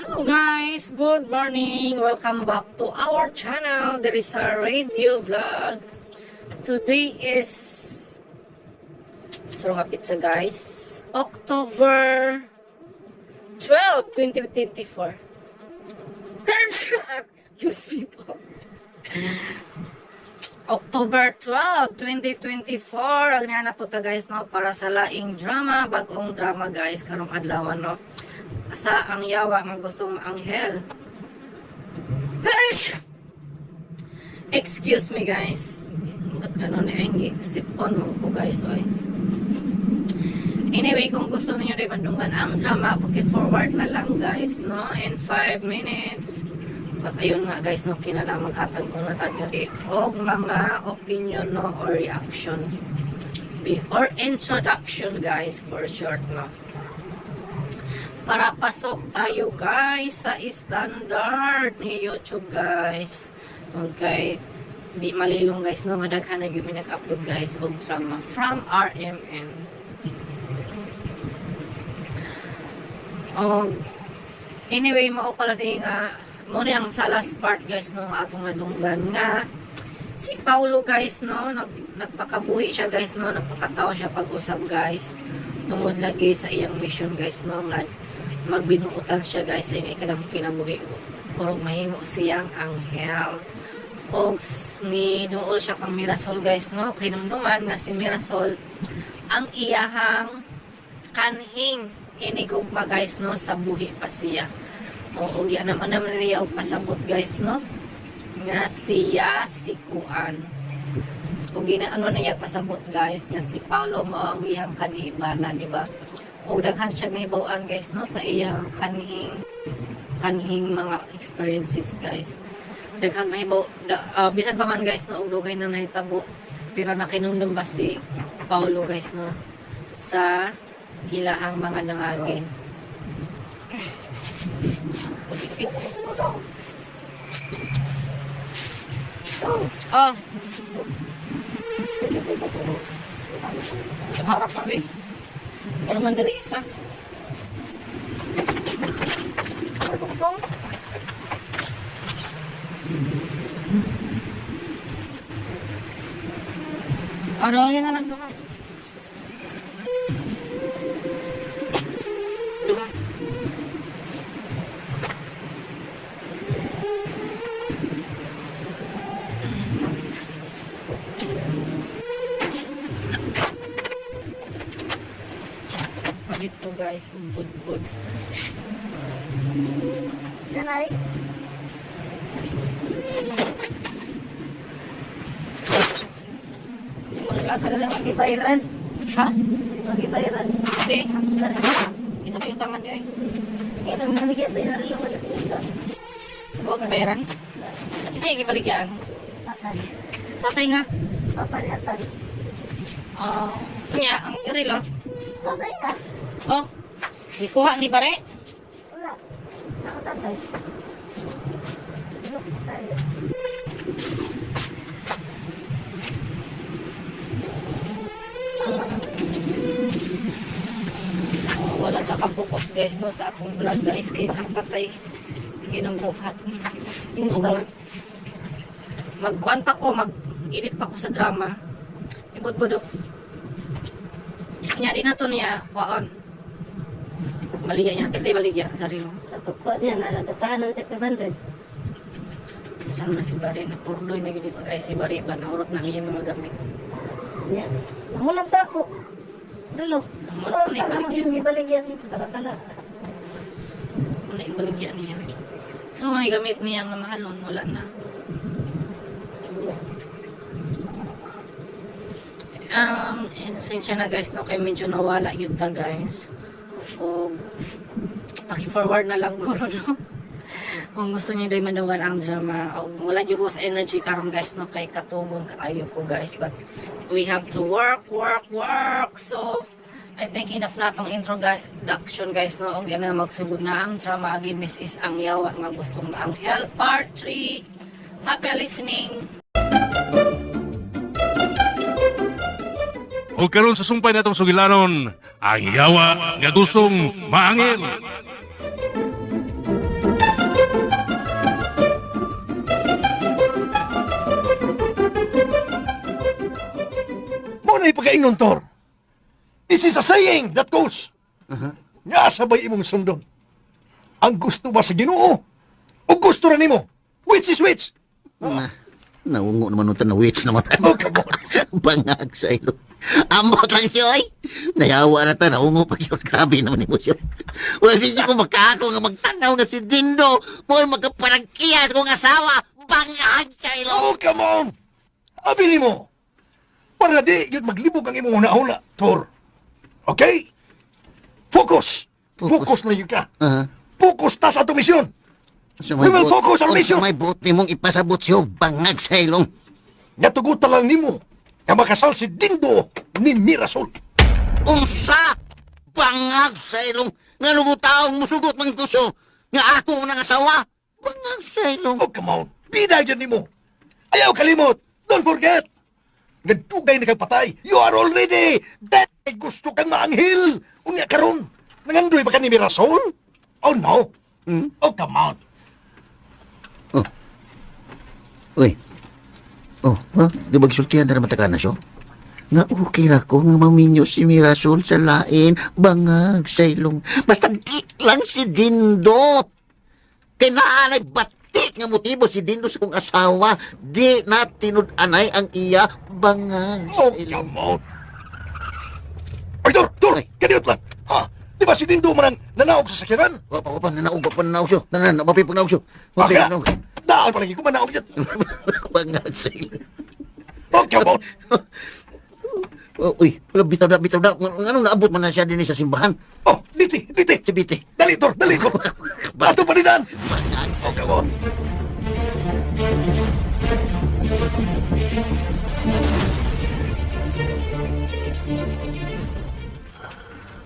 Hello guys, good morning. Welcome back to our channel. There is a radio vlog. Today is Sarong Pizza guys. October 12, 2024. Excuse me po. October 12, 2024. Ang niya po ta guys no para sa laing drama, bagong drama guys karong adlaw no. Asa ang yawa nga gustong anghel. Excuse me guys. Ba't gano'n na yung sipon mo ko guys oy. Anyway, kung gusto niyo rin bandungan ang drama, forward na lang guys no in 5 minutes. But ayun nga guys no, kinala maghatag ko na tayo og mga opinion no or reaction or introduction guys for short no. Para pasok tayo guys sa standard ni YouTube guys. Okay, di malilong guys no, madaghan na gyud nag-upload guys og drama from RMN. Anyway, mao pala din mo ang sa last part guys no atong nadunggan nga si Paulo guys no nagpakabuhi siya guys no, nagpakatawa siya pag-usap guys tungod lagi sa iyang mission guys no nga magbinuutan siya guys sa iyang kinabuhi o mahimo siyang anghel o ni nool siya kang Mirasol guys no, kinumduman nga si Mirasol ang iyahang kanhing hinigugma guys no sa buhi pa siya. O yan naman niya og pasabot guys no nga siya si Kuan o ginaano na niya pasabot guys nga si Paulo mo ang iyang kanhibana di ba o daghan siya nahibawan guys no sa iyang kanhing mga experiences guys daghan nahibaw bisan pa man guys no og dugay na nahitabo pero nakinumdum ba si Paulo guys no sa ilahang mga nangagi. Oh. Harap kami. Ano man dari isa. Ano yan na lang doon. Ito guys, umbod-bod. Yan ay. Magkaka na lang magkibayaran. Ha? Magkibayaran. Kasi, isa pa yung tangan niya eh. Kaya nang maligyan bayaran yung magkibayaran. Huwag bayaran? Kasi yung ibaligyan. Tatay. Tatay nga? Tatay atan. Kaya, ang irilo. Tatay nga. Oh, dikuha ni Bare? Wala. Ako tatay. Wala ka kabukos guys no sa akong vlog guys kay nakatay ginangbuhat. Magkuhan pa ko, mag-edit pa ko sa drama. Ibod-bodok. Kanya din na to niya, waon. Baligya niya, kita baligya, sarilo. Sa pagkuhan niya, nalatatahan na sa 500. Saan na si Bari, napurloy na gini pag ay si Bari, panahurot na niya mga gamit. Yan. Mahulam sa ako. Dalo. Mahulam yung ibaligyan nito, tarakala. Wala yung baligyan niya. So, may gamit niya ang mahalon, wala na. Sensya na guys, no, kaya medyo nawala yun ta guys. O, paki-forward na lang guro, no. Kung gusto niyo din manungan ang drama, wala nyo ko sa energy karon guys, no, kay katugon kaayo ko guys. But, we have to work. So, I think enough na itong introduction guys, no. Og yan na magsugod na ang drama. Again, this is ang yawa nga gustong anghel part 3. Happy listening! O karon sa sumpay natong sugilanon, ang yawa nga gustong maangil. Manay pagkaingon, Tor. This is a saying that goes. Nga sabay imong sundon. Ang gusto ba sa Ginoo? O gusto na nimo? Which is which? Naungo naman nung tanawits naman. Oh, come on. Bangag sa ilo. Ambot lang siya, oy. Nayawa na ta, naungo pa siya. Grabe naman ni mo siya. Wala din siya kung magkako nga magtanaw nga si Dindo. Mo'y magkaparagkiyas kong asawa. Bangag sa ilo. Oh, come on. Abili mo. Para di yun maglibog ang imong una-una, Tor. Okay? Focus. Focus na yun ka. Focus ta sa atong misyon. We will focus on mission. Sa may buot ni mong ipasabot siya, bangag sa ilong. Natugutan lang nimo nga makasal si Dindo ni Mirasol. Unsa? Bangag sa ilong. Nga nung taong musugot mang kusyo. Nga ato mo ng asawa. Bangag sa ilong. Oh, come on. Bida dyan nimo. Ayaw kalimot. Don't forget. Nagtugay na kang patay. You are already dead. Ay gusto kang maanghil. Unya karon. Nangandoy ba ka ni Mirasol? Oh, no. Oh, come on. Uy. Oh, ha? Di ba gisultihan na naman na siya? Nga okay ra ko nga maminyo si Mirasol sa lain. Bangag sa ilong. Basta di lang si Dindo. Kaya naanay batik nga motibo si Dindo sa kong asawa. Di na tinud-anay ang iya. Bangag sa Oh, ilong. come on. Ay, Tor, Ay. ganiyot lang. Ha? Di ba si Dindo man ang nanaog sa sakyanan? Wapa, nanaog siya. Mapipag siya. Kaya, daan palagi ko manaog yan. Bangag sa ilong. Oh, come on. Uy, bitaw na. Anong naabot man na siya din sa simbahan? Oh, diti. Si Biti. Dali, Tor. Ato pa rin daan. Bangag sa Oh, come on.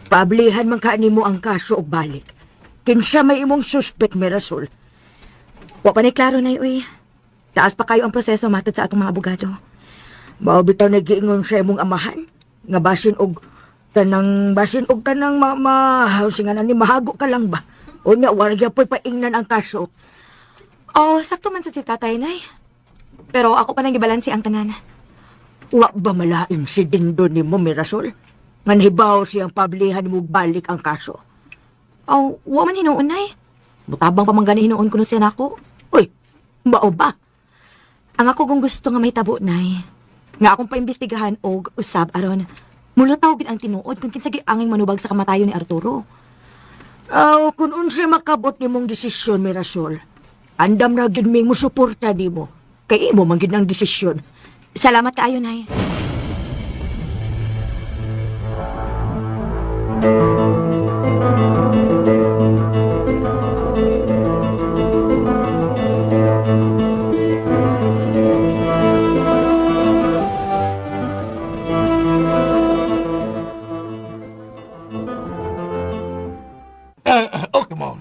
Pablihan man ka nimo ang kaso og balik. Kinsa may imong suspect, Mirasol. Wa pa ni klaro na uy. Taas pa kayo ang proseso matod sa atong mga abogado. Mao bitaw nagiingon sa imong amahan nga basin og kanang singanan ni mahago ka lang ba? Unya wala gyapon paingnan ang kaso. Oh, sakto man sa si tatay, nay. Pero ako pa nang gibalansi ang tanan. Wa ba malain si Dindo nimo, Mirasol? Nga nahibaw siyang pablihan mo balik ang kaso. Oh, wa man hinuon, nay. Butabang pa man gani hinuon kuno siya nako. Uy, mao ba? Ang ako kung gusto nga may tabo, nay. Nga akong paimbestigahan og usab aron mulutaw gid ang tinuod kung kinsa anging manubag sa kamatayon ni Arturo. Kung unsay makabot nimong desisyon, Mirasol, andam na gid ming musuporta nimo. Kay imo man gid ang desisyon. Salamat kaayo, nay. Oh, come on.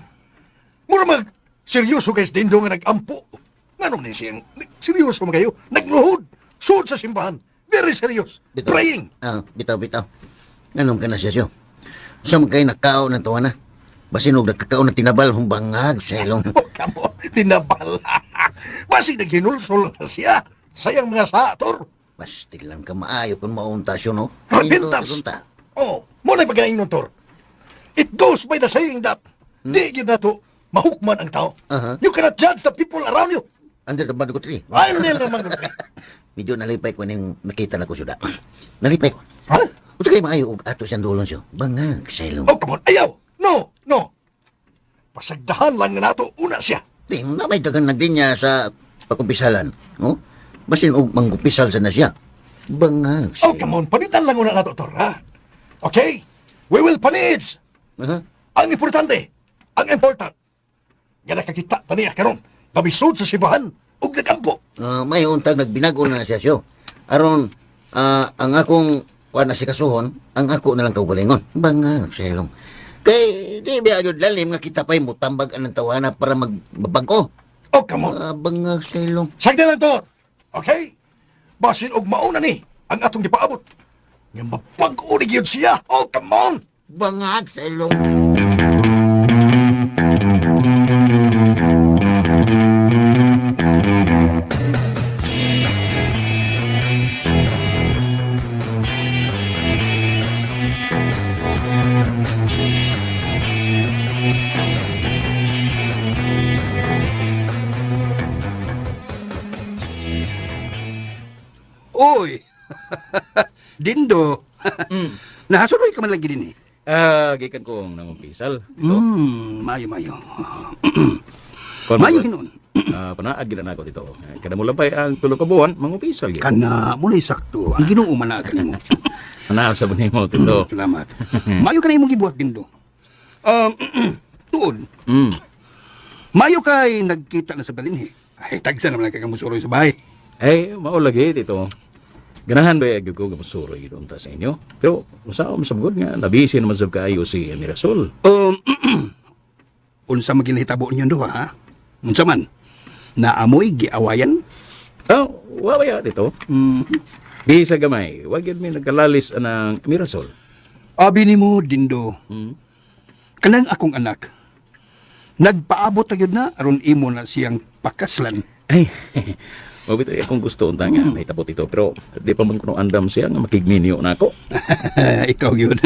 Mura seryoso guys, Dindo nga nag-ampo. Nga ni siyang, seryoso mo kayo, nagluhod, suod sa simbahan. Very serious. Praying. Bitaw. Ganun ka na siya siyo. Sa mga kayo nakao ng tuwa na. Basin og nagkakao na tinabal hong bangag sa ilong. Oh, come on. Tinabal. Basig naghinulsol na siya. Sayang mga sator. Basti lang ka maayo kung maunta siyo, no? Repentance. Oh, muna yung pagkanaing nun, Tor. It goes by the saying that di yun na to mahukman ang tao. You cannot judge the people around you. Under the bad ko tree. Ay, hindi naman. Medyo nalipay ko nang nakita na ko suda. Nalipay ko. Ha? Gusto kayo maayo og ato siyang dulon siyo. Bangag sa ilong. Oh, come on. Ayaw. No. Pasagdahan lang na nato una siya. Di na may dagan na din niya sa pagkumpisalan. No? Basin og mangkumpisal sa na siya. Bangag sa Oh, come on. Panitan lang una nato, Tor, ha? Okay? We will panage. Ang importante, ang important, nga nakakita taniya karon, nabisod sa simbahan, ug nagampo. May untag nagbinago na siya siyo. Aron, ang akong na si kasuhon, ang ako na lang kaugalingon. Bangag sa ilong. Kay, di ba agad lalim nga kita pa'y mutambag ang tawana para magbabangko. Oh, come on. Bangag sa ilong. Sagda lang, Tor. Okay? Basin og mauna ni ang atong gipaabot. Nga mapag-unig yun siya. Oh, come on. Bangag sa ilong. Oy. Dindo. Nahasuroy ka man lagi din eh. Gikan kong nangumpisal. Mayo. Kon Mayo hinon. panaag gid na ako dito. Kada mo labay ang tulo ka buwan, mangupisal gid. Kana mo na sakto. Ang Ginoo man na kanimo. Ana sa bunay mo dito. Salamat. Mayo ka na imong gibuhat Dindo. Tuod. Mayo kay nagkita na sa balinhi. Ay, tagsa naman kay kamusuroy sa bahay. Ay, mao lagi dito. Ganahan ba gyud ko masuroy gid unta sa inyo? Pero usaw masabgod nga nabisi naman sab kaayo si Mirasol. Unsa maginahitabo niyo do ha? Unsa man? Naamoy giawayan? Oh, wawaya dito. Bisa gamay, wag gyud mi nagkalalis anang Mirasol. Abi nimo Dindo. Kanang akong anak. Nagpaabot na gyud na aron imo na siyang pakaslan. Ay, mabito akong gusto unta nga nahitabo dito pero di pa man kuno andam siya nga makigminyo na ako. Ikaw yun.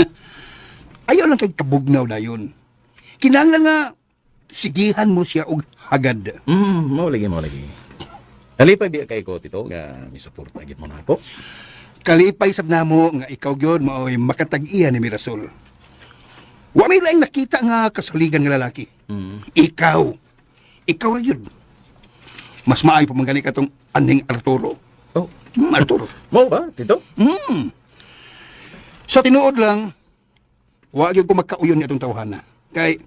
Ayaw lang kay kabugnaw dayon. Kinahanglan nga sigihan mo siya og hagad. Mao lagi. Talipay di kay ko tito nga misuporta gid mo na ako. Kalipay sab namo nga ikaw gyud mao'y makatag-iya ni Mirasol. Wa may laing nakita nga kasaligan nga lalaki. Ikaw ra yun. Mas maayo pa mangani katong aning Arturo. Oh, Arturo. mo ba tito? Sa tinuod lang, wa gyud ko magkauyon ni atong tawhana. Kay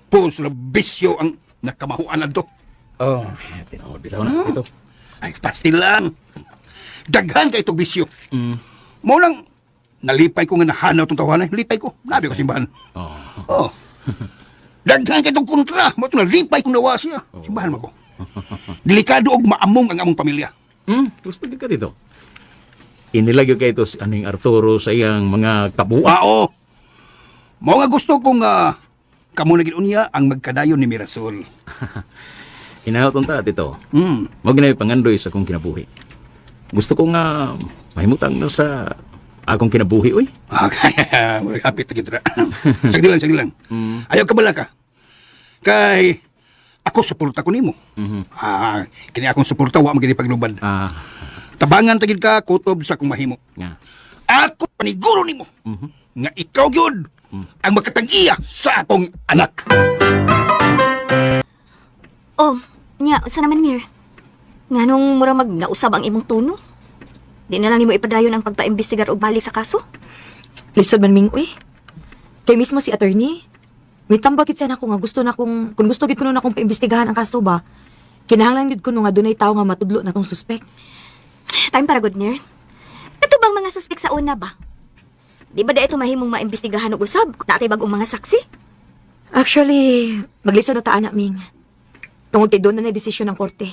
pulso na bisyo ang nakamahuan adto. Oh, tinawag bitaw na tito. Ay, pastil lang. Daghan kay itong bisyo. Mo lang, nalipay ko nga nahanaw itong tawanan. Lipay ko. Nabi ko simbahan. Oh. Daghan kay itong kontra. Mo itong nalipay ko nawa siya. Simbahan mo ko. Delikado og maamong ang among pamilya. Gusto ka dito. Inilagyo kay ito si aning Arturo sa iyang mga kabuan. Oo. Mo nga gusto kong kamo na ginunya ang magkadayon ni Mirasol. Hinaot unta dito. Hmm. Mo ginay pangandoy sa akong kinabuhi. Gusto ko nga mahimutang na sa akong kinabuhi, oy. Okay. Murag hapit na kita. Sagdi lang. Ayaw ka bala ka. Kay ako suporta ko nimo. Kini akong suporta wa magini paglubad. Tabangan tagid ka kutob sa akong mahimo. Nga. Ako paniguro nimo. Nga ikaw gyud ang makatag-iya sa akong anak. Oh, nya, sa naman, Mir? Nganong mura magnausab ang imong tono? Di na lang nimo ipadayon ang pagpaimbestigar og balik sa kaso? Lisod man ming, uy. Kay mismo si attorney. May tambakit siya na ako nga gusto na kung gusto gid ko na akong paimbestigahan ang kaso ba, kinahanglan gid ko nga dunay tao nga matudlo na tong suspect. Time para good, Mir. Ito bang mga suspek sa una ba? Di ba da ito mahimong maimbestigahan og usab? Natay bagong mga saksi? Actually, maglisod na taan na, Ming. Tungod kay doon na desisyon ng korte.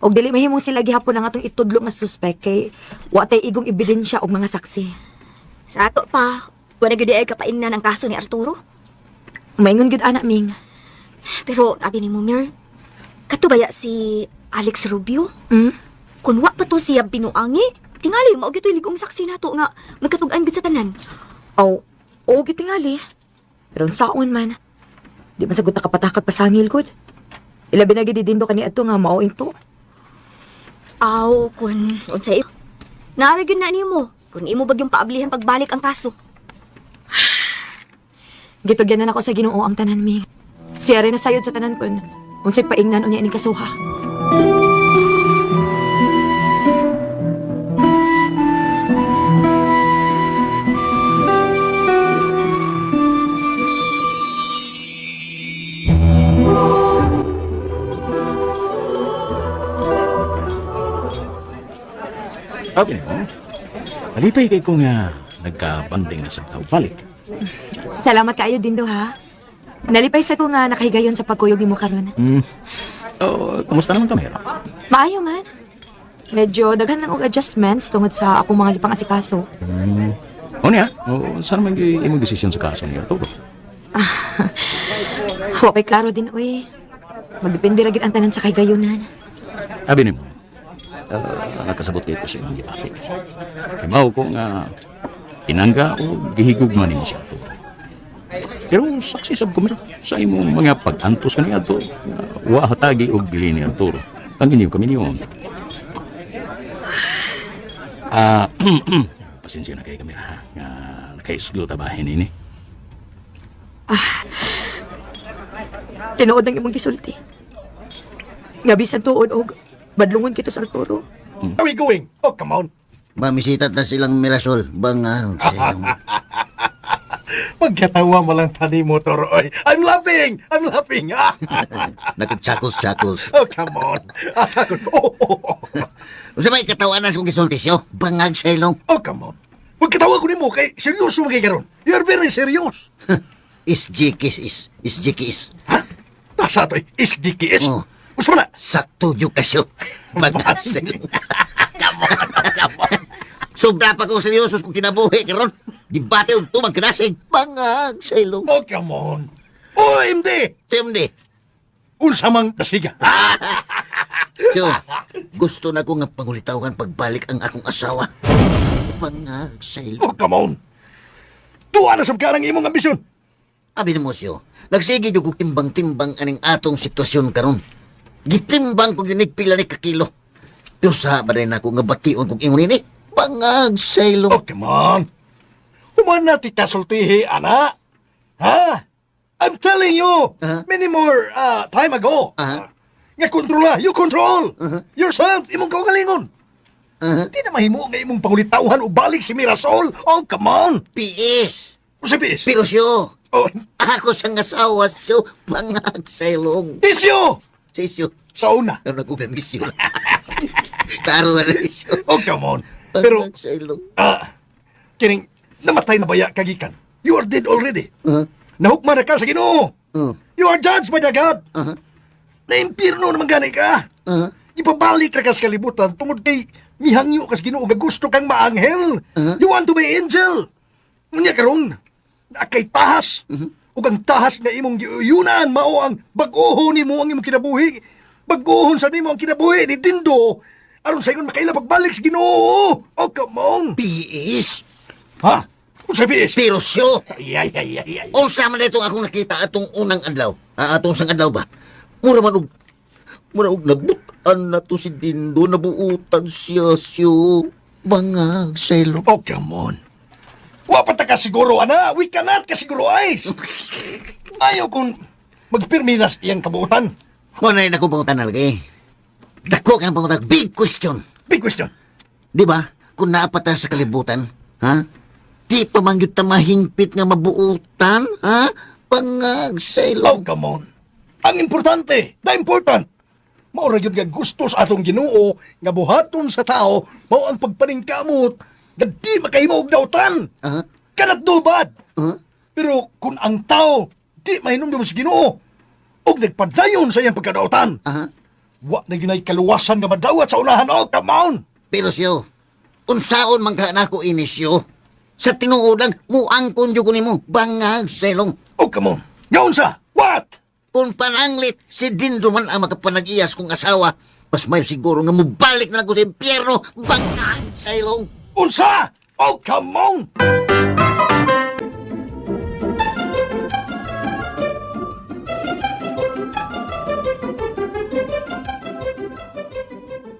Og dili mahimong sila gihapon ang atong itudlo nga suspect kay wa tay igong ebidensya og mga saksi. Sa ato pa, wala gid ay kapaingnan ang kaso ni Arturo. Maingon gud ana, Ming. Pero abi ni mo, Mir, katubaya si Alex Rubio? Hmm? Kung wa pa to siya binuangi, tingali mao gito'y ligong saksi nato nga magkatug-an gid sa tanan. Aw, oo gitingali. Pero unsaon man, di man sagot nakapatakag pasangil gud. Ilabi na gid dindo kani adto nga mao into. Aw, kun unsay naari gyud na nimo kung imo bagyong paablihan pagbalik ang kaso. Gitugyan na ako sa Ginoo ang tanan, Ming. Siya rin nasayod sa tanan kun unsay paingnan unya ining kasuha. Okay mo. Alipay kay ko nga nagkabanding na sa tao balik. Salamat kaayo dindo ha. Nalipay sa ko nga nakahigayon sa pagkuyog nimo karon. Oh, kumusta naman ka, Mero? Maayo man. Medyo daghan lang og adjustments tungod sa akong mga gipang-asikaso. O niya, saan naman imong desisyon sa kaso ni Arturo? Wa pa'y klaro din, uy. Magdepende ra gid ang tanan sa kahigayonan. Abi ni mo, nakasabot kayo ko sa imong gipati. Kay mao ko nga tinangga o gihigugma ni mo si Arturo. Pero saksi sab ko Mero sa imong mga pag-antos kaniya to, wa hatagi og bili ni Arturo. Ang inyo kami niyon. Pasensya na kay Camila ha. Nga nakaisgo tabahin ini. Tinuod ng imong gisulti. Nga bisan tuod og badlungon kito sa Arturo. Where are we going? Oh, come on. Mamisitat na silang Mirasol. Bangag sa ilong. Magkatawa mo lang tani mo, Toroy. I'm laughing! I'm laughing! Nagchakos-chakos. Oh, come on. Oh, oh, oh. Usa may katawanan kung gisultisyo. Bangag sa ilong. Oh, come on. Magkatawa ko ni mo kay seryoso magay karon. You're very serious. Isjikis. Ha? Nasa ito'y SGKS. Oh. Gusto mo na? Sakto yung kasyo. Bangag sa ilong. Sobra pa kong seryoso kung kinabuhi karon. Dibate og tumag kanasig. Bangag sa ilong. Oh, come on. Oh, MD! Timdi. Unsa mang dasiga. So, gusto na ko nga pangulitawan pagbalik ang akong asawa. Bangag sa ilong. Oh, come on. Tuwa na sa karang imong ambisyon. Abi ni Mosyo, nagsige yung timbang-timbang aning atong sitwasyon karon. Gitimbang kong yunig pila ni kakilo. Pero sa ba rin ako nga bation kong ingon ini? Bangag sa ilong. Oh, come on. Human na ti kasultihi, ana. Ha? I'm telling you, many more time ago. Nga kontrola, you control. Yourself, imong kaugalingon. Di na mahimo nga imong pangulitawhan o balik si Mirasol. Oh, come on. PS. O si Pis. Pero siyo, Oh, ako sang asawa siyo. Bangag sa ilong. isyo! Sa isyo. Sa una. Ano ko na misyo. Taro na isyo. Oh, come on. Pero, Bangag sa ilong. kining, namatay na baya kagikan. You are dead already. Nahukman na ka sa Ginoo. You are judged by the God. Na-impirno naman gani ka. Ipabalik na ka sa kalibutan tungod kay mihangyo ka sa Ginoo nga gusto kang maanghel. You want to be angel. Unya karon, na kay tahas. Ug ang tahas nga imong giuyunan mao ang bag-ohon nimo ang imong kinabuhi. Bag-ohon sa nimo ang kinabuhi ni Dindo. Aron sa ingon makaila pagbalik sa Ginoo. Oh, come on. PS. Ha? Unsa PS? Pero siyo. Ay. Unsa man itong akong nakita atong unang adlaw? Atong sang adlaw ba? Mura man og nabutan na to si Dindo, nabuutan siya siyo. Bangag sa ilong. Oh, come on. Wapat ka siguro, ana. We cannot ka siguro, Ice. Ayaw kung magpirminas iyang kabuutan. Muna rin ako pangutan nalagay. Dako ka ng pangutan. Big question. Big question. Di ba? Kung naapata sa kalibutan, ha? Di pa man yun ta mahingpit nga mabuutan, ha? Bangag sa Oh, ilong. come on. Ang importante, the important. Maura yun nga gusto sa atong Ginoo nga buhaton sa tao mao ang pagpaningkamot nga di makahimo og dautan. Kanat dubad. Pero kung ang tao di mahinumdum sa Ginoo og nagpadayon sa iyang pagkadautan, wa na ginay kaluwasan nga madawat sa unahan. Oh, come on. Pero siyo, unsaon man ka na ko inisyo? Sa tinuod lang, muangkon jud ko nimo, bangag sa ilong. Oh, come on. Ngaon sa? What? Kung pananglit, si Dindo man ang makapanag-iyas kong asawa, mas may siguro nga mubalik na lang ko sa impyerno, bangag sa ilong. Unsa? Oh, come on.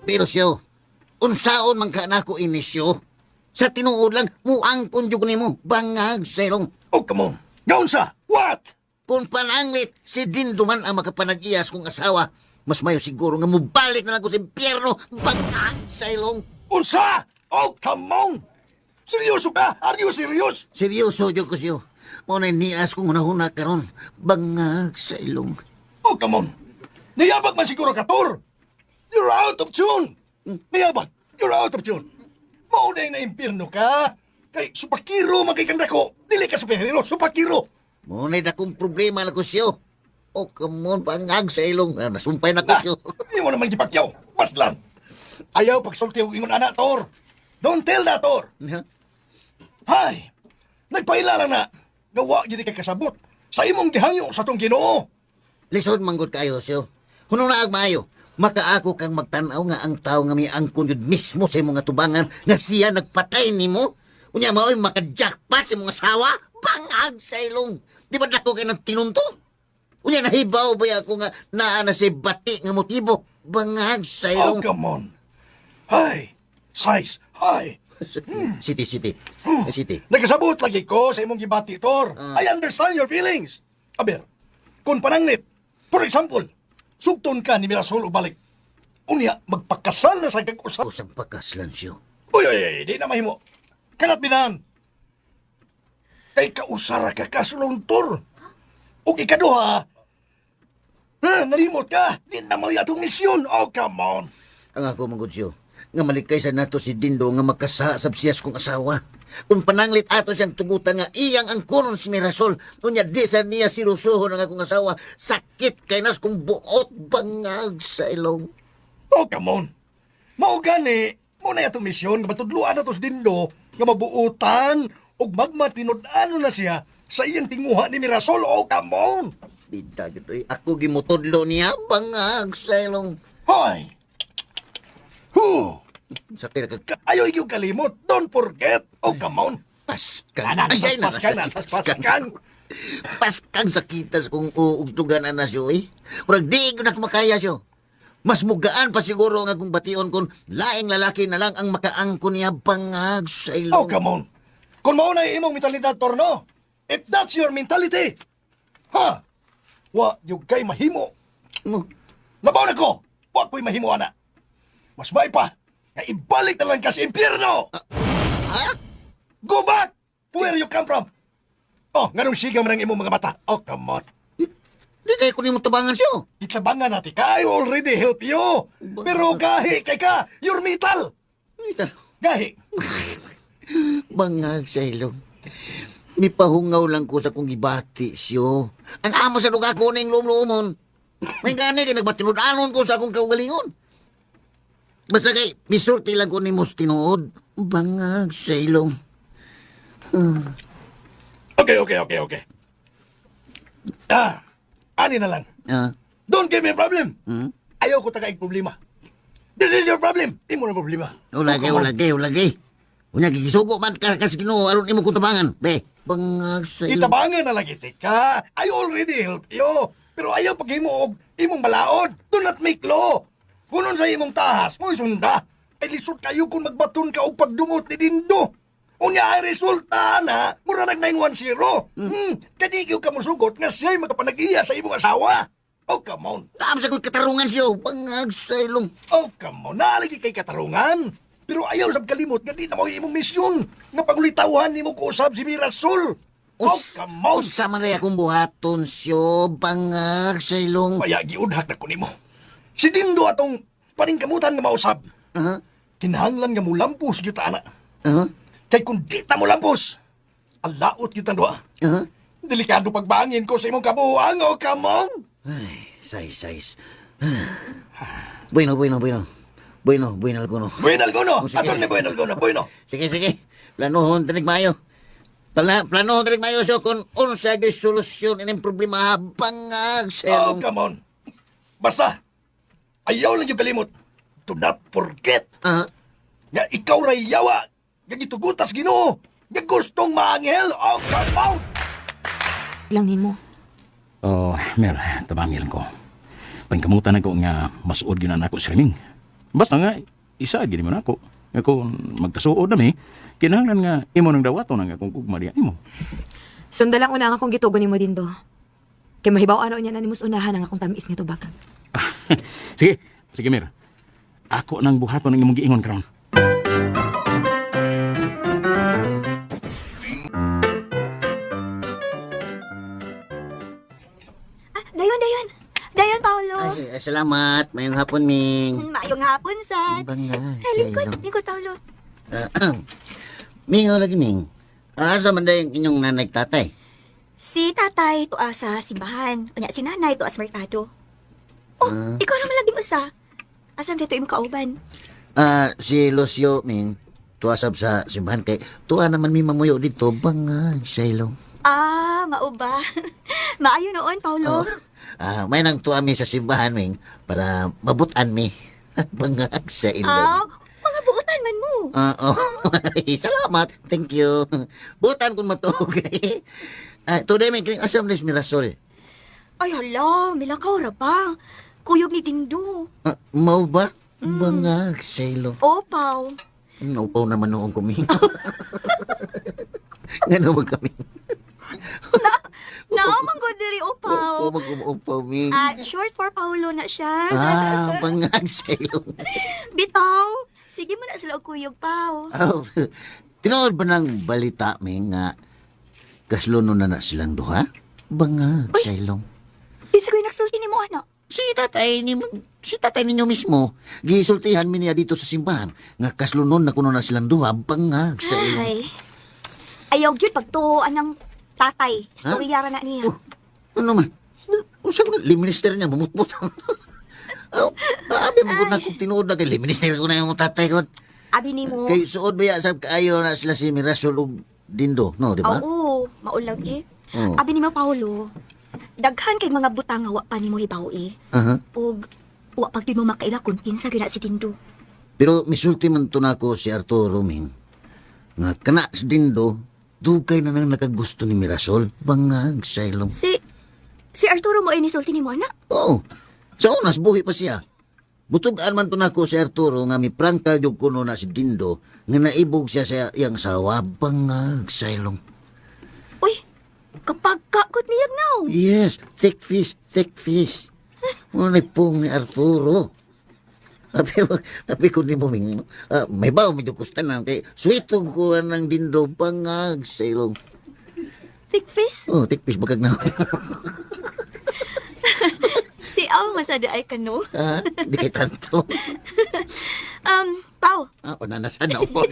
Pero siyo, unsaon man ka na ko inisyo? Sa tinuod lang, muangkon jud ko nimo, bangag sa ilong. Oh, come on. Ngaon sa? What? Kung pananglit, si Dindo man ang makapanag-iyas kong asawa, mas mayo siguro nga mubalik na lang ko sa impyerno, bangag sa ilong. Unsa? Oh, come on. Seryoso ka? Are you serious? Seryoso jud ko siyo. Muna nias kong hunahuna karon, bangag sa ilong. Oh, come on. Nayabag man siguro ka, Tor. You're out of tune. Nayabag. You're out of tune. Maunay na impyerno ka. Kay supakiro magkikanda ko. Dili ka superhero, supakiro. Muna na kong problema na ko siyo. Oh, come on, bangag sa ilong. Nasumpay na ko siyo. Hindi mo naman gipakyaw. Paslan. Ayaw pagsulti og ingon ana, Tor. Don't tell that, Tor. Hay. Nagpailala na. Gawa gini kay kasabot. Sa imong gihangyo sa tong Ginoo. Lisod manggod kayo siyo. Huno na ag maayo. Makaako kang magtanaw nga ang tao nga may angkon yun mismo sa imong atubangan nga siya nagpatay nimo. Unya mao'y maka-jackpot sa imong asawa. Bangag sa ilong. Di ba dako kayo ng tinunto? Unya nahibaw ba ako nga naa na si bati nga motibo? Bangag sa Oh, ilong. come on. Hay. Size, Ay, Siti, Siti. Siti. nagkasabot lagi ko sa imong gibati, Tor. I understand your feelings. Aber, kung pananglit, for example, sugton ka ni Mirasol o balik. Unya, magpakasal na sa kag-usap. Usang pagkaslan siyo. Uy, di na mahimo. Kanat binan. Kay kausara ka kasulong, Tor. O ikaduha, nalimot ka. Di na mo yatong misyon. Oh, come on. Ang ako manggudyo, nga malikay sa nato si Dindo nga magkasasab siyas kong asawa. Kung pananglit ato siyang tugutan nga iyang ang kuron si Mirasol, kunya di sa niya sirusuho ng akong asawa, sakit kay nas kong buot bangag sa ilong. Oh, come on. Mao gani, mo na yatong misyon nga matudluan na to si Dindo nga mabuutan o magmatinud-ano na siya sa iyang tinguha ni Mirasol. Oh, come on. Bida gito'y ako gimutodlo niya bangag sa ilong. Hoy. Huh. Sa pinaka... Ayaw yung kalimot. Don't forget. Oh, come on. Paskan. Ay, paskan. Paskang sakitas kung uugtugan na siyo eh. Murag di ko na makaya siyo. Mas mugaan pa siguro nga kung bation kung laing lalaki na lang ang makaangko niya bangag sa Oh, ilong. come on. Kung mauna imong mentalidad, Torno, if that's your mentality, ha? Wa, yung kay mahimo. Mo, Labaw na ko. Wa ko'y mahimo, ana. Mas may pa. Nga ibalik na lang ka sa impyerno. ha? Go back where you come from. Oh, nganong sigaw man ang imong mga mata. Oh, come on. Di tayo ko niyo tabangan siyo. Itabangan natin ka. I already help you. Pero gahi kay ka. You're metal. Gahi. Bangag sa ilong. Mipahungaw lang ko sa kong gibati siyo. Ang amo sa lugar ko na yung lumlumon. May gani kay nagbatinod-anon ko sa akong kaugalingon. Basta kay, misulti lang ko ni Mustinood. Bangag sa ilong. Okay. Ani na lang. Ah, Don't give me a problem. hmm? Ayaw ko tagaig problema. This is your problem. Imo na problema. Ulagay. Unya, gigisugo man ka kasi Ginoo aron imo kong tabangan. Be, bangag sa ilong. Itabangan na lagi ka. I already help you. Pero ayaw paghimo og imong balaod. Do not make law. Kunon sa imong tahas, mo isunda. Ay lisod kayo kung magbaton ka og pagdumot ni Dindo. Unya ay resulta na, mura nag 910. Kadikyo ka mo sugot nga siya'y makapanag-iya sa imong asawa. Oh, come on. Taam sa ko'y katarungan siyo. Bangag sa ilong. Oh, come on. Nalagi kay katarungan. Pero ayaw sab kalimot nga di na mo imong misyon. Nga pagulitawhan ni mo kuusab si Mirasol. Oh, come on. Usa man rin akong buhaton siyo. Bangag sa ilong. Kaya giudhak na ko nimo. Si Dindo atong paningkamutan nga mausab. Aha. Kinahanglan nga mulampos gyud ta ana. Aha. Kay kung di ta mulampos, alaot gyud ta duha. Aha. Delikado pagbangin ko sa imong kabuhang, oh, come on. Ay, sais. Bueno. Bueno, alguno. Bueno alguno, Oh, sige. aton ni bueno alguno, bueno. Sige. Planohon, tanig mayo. Planohon, tanig mayo siyo kung unsa gyud solusyon ining problema bangag sa Oh, ilong. come on. Basta, ayaw lang yung kalimot. Do not forget Aha. nga ikaw ray yawa. Nga gitugutas Ginoo. Nga gustong maangel. Oh, come on. Lang nimo. Oh, Mer, tabangil ko. Pangkamutan ako nga masuod yun ako sa riming. Basta nga, isa gini mo na ako. Nga kung magkasuod nami, kinahanglan nga imo nang dawato na nga kung kugmariya imo. Sunda lang una nga akong gitugon nimo Dindo. Kay mahibaw ano niya na nimus unahan ang akong tamis nga tubag. Sige, Mer. Ako nang buhaton ng imong giingon karon. Dayon, Paolo. Ay, salamat. Mayong hapon, Ming. Mayong hapon, Sad. Bangag sa ilong. Likod, Paolo. Ming, lagi, Ming. Asa man dahil inyong nanay tatay? Si tatay tuwa sa simbahan. Kanya si nanay tuwa sa merkado. Oh, ikaw naman laging usa. Asam dito yung kauban. Si Lucio, Ming, tuwasab sa simbahan kay tuwa naman mi mamuyo dito bangag sa ilong. Mauba. Maayo noon, Paolo. May nang tuwa mi sa simbahan, Ming, para mabutan mi bangag sa ilong. Mga buutan man mo. Salamat. Thank you. Butan kung matug. Today, Ming, kining asam na Mirasol. Ay, hala, milakaw ra pa. Kuyog ni Dindo. Mau ba? Bangag sa ilong. Oh, Pao. Naupaw naman noong kami. Nga naman kami. Naamang ko diri upaw. Upaw, Ming. Short for Paulo na siya. Bangag sailong. Bitaw, sige mo na sila og kuyog, Paw. Oh, tinood ba ng balita, Ming, nga kasluno na silang duha? Bangag sailong. Bisa ko'y nagsulti ni mo, anak. Si tatay ninyo mismo, gisultihan mi niya dito sa simbahan, nga kaslunon na kuno na silang duha, bangag sailong. Ay, ayaw gyud pagtuoan ng tatay. Istorya ra na niya. Oh, ano man? Usa ko na, liminister niya, mamutmut. Abi mo na kung tinuod na kay liminister ko na yung tatay ko. Abi ni mo. Kay suod ba sab kaayo na sila si Mirasol ug Dindo, no, di ba? Oo, maulag eh. Oo. Abi ni mo, Paulo, daghan kay mga butang nga wa pa nimo hibaw eh. Aha. Og wa pag di mo makaila kung kinsa gyud na si Dindo. Pero misulti man to nako si Arturo Ming. Nga kana si Dindo, dugay na nang nakagusto ni Mirasol, bangag sailong. Si Arturo mo ay nisulti ni mo, anak. Oo. Sa unas buhi pa siya. Butugan man to nako si Arturo nga miprangka jud kuno na si Dindo nga naibog siya sa iyang asawa, bangag sailong. Uy, kapag kakot niyag now. Yes, thick fish. Ngunit pong ni Arturo. Tapi ko ni mo, Ming, may baw medyo kustanan kay sweetog ko ng Dindo, bangag sailong. Thick fish? Oh, thick fish bagag na. Si Aw masada ay kano. Di kay tanto. Pao. Nanasan na po.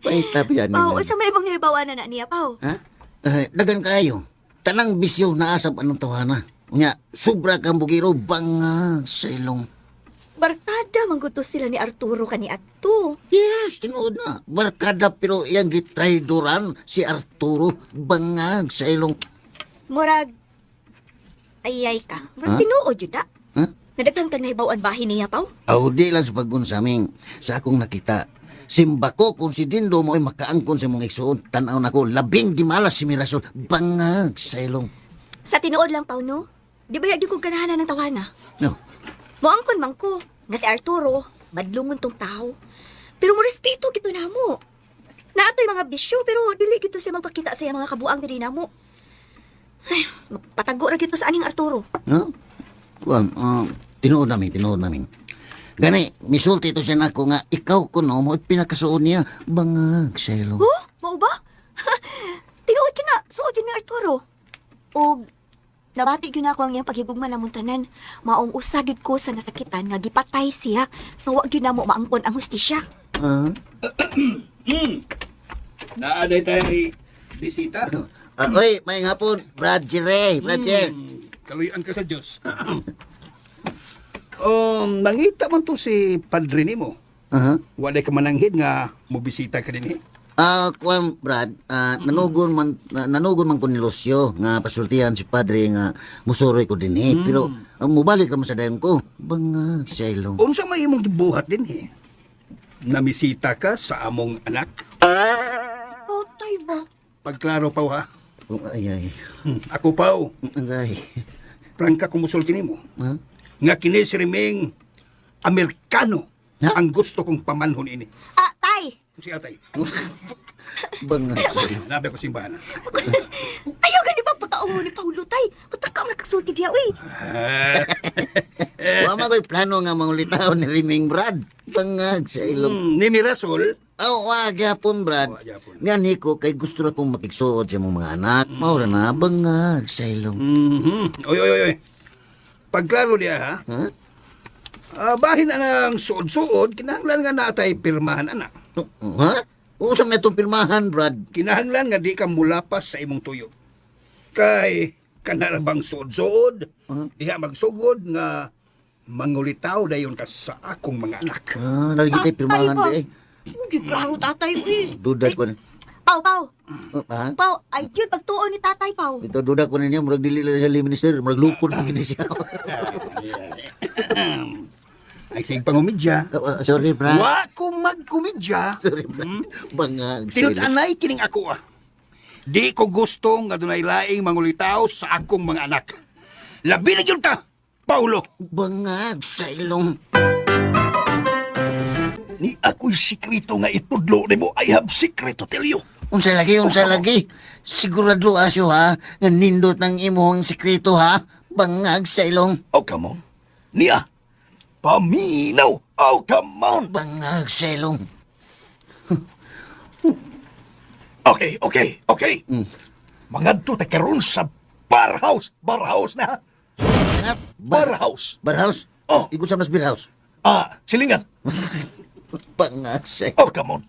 Pahita pa yan. Pao, sa may ibang hibawan na niya, Pao. Ha? Dagan kayo. Tanang bisyo na asap anong tawana. Nya, sobra kang bugiro, bangag sailong. Barkada manggutos sila ni Arturo kani adto. Yes, tinuod na. Barkada pero iyang gitraydoran si Arturo, bangag sailong. Murag ayay ka. Murag Ha? tinuod jud da. Ha? Nadaghang kang nahibawan bahin niya, Pao. Aw, di lang sa paggunsaming. Sa akong nakita, simba ko kung si Dindo mo ay makaangkon sa mong igsuon, tanaw na ko, labing di malas si Mirasol, bangag sailong. Sa tinuod lang, Pao, no? Di ba yagi ko ganahanan ng tawana? No, Moangkon man ko, nga si Arturo, madlungon tong tao. Pero mo respeto gito namo. Naatoy mga bisyo, pero dili gito siya magpakita sa mga kabuang diri namo. Ay, magpatago ra gito sa aning Arturo. no? Kuan, tinuod namin. Gani, misulti ito siya nako nga, ikaw kuno mo at pinakasuon niya, bangag sailong. Oh, mao ba? Tinuod ka na, suod yun ni Arturo. O, nabati yun ako ang iyang paghigugma na muntanan. Maong usagid ko sa nasakitan nga gipatay siya. Nga wag yun na mo maangkon ang hustisya. Naaday tayo bisita. Oy, may hapon, Brad Jere. Kaluyan ka sa Diyos. Nangita man to si padre nimo. Aha. Waday ka mananghid nga mobisita ka din eh. Kuan Brad, nanugon man ko ni Lucio nga pasultihan si padre nga musuroy ko din pero mubalik ra man sa dayon ko. Bangag sailong. Unsa may imong gibuhat din eh. Namisita ka sa among anak. Patay ba? Pagklaro pa ha. Ay. Ako pa Ay. prangka kumusulti nimo. Ha? Nga kini si Rimeng Amerikano Ha? ang gusto kong pamanhon ini. Tay! Si atay. Bangag sailong. Nabi ko simbahan. Ayaw gani ba pagkaong mo ni Paulo, tay? Matakaw na kasulti diya, uy. Wa magoy plano nga mangulitaw ni Riming Brad. Bangag sailong. Ni Mirasol. Wag yapon Brad. Wag yapon. Nga niko kay gusto na kong makigsuod sa mong mga anak. Maura na bangag sailong. Oy. Pagklaro niya ha. Ha? Bahin na ng suod-suod, kinahanglan nga natay pirmahan anak. Ha? Usam na itong pirmahan, Brad. Kinahanglan nga di ka mulapas sa imong tuyo. Kay kanarabang suod-suod, diha magsugod nga mangulitaw dayon ka sa akong mga anak. Lagi kita'y pirmahan ba? di eh. Hindi klaro, tatay, uy. Duda ko na. Pao. Ha? Pao, ay yun, pagtuon ni tatay, Pao. Ito, duda ko na niya. Murag dili lang siya liminister. Murag lupon na kini siya. Ay sige pangumidya. Sorry, Brad. Wa ko magkumidya. Sorry, Brad. Bangag. Tinut-anay kining ako ah. Di ko gusto nga dunay laing mangulitaw sa akong mga anak. Labi na yun ta, Paulo. Bangag sa ilong. Ni ako'y sikrito nga itudlo nimo. I have secret to tell you. Unsa lagi. Sigurado asyo ha, nga nindot ng imong sikreto ha, bangag sa ilong. Oh, come on. Niya, paminaw. Oh, come on. Bangag sa ilong. Okay. Mangadto ta karon sa bar house. Bar house na. Bar house. Bar house? Oh. Ikot sa mas beer house. Silingan. Bangag sa Oh, come on.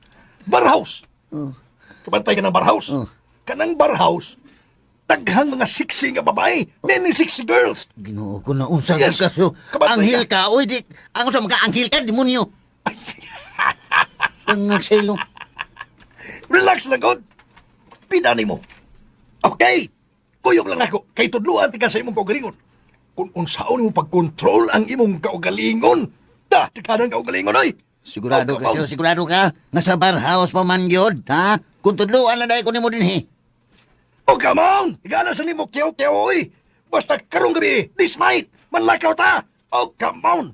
Bar house. Oh. Kabantay ka ng bar house. Oh. Kanang bar house, taghang mga sexy nga babae. Many sexy girls. Ginoo ko na unsa Yes. ka kaso. Kabantay Anghel ka. Uy, di. Ang sa mga-anghel ka, demonyo. Bangag sa ilong. Relax lang, God. Pidani mo. Okay. Kuyog lang ako. Kay tudluan tika sa imong kaugalingon. Kung unsaon mo pag-control ang imong kaugalingon. Tika ng kaugalingon, oy. Sigurado Oh, ka come siya, sigurado ka. Nga sa bar house pa man yun, ha? Kung tudluan na dahil ko ni mo din, he. Oh, come on! Igana sa limo, kiyaw, oy! Basta karong gabi, this night, manlakaw ta! Oh, come on!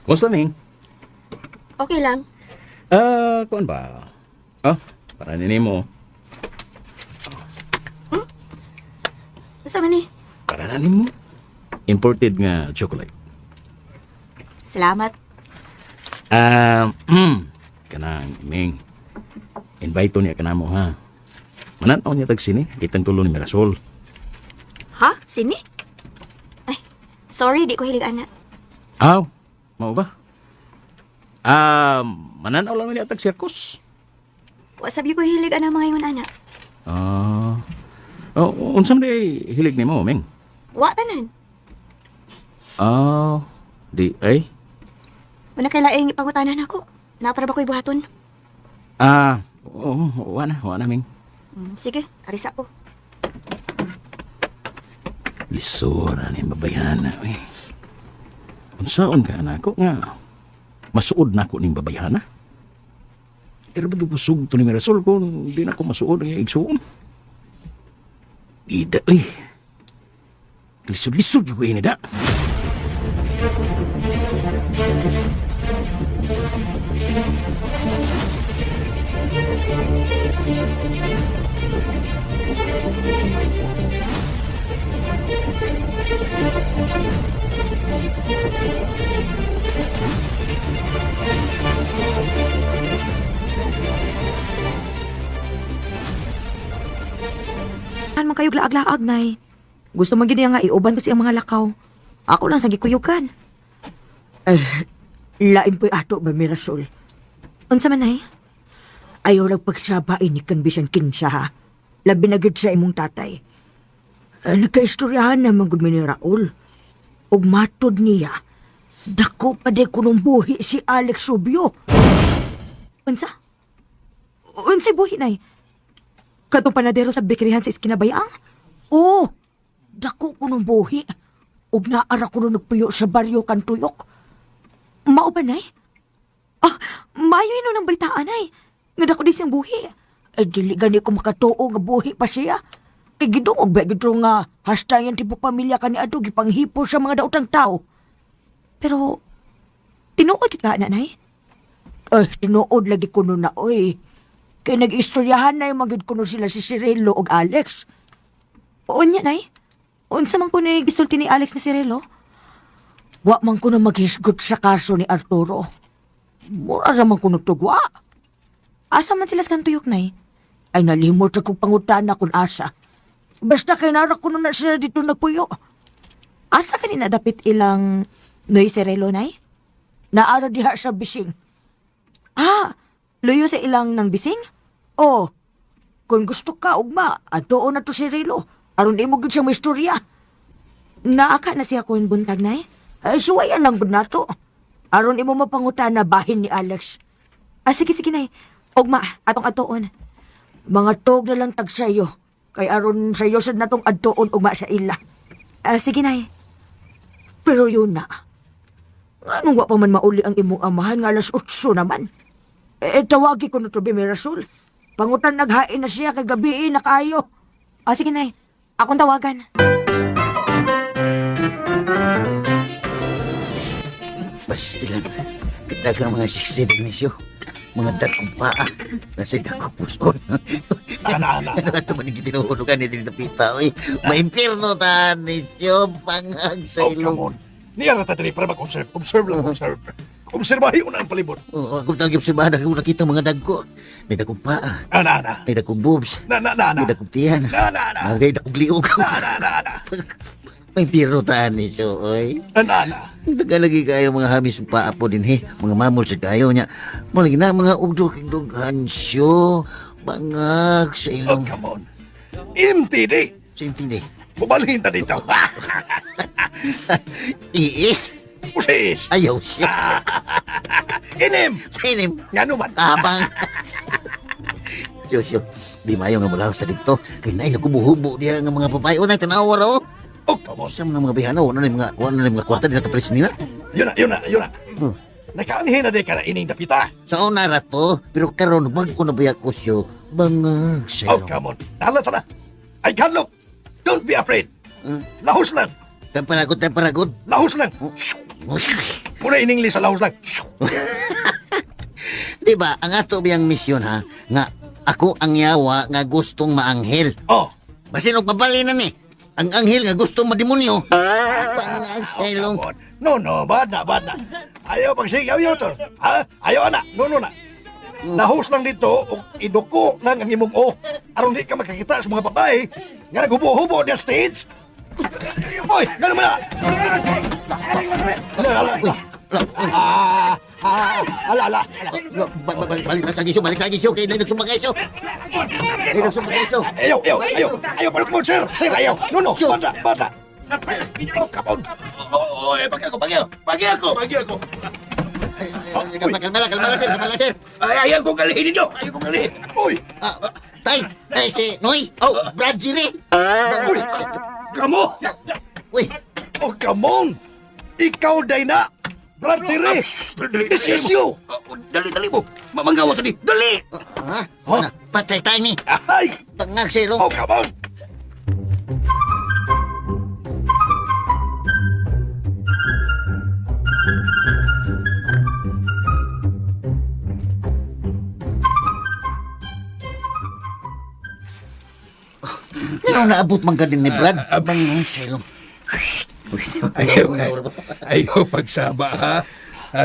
Kumusta, Ming? Okay lang. Kuan ba? Para nini mo. Basta man eh. Para nini mo. Imported nga chocolate. Salamat. Kanang, Ming. Invite niya ka na mo, ha? Mananaw niya tag sini, kitang tulo ni Mirasol. Ha? Sini? Ay, sorry, di ko hilig anak. Aw, mau ba? Mananaw lang niya tag circus. Wa sabi ko hilig anak mga ingon anak. Unsam di hilig ni mo, Ming? Wa tanan. Di ay? Wala kailaing ipangutanan ako. Napara ba ko'y buhaton? Wala, Ming. Sige, aris ako. Lisura ni babayana, eh. Unsaon ka na ako nga? Masuod na ako ning babayana. Pero ba't busog to ni Mirasol kung di na ako masuod ay igsuon? Ida, eh. Lisod-lisod ko ini da. Man kayog laag-laag, nay. Gusto man gid niya nga iuban ko siyang mga lakaw. Ako lang sa gikuyugan. Lain po'y ato ba, Mirasol? Unsa man, nay? Ayaw lang pagsabain ni Kanbisan kinsa, ha? Labi na gid sa imong tatay. Nagkaistoryahan naman gud mi ni Raul. Og matod niya, dako pa de kunong buhi si Alex Rubio. Unsa? Unsi buhi, nay? Katong panadero sa bekerihan sa Iskinabayang? Oo, dako kunong buhi. Og naara kuno nagpuyo sa baryo kan tuyok. Mao ba, nay? Mayo ino ng balitaan, nay. Nga dako di siyang buhi. Ay, dili gani ko makatuo nga buhi pa siya. Kay giduog ba gito nga hasta yung tibok pamilya ka ni Ado gipanghipo sa mga daotang tao. Pero, tinuod ka na, nay? Tinuod lagi kuno na, oy. Kay nag-istoryahan na yung magid kuno sila si Cirilo og Alex. O niya, nay? Unsa man ko ni gisulti ni Alex na Cirilo? Wa man ko na maghisgot sa kaso ni Arturo. Mura ra man ko nagtugwa. Asa man sila sa kantuyok, nay? Ay nalimot akong pangutana kung asa. Basta kay nara ko na sila dito nagpuyo. Asa ka ni nadapit ilang Noy Cirilo, nay? Naara diha sa bising. Luyo sa ilang ng bising? Kung gusto ka, ugma, adoon na to si Cirilo. Aron di mo gud siya may istorya. Naaka na siya kung buntag, nay? Ay, suwayan lang gud nato. Aron imo mapangutan na bahin ni Alex. Sige, nay. Ugma, atong atoon. Mga tog na lang tag sayo. Kay aron sayo sad natong adtoon ugma sa ila. Sige, nay. Pero yun na. Anong wa pa man mauli ang imong amahan nga alas 8 naman? Tawagi ko na to, Mirasol. Pangutan naghain na siya kay gabi na kayo. Sige, nay. Akong tawagan. pastilan. Kadagang mga siksi din nisyo. Mga dakong paa. Nasa dakong puson. Ana. Ano ito man yung tinuhulugan ni Dinapita, oy. Maintirno ta nisyo. Bangag sa Oh, come ilong. on. Niya na tatari para mag-observe. Observe lang, observe. Obserbahin mo na ang palibot. Oo, ako tagip si Bada. Ako nakita mga dagko. May dakong paa. Ana. May dakong boobs. Na. May dakong tiyan. Na. May dakong liog. Na. May piro ta nisyo, oy. Ana. Tagalagi kayo mga hamis pa po din he. Mga mamol sa kayo niya. Mulagi na mga ugdog-dughan siyo. Bangag sa Oh, ilong. come on. MTD. Sa intindi. Bubalhin ta dito. Iis. Usis. Ayaw siya. Inim. Sa inim. Nga naman. Tabang. Siyo. Di mayo nga mulawas na dito. Kaya na nakubuhubo diya nga mga babae. O na tanawa raw. Oh, come on. Sa mga bihano. Ano na yung mga kwarta din nakapresin nila. Yun na. Huh. Nakaanhin na di ka na ining dapita. Sa una rato. Pero karon bag ko na baya ko siyo. Bangag sa Oh, ilong. come on. Nalata na. I can't look. Don't be afraid. Lahos lang. Temperagod. Lahos lang. Muna in English sa lahos lang. Di ba, ang ato biyang misyon ha, nga ako ang yawa nga gustong maanghel. Oh, Basin og pabalinan ni. Ang anghel nga gustong mademonyo. Pangag sa ilong. come on. No, bad na. Ayaw pagsigaw yun, tol. Ha? Ayaw na. No na. Lahos lang dito, o iduko ng ang imong o. Aron di ka makakita sa mga babae, nga naghubo-hubo na stage. Oy, gano'n mo na. Ala. Balik na sa gisyo, kaya na nagsumagay siyo. Ayaw, parang mo, sir. Sir, ayaw. No, bata. Oh, come on. Pagi ako. Kalma lang, sir. Ayaw kong galihin ninyo. Uy, Tay, si Noy. Oh, Brad Jiri. Kamu. Uy, oh, come on. Ikaw, Dayna. Brad Tiri. This is you. Dali mo. Mamanggawa sa di. Dali. ha? Ano, patay tayo ni. Ay. Pangag sa ilong. Oh, come on. Ano naabot man ka din ni Brad? Pangag sa ilong. Ayaw pagsaba ha.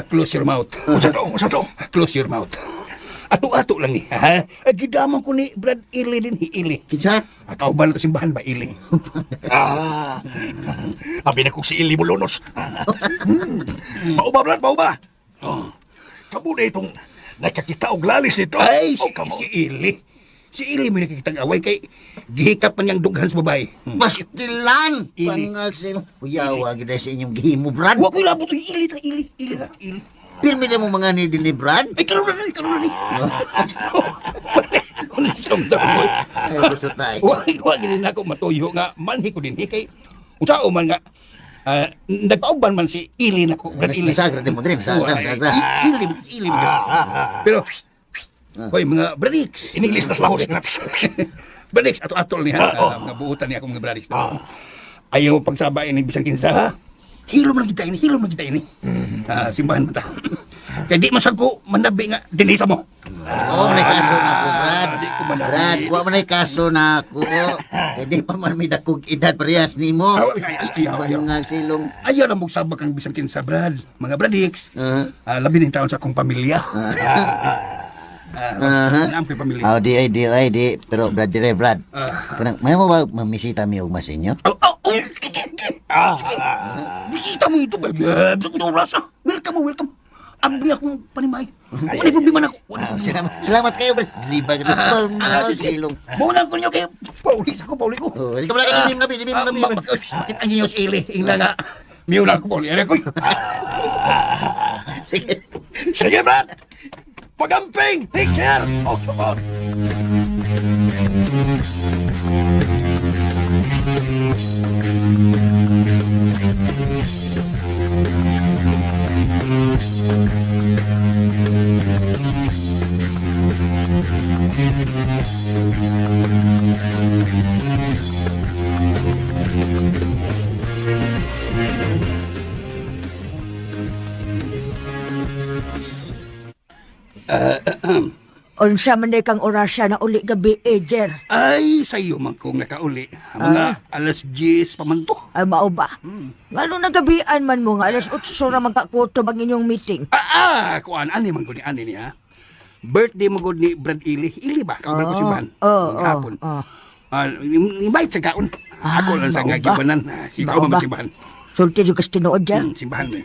Close your mouth. Usa to. Close your mouth. Ato-ato lang ni ha. Gidaman ko ni Brad Ili din Ili. Kinsa? Kauban na to simbahan ba Ili? Abi na kong si Ili Molonos. Mauba, Brad, mauba. Oh, kamu na itong nakakita og lalis nito. Ay, oh, come on. si Ili. Si Ili mo nakikitang away kay gihikap man niyang dughan sa babae. Pastilan! Ili. Pangag sa ilong. Uyawa, gina sa inyong gihimo, Brad. Wa ko ilabot yung Ili. Pirmi na mo mga ni din ni Brad. Ay, karoon na. Wala siyang damoy. Ay, gusto tayo. Wa ginin ako matuyo nga manhi ko din kay unsao man nga nagpaugban man si Ili nako Brad Ili. Nasagra din mo din, nasagra. Ili. Pero hoy mga Bradix. In English, tas lahos. Bradix ato ni ha. Mga buutan niya akong mga Bradix. Ayaw pagsabayin ni bisang kinsa ha. Hilom lang kita ini. Simbahan mo ta. Kaya di masag ko manabi nga dinisa mo. Oo, may kaso na ako, Brad. Di ko manabi. Brad, wa man ay kaso na ako. Hindi pa man may dakog edad parehas ni mo. Ayaw. Pangag sa ilong. Ayaw na magsabak ang bisang kinsa Brad. Mga Bradix. Labi ng taon sa akong pamilya. Naam ko'y pamilya. Oh, di. Pero Brad, Brad. Kanang, may mo ba mamisita mi og masinyo? Bisita mo ito, baby. Bisa ko ito rasa. Welcome. Abri akong panimay. Wala problema na ako. Salamat kayo, Brad. Libag na pangag sa ilong. Muna ko niyo kayo. Pauli ko. Oh, hindi ka pala kayo di mo nabi. Bakit ang inyo si Ili? Ina nga. Miuna ko, Pauli. Ano ko? Sige. Sige, Brad. Pagamping. Take care. Oh, come on. Unsa man day kang orasya na uli gabi, Ejer? Ay, sa'yo man kong nakauli. Mga alas 10 pa man to. Ay, mao ba? Ngano nagabian man mo nga, alas 8 ra man kakuto bang inyong meeting? Kuan, ani man ko ni ani niya. Birthday mo gud ni Brad Ili. Ili ba? Kauban ko si Ban. Hapon. Invite sa kaon. Ako lang sa mao nga ba? gibanan. Si Mao tao ba? man si Ban. Sulti yung kastinood dyan. Simbahan mo.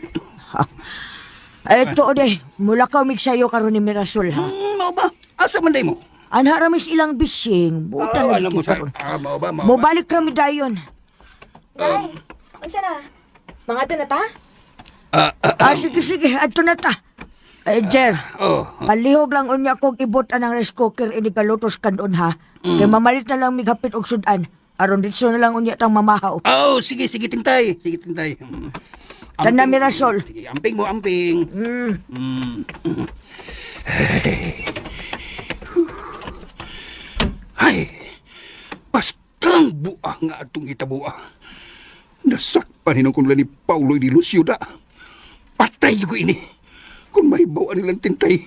Ay, ito de, mula ka umigsayo karon ni Mirasol, ha? Mao ba? Asa man day mo? Anharamis ilang bising, buta na Alam mo kita sa... karon. Mao ba? Mao Mo ba? balik kami dayon. Nay, unsa na? Mga na ta? Sige, adto na ta. Jer, palihog lang unya kog ibot anang rice cooker ini kalutos kandon ha. Kay mamalit na lang migapit og sudan. Aron ditso na lang unya tang mamahaw. Sige, tintay. Sige, tintay. Tanda Mirasol. Sige, amping mo, amping. Ay, paskang buah nga atong itabua. Nasakpan hinong kung ni Paulo ni Lucio da. Patay ko ini. Kung mahibaw nilang tintay,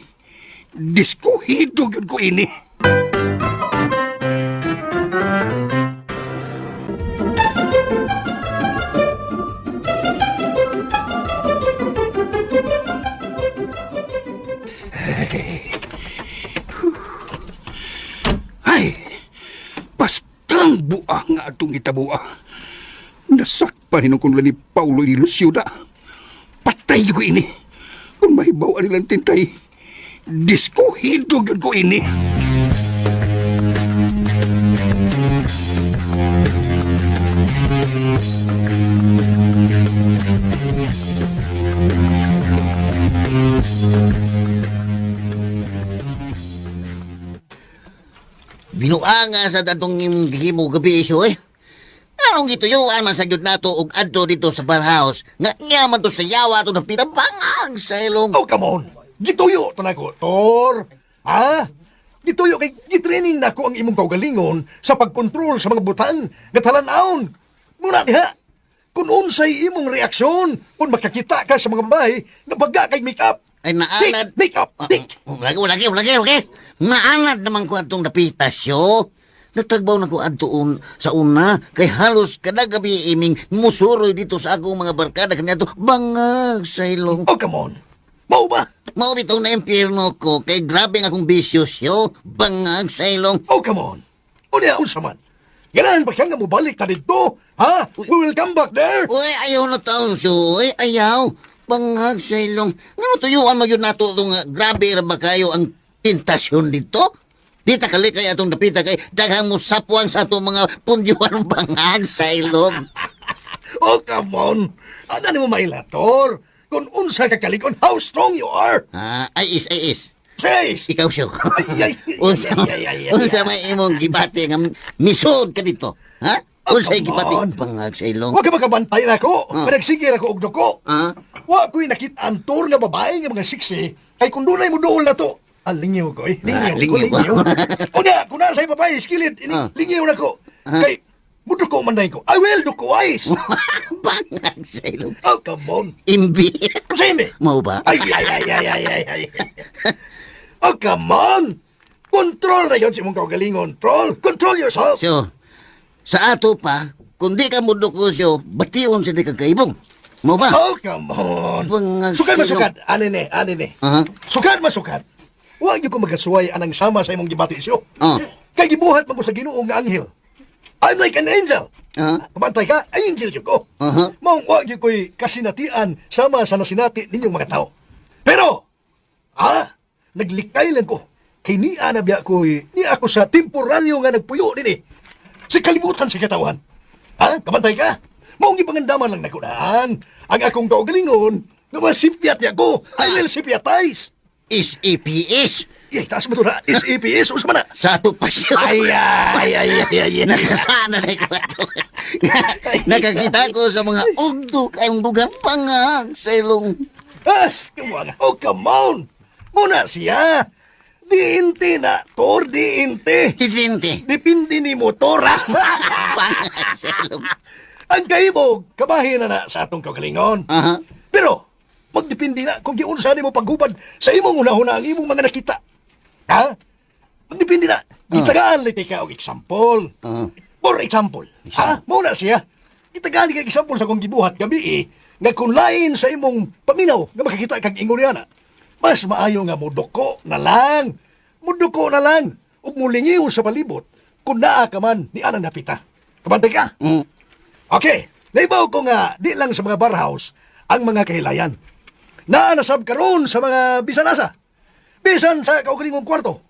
diskuhido yun ko ini. Ay, paskang buah nga atong itabua. Nasakpan hinong kung ni Paulo ni Lucio da. Patay ko ini. Kung mahibaw nilang tintay, diskuhido yun ko ini. Binuanga sa datong gihimo gabi iso eh. Anong gituyuan man sa gyud nato og adto dito sa barhouse. Nga man to sa yawa to na pinabangang sa ilong. Oh, come on. Gituyo to na ko, Tor. Ha? Gituyo kay gitraining na ko ang imong kaugalingon sa pagkontrol sa mga butang nga talan-aon. Muna diha. Kung unsay imong reaksyon kung makakita ka sa mga bahay nga baga kay make-up. Ay naanad. Make-up. Tik. Lagi. Naanad naman ko atong napitasyo. Natagbaw na ko adtoon sa una kay halos kada gabi iming musuroy dito sa akong mga barkada kaniadto bangag sa ilong. Oh, come on. Mau ba? Mao bitaw na impyerno ko kay grabe nga akong bisyosyo bangag sa ilong. Oh, come on. Unya, unsa man? Ganahan pa kang nga mobalik ka dito? Ha? We will come back there. Uy, ayaw na taon so. Uy, ayaw. Bangag sa ilong. Ngano tuyuan mo yun nato itong grabe ra ba kayo ang tentasyon dito? Di ta kali kay atong napita kay daghang mo sapwang sa atong mga pundyuan bangag sa ilong. Oh, come on. Ano ni mo mailator? Kung unsa ka kalikon, how strong you are. Ay is. Says. Ikaw siyo. Ay. Unsa may imong gibati nga misod ka dito? Ha? Unsa come gibati on. bangag sa ilong? Huwag ka magkabantay na ako. Panagsigir ako og doko. Huwag ko'y nakita ang tour nga babae nga mga siksi. Kay kung dunay mo dool na to, ang lingiw ko eh. Lingiw. O nga, kung nasa babae, skilid, lingiw na ko. Kay, muduko man na ko. I will duko eyes. Bangag sa ilong. Oh, come on. Imbi. Kung sa imi. Mau ba? Ay. Oh, come on. Control na yun si mong kaugalingon. Control yourself. So, sa ato pa, kung di ka muduko siyo, bation sa di kagaibong. Mau ba? Oh, come on. Bangag Sukat sa ilong. masukat. Ano ni? Aha. Sukat. Huwag niyo ko magasuway anang sama sa imong gibati siyo. Kay gibuhat man ko sa Ginoo nga anghel. I'm like an angel. Pabantay ka, angel yun ko. Maong huwag niyo ko'y kasinatian sama sa nasinati ninyong mga tao. Pero, naglikay lang ko. Kay niya na biya ko'y niya ako sa temporaryo nga nagpuyo din eh. Sa kalibutan sa katawan. Kabantay ka? Maong ipangandaman lang nakunaan. Ang akong kaugalingon, nga masipyat niya ko. I will sipyatize. SAPS. Taas mo to na. SAPS. Usa man na. Sa ato pa siya. Ay. Nakasana na ko ito. Nakakita ko sa mga ugdo kayong dugang pangag sa ilong. Oh, come on. Muna siya. Diinte na. Tor, diinte. Titinte. Depende ni motora. Pangag sa ilong. Ang kaibog, kabahin na sa atong kagalingon. Aha. Pero, Magdepende na kung giunsa nimo paghubad sa imong una-una ang imong mga nakita. Ha? Magdepende na. Gitagaan liti ka og example. For example, ha? Muna siya. Gitagaan ka example sa kong gibuhat gabi nga kung lain sa imong paminaw nga makakita kag ingon niya na. Mas maayo nga muduko na lang. Muduko na lang. Ug mulingiw sa palibot kung naa ka man ni anang napita. Kabantay ka? Okay. Naibaw ko nga di lang sa mga bar house ang mga kahilayan. Naanasab karon sa mga bisan asa. Bisan sa kaugalingong kwarto.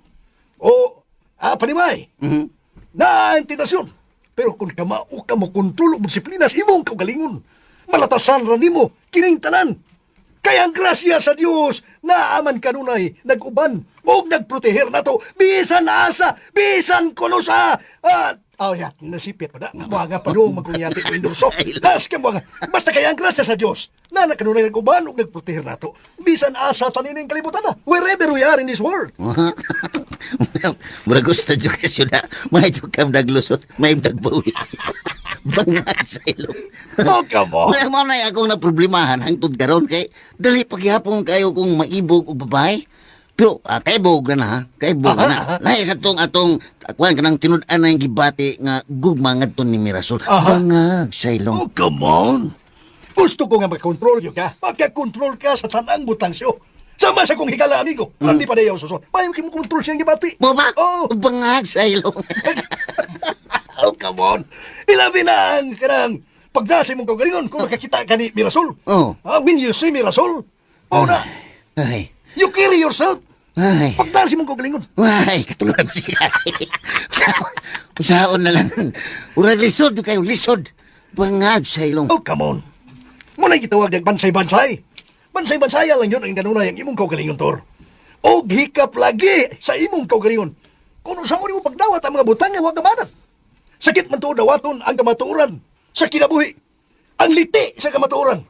O panimay. Na intinasyon. Pero kung kamao ka mo kontrol o disiplina sa imong kaugalingon, malatasan ra nimo kining tanan. Kaya ang grasya sa Dios na aman kanunay nag-uban o nagproteher nato bisan asa, bisan kunusa. Yat, nasipit ko na. Mga panong magkunyati ko indurso. Las ka mga. Basta kaya ang grasya sa Diyos na nakanunay nag-uban o nagproteher nato. Bisan asa tanining kalibutan na. Wherever we are in this world. Mura gusto dyo kasi na may tukam naglusot, may nagbawi. Bangag sa ilong. Oh, come on. Wala mo na akong naproblemahan hangtod karon kay dali paghihapon kayo kung maibog o babae. Pero kaibog na ha, kaibog na. Lahi sa atong kuan kanang tinud-an na yung gibati nga gugma ngadton ni Mirasol. Bangag sa ilong. Oh, come on. Gusto ko nga makontrol yun ka. Magkakontrol ka sa tanang butang siyo. Sama sa kong higala, amigo. Hindi pa na yung susun. Mayo mo kontrol siyang gibati. Mo ba? Oh. Bangag sa ilong. Oh, come on. Ilabi na ang kanang pagdasi mong kaugalingon kung makakita ka ni Mirasol. Oh. When you see Mirasol, na. Ay. You carry yourself. Ay. Pagdasi mong kaugalingon. Ay, katulad ko siya. Usaon na lang. Urang lisod kayo, lisod. Bangag sa ilong. Oh, come on. Muna gitawag ng bansay-bansay. Bansay-bansaya lang yun ang ganunay ang imong kaugalingon, Tor. O hikap lagi sa imong kaugalingon. Kung sa mo pagdawat ang mga butang nga huwag kamanat. Sakit man to dawaton ang kamatuoran sa kinabuhi. Ang liti sa kamatuoran.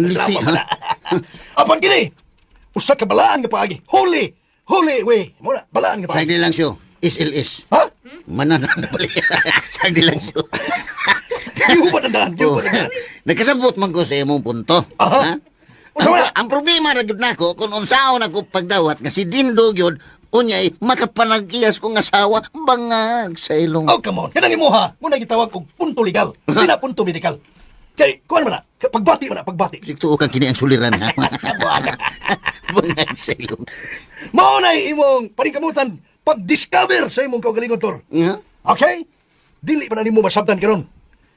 Liti, ha? Apan kini, usa ka balaan nga paagi. Holy way. Muna, balaan nga paagi. Sagdi lang siyo. SLS. Ha? Manan na balik. Sagdi lang siyo. Gihuban ang daan. Nagkasabot man ko sa imong punto. Aha. Ha? Usawa. Ang problema na gyud nako kung unsaon ako pagdawat nga si Dindo gyud unyay makapanag-iyas kong asawa bangag sa ilong. Oh, come on. Kanang imo ha. Muna gitawag og punto legal. Di na punto medical. Kay, kuhan man na. Pagbati man na, pagbati. Sikto kang kini ang suliran ha. Bangag sa ilong. Maunay imong paningkamutan pag-discover sa imong kaugalingon, Tor. Yeah? Okay? Dili pa na nimo masabtan karon.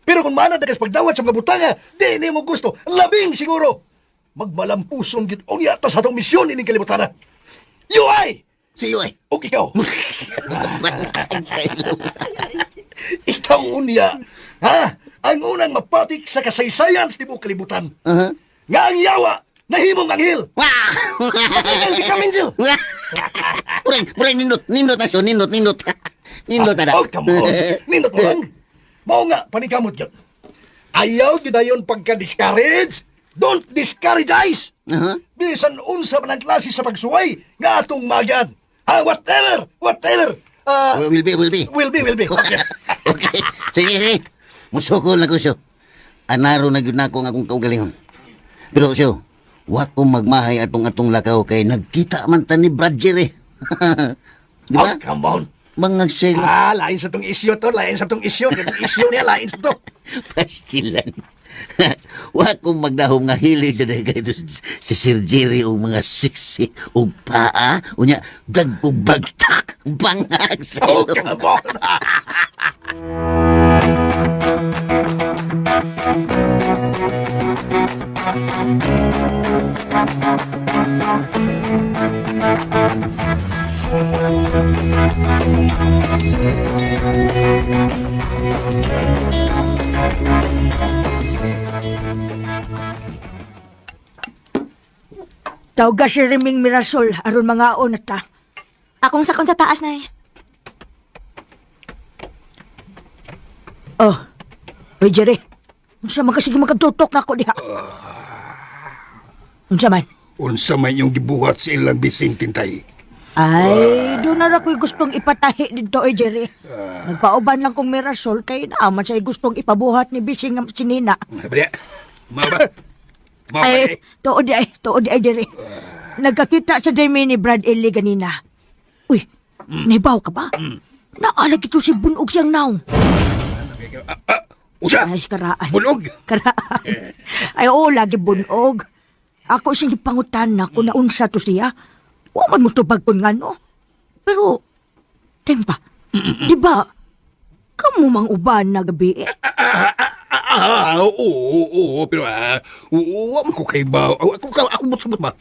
Pero kung maanad na kas pagdawat sa mga butanga, di nimo gusto. Labing siguro. Magmalampuson gid og yata sa atong misyon ining kalibutan. UI! Si Yoy. O ikaw. Bangag sa ilong. Ikaw unya. Ha? Ang unang mapatik sa kasaysayan sa tibok kalibutan. Nga ang yawa nahimong anghel. Anghel become angel. Urang nindot na siyo, nindot. Nindot na. Oh, come on. Nindot mo lang. Mao nga, panikamot yun. Ayaw yun na yun pagka-discourage. Don't discourage. Bisan unsa man ang klase sa pagsuway nga atong magyan. Whatever. Will be. Will be. Okay. Okay. Sige. Musukol na ko siyo. Anaro na yun ako nga akong kaugalingon. Pero siyo, wak ko magmahay atong lakaw kay nagkita man ta ni Brad Jerry. Di ba? Oh, come on. Mga selo. Lain sa tong isyo to. Lain sa tong isyo. Itong isyo niya, lain sa to. Pastilan. Wak ko magdahom nga hili siya dahil kayo si Sir Jerry o mga siksi o paa. Unya, dagko bagtak. Bangag sa Oh, ilong. come on. Tawga si Riming Mirasol, aron mga on ta. Akong sakon sa taas, nay. Oh, oy Jerry, unsa man kasi magkatutok na ako diha? Unsa man? Unsa may yung gibuhat sa ilang bising tintay. Ay, doon na ako'y gustong ipatahi dito, oy Jerry. Nagpauban lang kong Mirasol, kay naaman siya'y gustong ipabuhat ni Bising ang sinina. Bada, maba. Ay, tuod ay, diri. Nagkakita sa Demi ni Brad Ellie ganina. Uy, naibaw ka ba? Naalag ito si Bunog siyang naong. Usa! Ay, karaan. Bunog! Karaan. Ay, oo, lagi Bunog. Ako siyang ipangutan na kung naunsa to siya. Huwag man mo tubag kon nga, no? Pero, tempa, di ba, kamu mang uban na gabi eh? Oo, pero uwa man ko kaibaw. Ako sabot ba?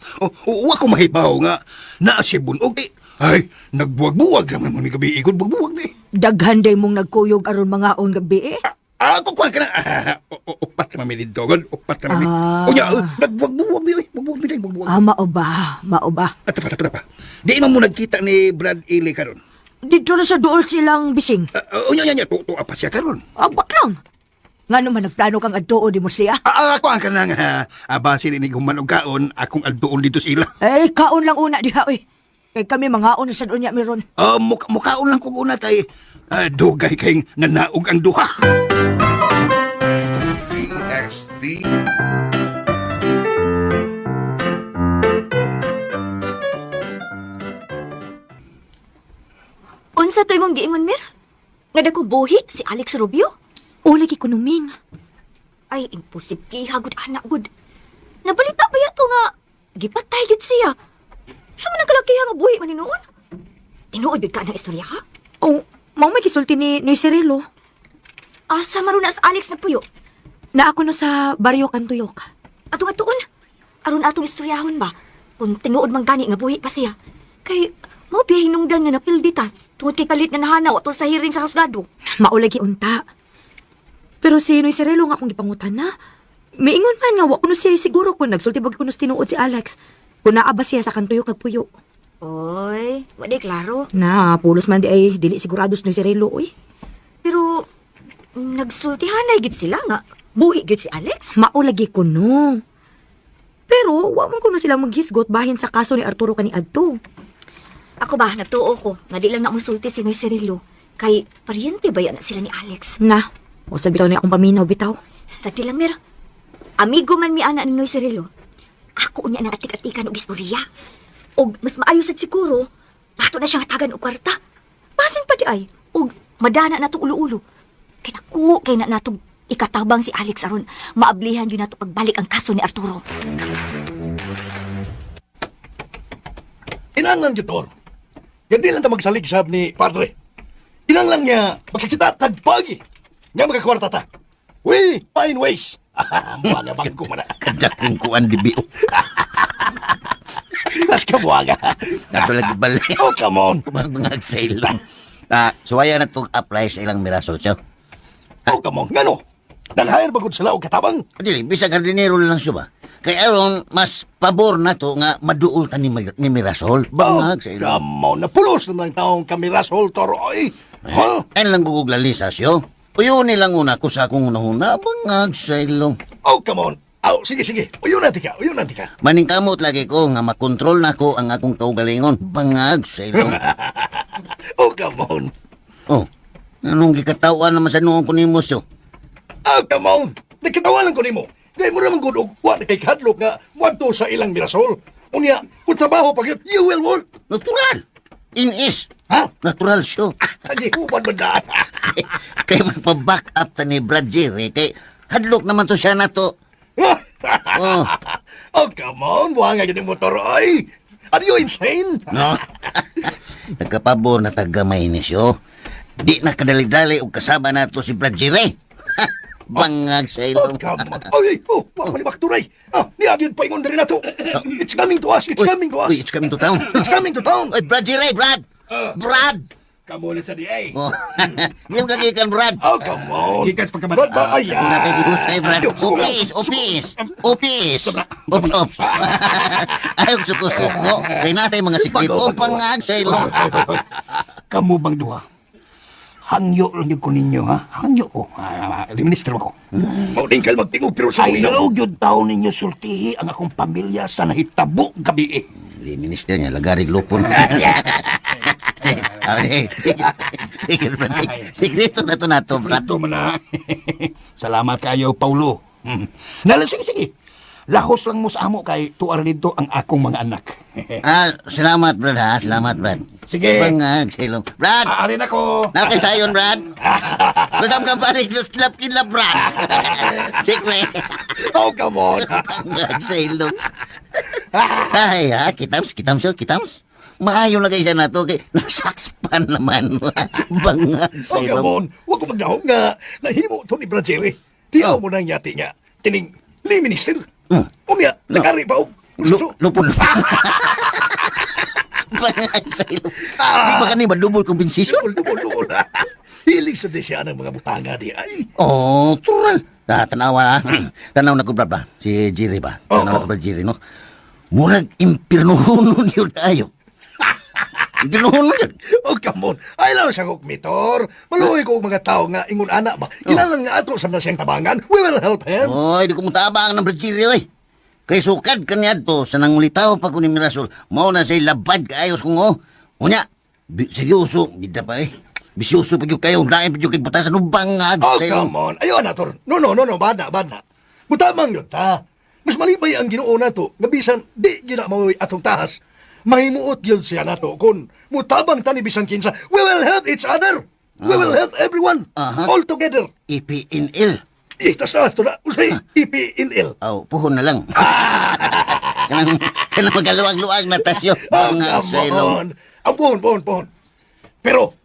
Uwa ko mahibaw nga naa si Bunog. Ay, nagbuwag-buwag naman mo ni gabi. Ikot buwag-buwag ni. Daghan day mong nagkuyog aron mga on gabi eh. Ako kuha ka na. Upat na mamilid dogon. Upat na mamilid. O ya, nagbuwag-buwag ni. Buwag-buwag. Mao ba? At pa. Di man mo nagkita ni Brad Ely karon. Dito na sa dool silang bising. O ya. Tuwa pa siya karon. Abak lang. Nga naman nagplano kang adtoo di mo siya. Ako ang kanang base ni human og kaon akong adtuon dito sila. Eh, kaon lang una diha eh. Kay kami mga on sa doon niya meron. Mukaon lang kung una kay dugay kay nanaog ang duha. DXD. Unsa to'y mong giingon, Mir? Nga dako buhi si Alex Rubio? O lagi ko numing. Ay, imposible hagod anak gud. Nabalita ba yato nga gipatay gid siya? Sa man nagkalakihan nga buhi man ni noon? Tinuod gid ka ng istorya ha? O, mao may kisulti ni Cirilo. Asa maron na sa Alex nagpuyo? Na ako no sa baryo Kantuyok. Atong atuon. Aron atong istoryahon ba? Kung tinuod man gani nga buhi pa siya. Kay mo biya hinungdan nga napildita tungod kay kalit na nahanaw atol sa hearing sa husgado. Mao lagi unta. Pero si Cirilo nga akong gipangutan na. Miingon man nga, wa kuno siya siguro kung nagsulti bagi kuno tinuod si Alex. Kung naaba siya sa Kantuyok nagpuyo. Oy, wadi klaro. Na, pulos man di ay dili sigurados ni Cirilo, uy. Pero nagsultihanay gid sila nga buhi gid si Alex. Mao lagi kuno. Pero, wa man kuno sila maghisgot bahin sa kaso ni Arturo kani adto. Ako ba, nagtuo ko nga di lang na musulti si Noy Cirilo. Kay paryente ba yan sila ni Alex? Na, o sabi bitaw ni akong paminaw bitaw. Sa lang, Mir. Amigo man mi ana ni Noy Cirilo. Ako unya nang atik-atikan og istorya. Og mas maayo sad siguro, bato na siyang hatagan og kwarta. Basin pa di ay, og madana na itong ulo-ulo. Kay na natong ikatabang si Alex aron maablihan yun nato pagbalik ang kaso ni Arturo. Inanglan yun, Tor. Gandi lang ta magsaligsab ni Padre. Inanglan niya magkakita tagpagi. Nga magkakwarta ta. We find ways. Mga bang ko man. Kadakong kuan di biyo. Tas kabuaga. Ato lagi balik. Oh, come on. Mga sale lang. Suwaya na itong apply sa ilang mirasol siya. Oh, come on. Ngano? Nag-hire bagod sila o katabang? Dili, bisag hardinero lang siya ba? Kay aron, mas pabor na to nga maduol ta ni Mirasol. Bangag sa ilang. Come on. Napulos naman ang taong kamirasol, Toroy. Ha? Kain lang guguglalisas yo. Uyo nilang una ko sa akong unahuna. Bangag sa ilong. Oh, come on. Oh, sige. Uyo natin ka. Maning kamot lagi ko nga makontrol na ko ang akong kaugalingon. Bangag sa ilong. Oh, come on. Oh, anong gikatawan naman sa noong ko ni Musyo? Oh, come on. Nagkatawalan ko ni mo. Dahil mo naman gudog, wala kay kadlok nga wadto sa ilang mirasol. Unya, kung trabaho pag yun, you will work. Natural. Inis. Ha? Natural siya. Hindi, hupan mo daan. Kay magpa-back up ta ni Brad Jerry. Kay hadlok naman to siya na to. Oh. Oh, come on. Buha nga yun yung motor, ay. Are you insane? No? Nagkapabor na tagamay ni siyo. Di na kadali-dali o kasama na to si Brad Jerry. Bangag sa Oh, ilong. come on. Ay, wala ni Bakturay. Niagin pa ingon rin na to. It's coming to us. It's coming to us. Uy, it's coming to town. It's coming to town. Uy, Brad Jerry, Brad! Brad! Kamu na sa DA. Oh, hindi mo kagikan, Brad. Oh, come on. Gikas pagkabata. Brad ba? Ayan. Una kay gihusay, Brad. Opis! Ops. Ayaw suko-suko. Kaya natay mga sikreto. Pangag sa ilong. Kamu bang duha? Hangyo lang yun ko ninyo, ha? Hangyo ko. Minister ako. Mauding kal magtingog pero sa uwi na. Ayaw yun taon ninyo sultihi ang akong pamilya sa nahitabo gabi eh. Di minister niya, lagarig lupon. Sikreto na to, Brad. Ito man na. Salamat kayo, Paulo. Nalang, sige. Lahos lang mo sa amo kay tuwar dito ang akong mga anak. Salamat, Brad, ha? Salamat, Brad. Sige. Bangag sa ilong. Brad! Aarin ako. Nakay sayon, Brad. Masam ka pa rin, kilap-kilap, Brad. Sikre. Oh, come on. Bangag sa ilong. Ay, ha? Kitams. Maayo na kayo siya na to, kay nasakpan naman. Bangag sa Oh, come ilong. on. Huwag ko magdahong nga. Nahimo to ni Brazil eh. Tiyaw mo nang yati nga. Tining, li minister. Umya, nagari pa og. Gusto. Lupon. Bangag sa ilong. Di ba kanina double compensation? Dubol. Hilig sa desya ng mga butanga di ay. Oh, tural. Tanawa na. Tanaw na ko, Brad, ba? Si Jerry ba? Tanaw na ko, Brad, Jerry, no? Murag impirnuhunon yun tayo. Impirnuhunon yun. Oh, come on. Ay lang sa kukmitor. Maluhay ko og mga tao nga ingon anak ba. Kailangan nga ato sa nasiyang tabangan. We will help him. Oy, di ko mutabang ng Brad Jerry, oy. Kay sukad kanya to sa nangulitaw pa ko ni Mirasol. Mao na say labad kaayos kong oh. Unya, seryoso, gida pa eh. Bisyoso pa yung kayo, lain pa yung kagpatasan ng bangag. Oh, sa ilong. come on. Ayaw, Anator. No. Bana. Mutamang yun ta. Mas malipay ang ginoo na to. Nabisan, di gina maoy atong tahas. Mahimuot yun siya na to. Kung mutabang ta ni bisan kinsa, we will help each other. We will help everyone. All together. IPNL. Itas na, ito na. Usay, IPNL. Oh, puhon na lang. Kanang magaluwag-luwag na tasyo. Oh, Bangag sa ilong. come on. Ang pohon. Pero,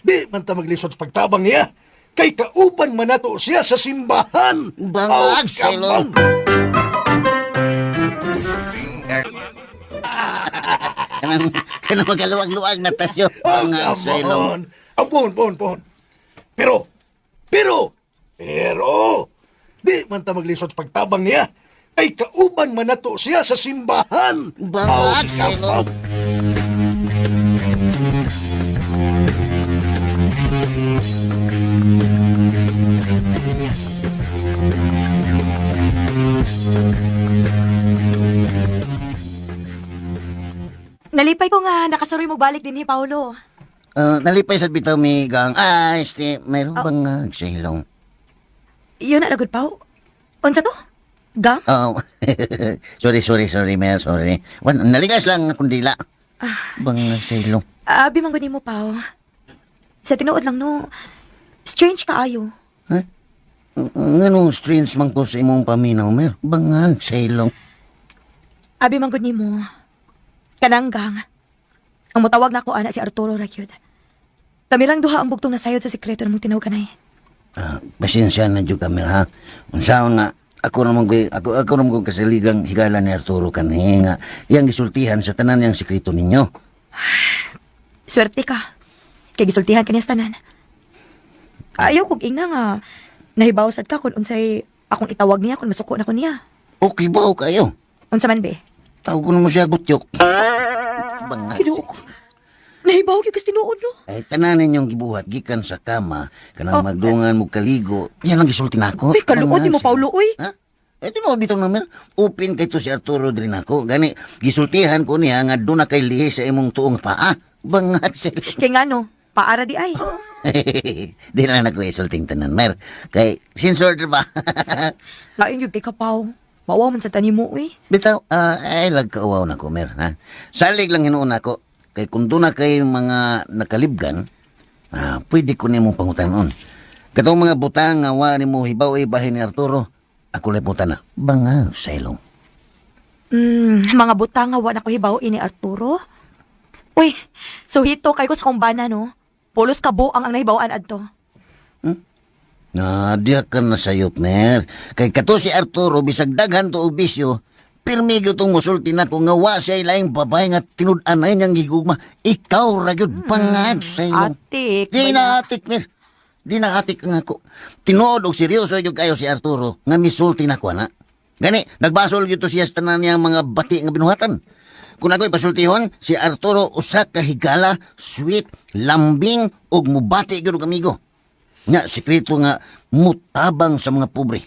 di man ta maglisod sa pagtabang niya. Kay kauban man nato siya sa simbahan. Bangag sa come ilong. on. Kanang magaluwag-luwag na tasyo. Oh, Bangag sa ilong. come on. Ang pohon. Pero, di man ta maglisod sa pagtabang niya. Kay kauban man nato siya sa simbahan. Bangag sa come ilong. on. Nalipay ko nga, nakasuroy mo balik din ni Paulo. Nalipay sa bitaw mi gang. Mayroon bangag sa ilong. Yun na nagod, Pao. Unsa to? Gang? Oh, sorry, Mel, sorry. Naligas lang akong dila. Bangag sa ilong. Abi man guni mo, Pao. Sa tinuod lang, no. Strange kaayo. Ano strange man ko sa imong paminaw, Mer? Bangag sa ilong. Abi man guni mo. Kanang gang. Ang mutawag na ako, ana, si Arturo Rakyod. Kami lang duha ang bugtong nasayod sa sikreto na mong tinawag kanay. Pasensya na dyan kami, ha? Unsaon na, ako naman kong kasaligang higala ni Arturo kanay nga iyang gisultihan sa tanan niyang sikreto ninyo. Swerte ka. Kay gisultihan ka niya sa tanan. Ayaw kong ina nga. Nahibawsad ka kung unsay akong itawag niya kung masuko na ko niya. Okay ba o kayo? Unsa man be? Tawag ko na mo siya gutyok. Bangag. Kinuo ko. Nahibaw ka kasi tinuod, no? Ay, tanan ninyong gibuhat, gikan sa kama, kanang magdungan mo kaligo, yan ang gisulti na ako. Uy, kaluod ni mo, Paulo, uy. Ha? Di mo bitaw naman, open kay to si Arturo din ako. Gani, gisultihan ko niya nga doon na kay lihi sa imong tuong paa. Bangat sila. Kay nga, no? Paara di ay. Di lang ako isulting tanan, Mer. Kay, sinsor ba? Lain yung kay Kapaw. Bawa man sa tani mo, uy. Bitaw, ay lagkaawaw na ko, Mer. Ha? Salig lang hinuon ako. Kay kung doon na kay mga nakalibgan, pwede ko nimong pangutanon. Katong mga butang nga wa nimo hibaw bahin ni Arturo, ako lang punta na. Banga, sa ilong. Mga butang nga wa na ko hibaw ini Arturo. Uy, so hito kay ko sa kumbana, no? Pulos kabo ang nahibawaan adto. Diya ka na sayop, Mer. Kay kato si Arturo, bisag daghan to og bisyo, pirmi gyud musulti na ko nga wa siya laing babae nga tinud-an na niyang gigugma. Ikaw ra gyud bangag sa ilong. Atik. Di na atik, Mer. Di na atik nga ko. Tinuod og seryoso gyud kayo si Arturo nga misulti na ko na. Gani, nagbasol gyud to siya sa tanan niyang mga bati nga binuhatan. Kung ako'y pasultihon, si Arturo usa ka higala, sweet, lambing, ug mubati gyud og amigo. Nya, sikreto nga mutabang sa mga pobre.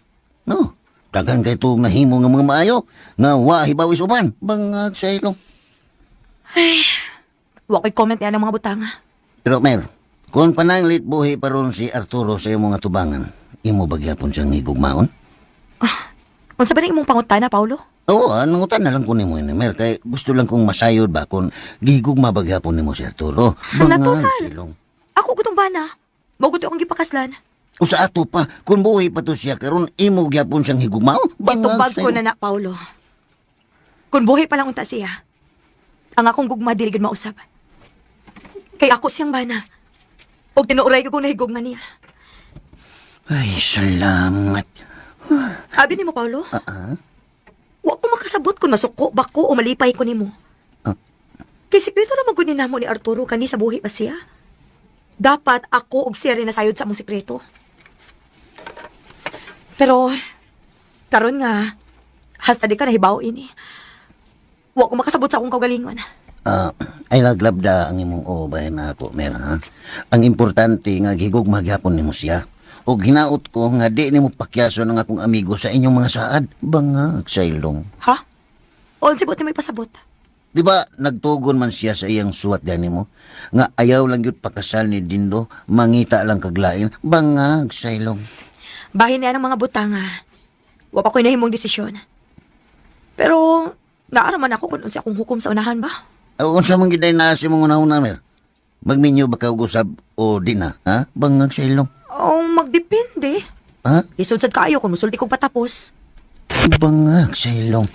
No, dagan kay itong nahimo nga mga maayo, nga wa hibawis uban, bangag sa ilong. Wa ko'y comment yan ang mga butang. Pero Mer, kung pananglit buhi pa ron si Arturo sa iyong mga tubangan, imo bagyapon siyang higugmaon? Unsa ba na imong pangutana, Paulo? Oo, nangutan na lang ko ni mo ini, Mer. Kay gusto lang kong masayod ba kung gigog mabaghapon ni mo, Sir Arturo. Natural. Silong. Ako gutong bana. Maguto akong gipakaslan. O sa ato pa, kung buhay pa to siya, karon imo gyapon siyang higugmaon. Itubag ko na Paulo. Kung buhay pa lang unta siya, ang akong gugma dili gid mausab. Kay ako siyang bana. Og tinuuray ko kung nahigugma niya. Ay, salamat. Abi ni mo, Paulo? Wa ko makasabot kung masuko ba ko o malipay ko nimo. Kay sikreto naman ko ninamo ni Arturo kani sa buhi pa siya. Dapat ako og siya rin nasayod sa among sikreto. Pero, karon nga, hasta di ka nahibaw ini. Wa ko makasabot sa akong kaugalingon. Ay laglab da ang imong bayan na ako, Mer, ha? Ang importante nga gigog maghapon nimo siya. O ginaot ko nga di nimo pakyaso ng akong amigo sa inyong mga saad. Bangag sa ilong. Ha? O, sibot ni may pasabot. Di ba nagtugon man siya sa iyang suwat gani mo? Nga ayaw lang yun pakasal ni Dindo, mangita lang kaglain. Bangag sa ilong. Bahin niya ng mga butanga. Wa pa ko'y nahimong desisyon. Pero, naaraman ako kung unsa akong hukom sa unahan ba? Kung sa mga giday na si mong una-una, Mer? Magminyo ba ka usab o di na, ha? Bangag sa ilong. O, magdepende. Ha? Isunsad kaayo kung musulti kong patapos. Bangag sa ilong.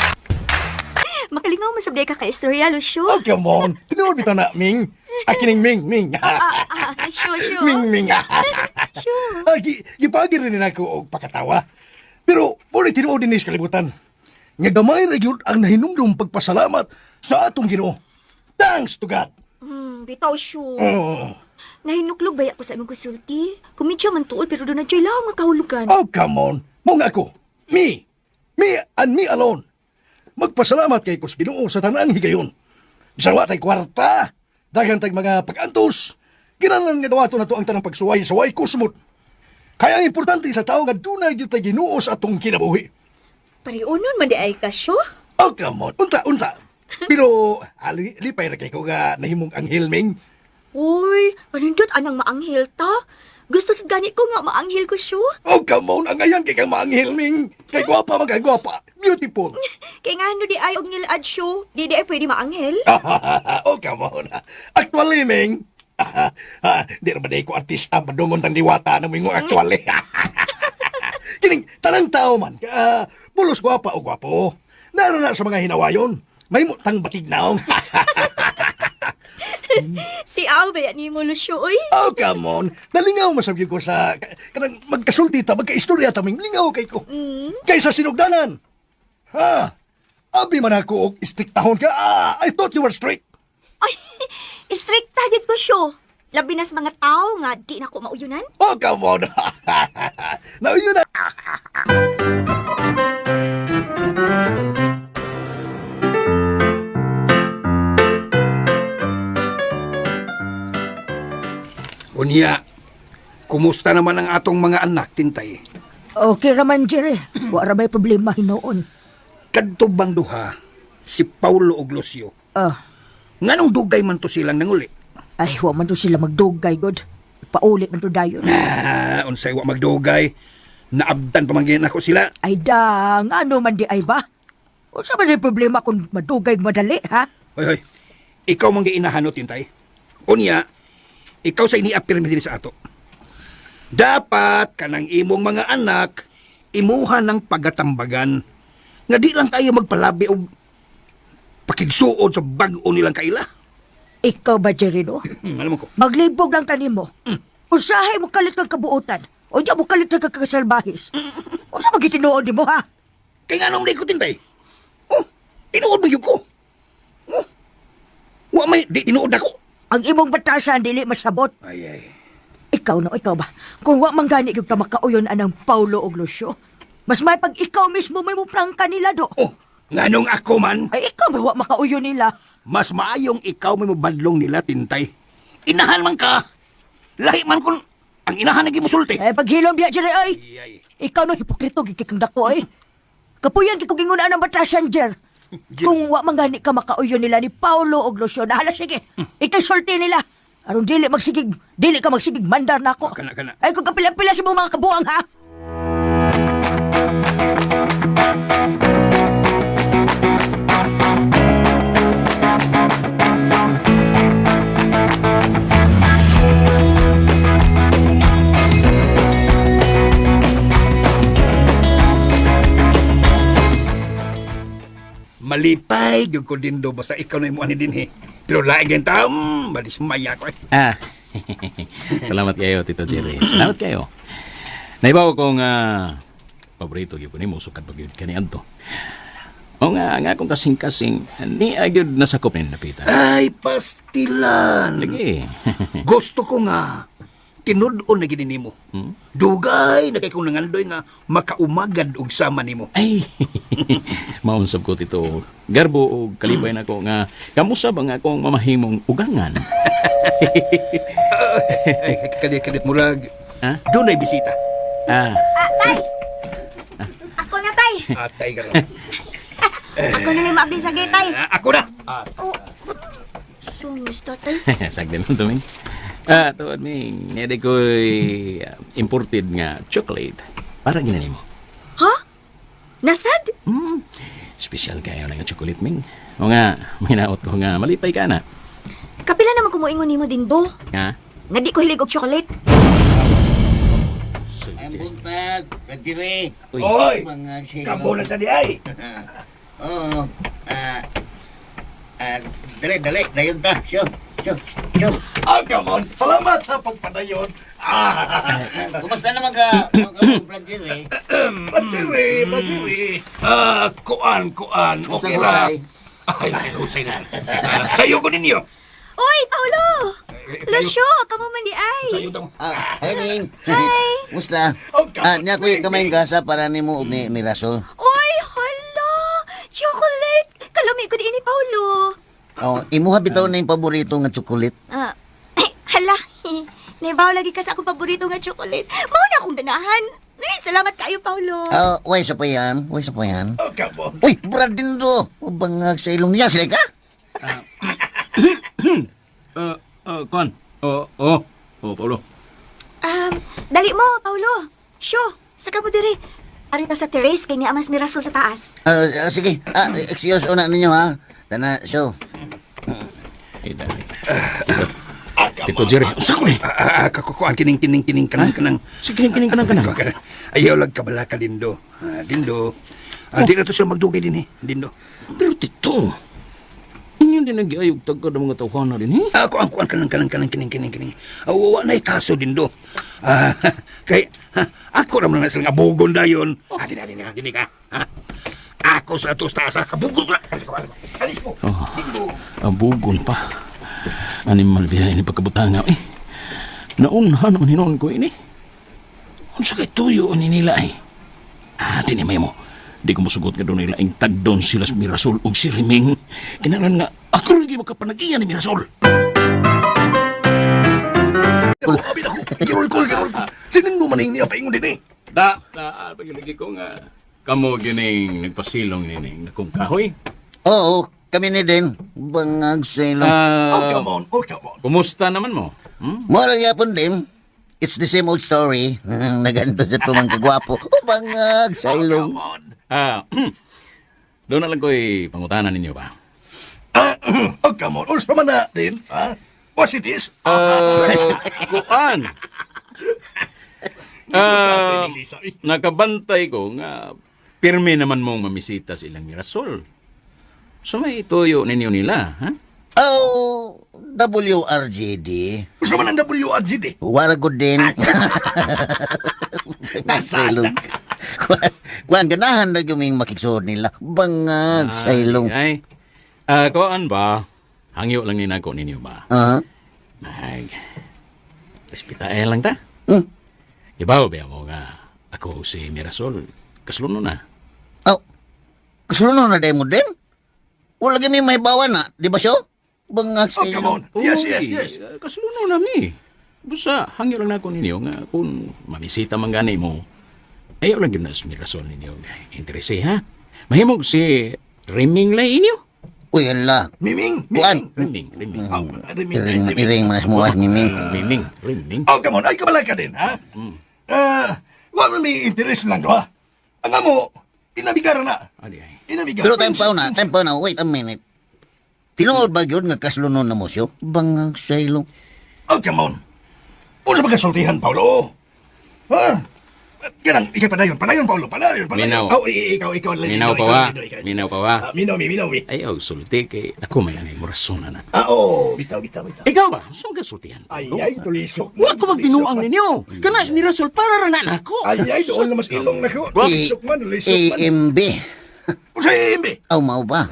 Makalingaw masabday ka ka istorya, Lucio. Oh, come on. Tinuod bitaw na, Ming. Akining Ming, Ming. Sure. Ming, Ming. Sure. Gipagi rin ako og pakatawa. Pero, muli tinuod din sa kalibutan. Nga gamay ra gyud ang nahinumdum pagpasalamat sa atong Ginoo. Thanks to God. Bitaw, sure. Oh, Nahinuklog ba ako sa imong kusulti? Kumidya man tuol pero doon na dyan lang nga kahulugan. oh, come on. Mo nga ako. Me and me alone. Magpasalamat kay kus Ginoo sa tanang higayon. Bisan wa tay kwarta, daghan tay mga pag-antos. Kinahanglan nga dawaton nato ang tanang pagsuway-suway kusmot. Kaya ang importante sa tao nga dunay gyud tay Ginoo sa atong kinabuhi. Pariunon man di ay ka, sure? Oh, come on. Unta. Pero, lipay ra kay ko nga nahimong anghel, Ming. Uy, panindot anang maanghel ta? Gusto sa gani ko nga maanghel ko, sure? Oh, come on. Ang ayan kay kang maanghel, Ming. Kay gwapa, magkagwapa. Beautiful. Kaya nga ano di ay og nilad, sure? Di ay pwede maanghel? Oh, come on. Actually, Ming. Di na ba ko artista, madungon tang diwata na mo actually. Kining, talang tao man. Pulos gwapa o gwapo. Naroon na sa mga hinawayon. May mutang batignaong. Si Ao ba yan ni mo, Lucio, uy? Oh, come on. Nalingaw masabgi ko sa... Kanang magkasulti ta, magka-istorya taming lingaw kay ko. Kaysa sinugdanan. Ha? Abi man ako og istriktahon ka. I thought you were strict. Ay, strict target ko, sure. Labi na sa mga tao nga di na ko mauyunan. Oh, come on. Now, yun na. Unya, kumusta naman ang atong mga anak, Tintay? Okay raman, Jerry. Wala may problema hinoon. Kadto bang duha, si Paulo ug Lucio. Nganong dugay man to silang nanguli? Ay, wa man to sila magdugay, God. Paulit man to dayon. Unsay wa magdugay, naabdan pamangkin ako sila. Ay, dang, ano man di ay ba? O sa man yung problema kung madugay madali, ha? Hoy, ikaw mang giinahanot, Tintay. Unya, ikaw sa iniapirmi din sa ato. Dapat kanang imong mga anak, imuha ng pagatambagan. Nga di lang kayo magpalabi o pakigsuod sa bag-o nilang kaila. Ikaw ba, Jerry, no? Alam mo ko. Maglibog lang kanimo. Usahay mo kalit kang kabuutan. O diyan mo kalit kang kakasalbahis. O sa magitinood mo, ha? Kaya nga nung ko, Tintay. Oh, tinuod mo yun ko. Oh, wa may, di tinuod ako. Ang imong batasan dili masabot. Ay. Ikaw no, ikaw ba? Kung wa man gani gyud ka makauyon anang Paulo og Lucio, mas may pag ikaw mismo may mo prangka nila do. Oh, nganong ako man, Ay ikaw ba wa makauyon nila? mas maayong ikaw may mabadlong nila, Tintay. Inahan man ka. Lahi man kung ang inahan naging musulti. Ay paghilom diya Jerry ay. Ay. Ikaw no hipokrito gikikang dako ay. Kapuyan kiko gingon anang batasan Jer. Kung wa man gani ka makauyon nila ni Paulo og Lucio, nahala sige. Ikay nila. Aron dili ka magsigig mandar nako. Kana. Ay kung kapila-pila sa mga kabuang ha. Malipay, yung ko din do, basta ikaw na yung ani din eh. Pero laing yung tao, malismaya ko eh. Ah, salamat kayo, Tito Jerry. Salamat kayo. Naibaw kong paborito yun ko ni mo, sukat pag yun kaniadto. O nga kung kasing-kasing, ni agad nasakop na napitan. Ay, pastilan. Lagi. Gusto ko nga, tinudon na gini mo. Dugay na kay kong nangandoy nga makaumagad og sama nimo. Ay, maunsab ko Tito. Garbo o kalibay na ko nga, kamusta ba nga akong mamahimong ugangan? Ay, kadit mo lag. Ha? Doon ay bisita. Ah, Tay! Ako na, Tay! Atay ka lang. Ako na may maabdi sa gate, Tay! Ako na. Oh, sungis to, Tay. sagdi lang tuming. Tuwad ming, nede ko'y imported nga chocolate. Para ginani mo. Ha? Nasad? Special kayo na nga chocolate, ming. O nga, minaot ko nga, malipay ka na. Kapila naman kumuingon nimo din do. Nga? Nga di ko hilig og chocolate. Ang buntag, Ragdire. Oy! Mga silong. Kabo na sa di ay. Oo. Dali, dayon ta. Syo. Come on. Salamat sa pagpadayon. Kumusta naman ka, mga Ragdire? Plajiwi. Kuan. Okay ra. Ay, husay na. Sayo ko ninyo. Oy, Paulo! Lasyo, kamo man di ay. Sayo daw. Hi, Ning. Hi. Musta? Niya ko kamay gasa para nimo ug ni Rasol. Oy, hala! Chocolate! Kalami ko di ni Paulo. Oh, imuha bitaw na yung paborito nga chocolate. Hala! Naibaw lagi ka sa akong paborito nga chocolate. Mao na akong ganahan. Ay, salamat kayo, Paulo. Way sa pa yan. Come on. Uy, brad din do. Bangag sa ilong niya, sila ka? Kuan. Paulo. Dali mo, Paulo. Syo, saka mo diri. Arita sa terrace kay ni Amas Mirasol sa taas. Sige. Excuse una ninyo ha. Tana, show. Dali. Tito Jerry, usa ko ni. Kakukuan kining kanang. Sige, kining kanang. Ayaw lang kabala ka, Dindo. Dindo. Di na to siya magdugay din eh, Dindo. Pero Tito, inyo din nag-iayog tagka ng mga tawhan na din, eh? Kuan kanang kining. Awawa na ikaso, Dindo. Kay, ako naman na silang abugon na yun. Dini ka. Ako sa atos taas, kabugon ko na. Alis mo. Abugon pa. Animal biya ini pagkabutanga, eh. Naunhan naman hinon ko ini. Unsa kay tuyo ni nila, eh. Tinimay mo. Di ko masugot nga doon nila ang tagdon sila sa Mirasol o si Riming. Kinalan nga, ako rin makapanagiyan ni Mirasol. Girol ko. Sinin mo man niya paingon din eh. Pagilagi ko nga, kamo gining nagpasilong nining nakong kahoy. Oo, kami ni din. Bangag sa ilong. Come on. Kumusta naman mo? Mora yapon din. It's the same old story. Naganto sa tumang kagwapo. Bangag sa ilong. Doon na lang ko'y pangutanan ninyo ba? Come on. Ulsa man na din. What it is? Kuan. Nakabantay ko nga pirmi naman mong mamisita silang Mirasol. So may tuyo ninyo nila, ha? Oh, WRGD. Ulsa man ang WRGD? Waragod din. Sa ilong. Kuan, ganahan na guming makiksuod nila. Bangag sa ilong. Ay, kuan ba? Hangyo lang ninako ninyo ba? Respetae lang ta? Ibaw ba mo nga ako si Mirasol. Kasluno na. Oh, kasluno na dahil mo din? Wala gami may bawa na, di ba siyo? Bangag sa Come on. ilong. Yes. Kasluno na mi. Basta, hangyo lang nako ninyo nga kung mamisita man gani mo. Ayaw lang yun na si Mirasol ninyo. Interese, ha? Mahimog si Riming lay inyo. Uy, ala. Miming. Kuan. Riming. Iring manas mo as miming. Riming. Come on. Ay, kabala ka din, ha? Wala may interest lang, do, ha? Ang mo, Inamigar na. Adi ay. Inamigar. Pero time pa na, wait a minute. Tinuod ba yun nga kaslunon na mo siya? Bangag sa ilong. Oh, come on. Una ba kasultihan, Paulo? Ha? Ganang, padayon, Paulo, padayon. Minaw. Oh, ikaw. Minaw pa wa. Minaw pa wa. Minaw. Ay, sulti kay ako may anay mo rasona na. Oo, bitaw. Ikaw ba? Saan ka sultihan? Ay, tulisok. Wa ko magbinuang ninyo. Kanas ni Rasol para ra na ako. Ay, doon na mas ilong na ko. Tulisok man. AMB. Usa imbe. Aw, mau ba?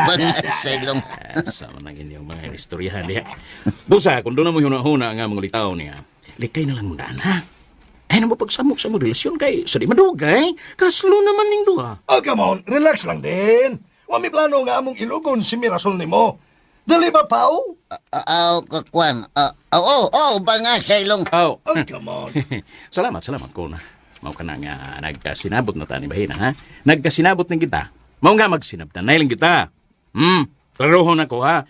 Bangag sa ilong. Sama na inyong mga istoryahan diha. Busa, kung doon na mo huna-huna nga mga litaw niya, likay na lang mundaan, ha? Ay na mo pagsamok sa mga relasyon kay sa di madugay. Kaslo naman ning duha. Oh, come on. Relax lang din. Wa may plano nga among ilugon si Mirasol nimo. Dali ba, Pao? Aw, kakwan. Bangag sa ilong. Oh. Oh, come on. salamat ko na. Mao ka na nga nagkasinabot na tani bahin, ha? Nagkasinabot ng kita. Mao nga magsinabtan na lang kita. Klarohon ako, ha?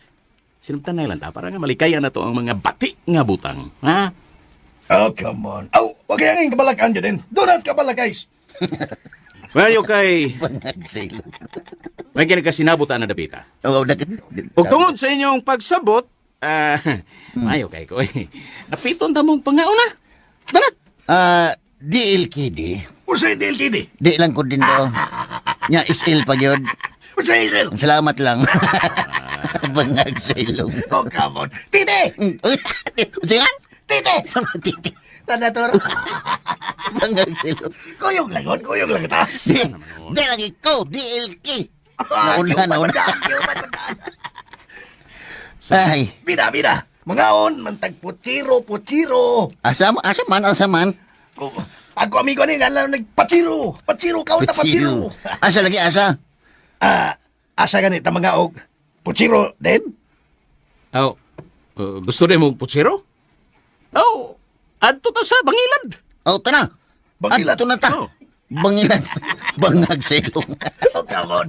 Sinabtan na lang ta para nga malikayan na to ang mga bati nga butang, ha? Oh, come on. Oh, wag kaya ngayong kabalakan dyan din. Do not kabalak, guys. Mayo kay Bangag sa ilong. may kinagkasinabot na dapita. Oh, Ug tungod sa inyong pagsabot, mayo kay ko. Napiton ta mong pangauna. Dalat. DLKD. Usay del kidi. Di lang ko din daw. Nya isil pa yun. Usay isel. Salamat lang. Bangag sa ilong. Oh, come on. Titi! Singan? Titi! Sama titi. Tanator. Bangag sa ilong. Kuyog lang ita. Di lagi ko, DLK. Nauna. Ay, Bida. Mangaon, mantag putsiro. asa man. Ako amigo ni nga lang nagpatsiro. Patsiro, kaon na patsiro. Asa lagi, asa? Asa ganita mga og. Putsiro din? Oh, gusto din mong putsiro? Oh, adto ta sa Bangilad. Oh, tana. Bangilan. Adto na ta. Oh. Bangilan. Bangag sa ilong. Oh, come on.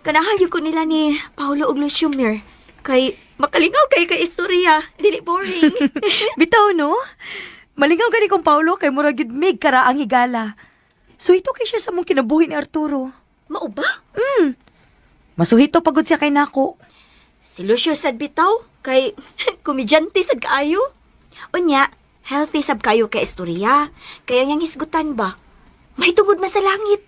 Kanahayo ko nila ni Paulo ug Lucio, Mir. Kay makalingaw kay istorya, dili boring. Bitaw, no? Malingaw gani kong Paulo kay murag yun mig kara ang higala. So ito kay siya sa mong kinabuhi ni Arturo. Mao ba? Masuhito pagod siya kay nako. Si Lucio sad bitaw kay komedyante sad kaayo. Unya, healthy sab kayo kay istorya. Kaya yang hisgutan ba? May tungod man sa langit.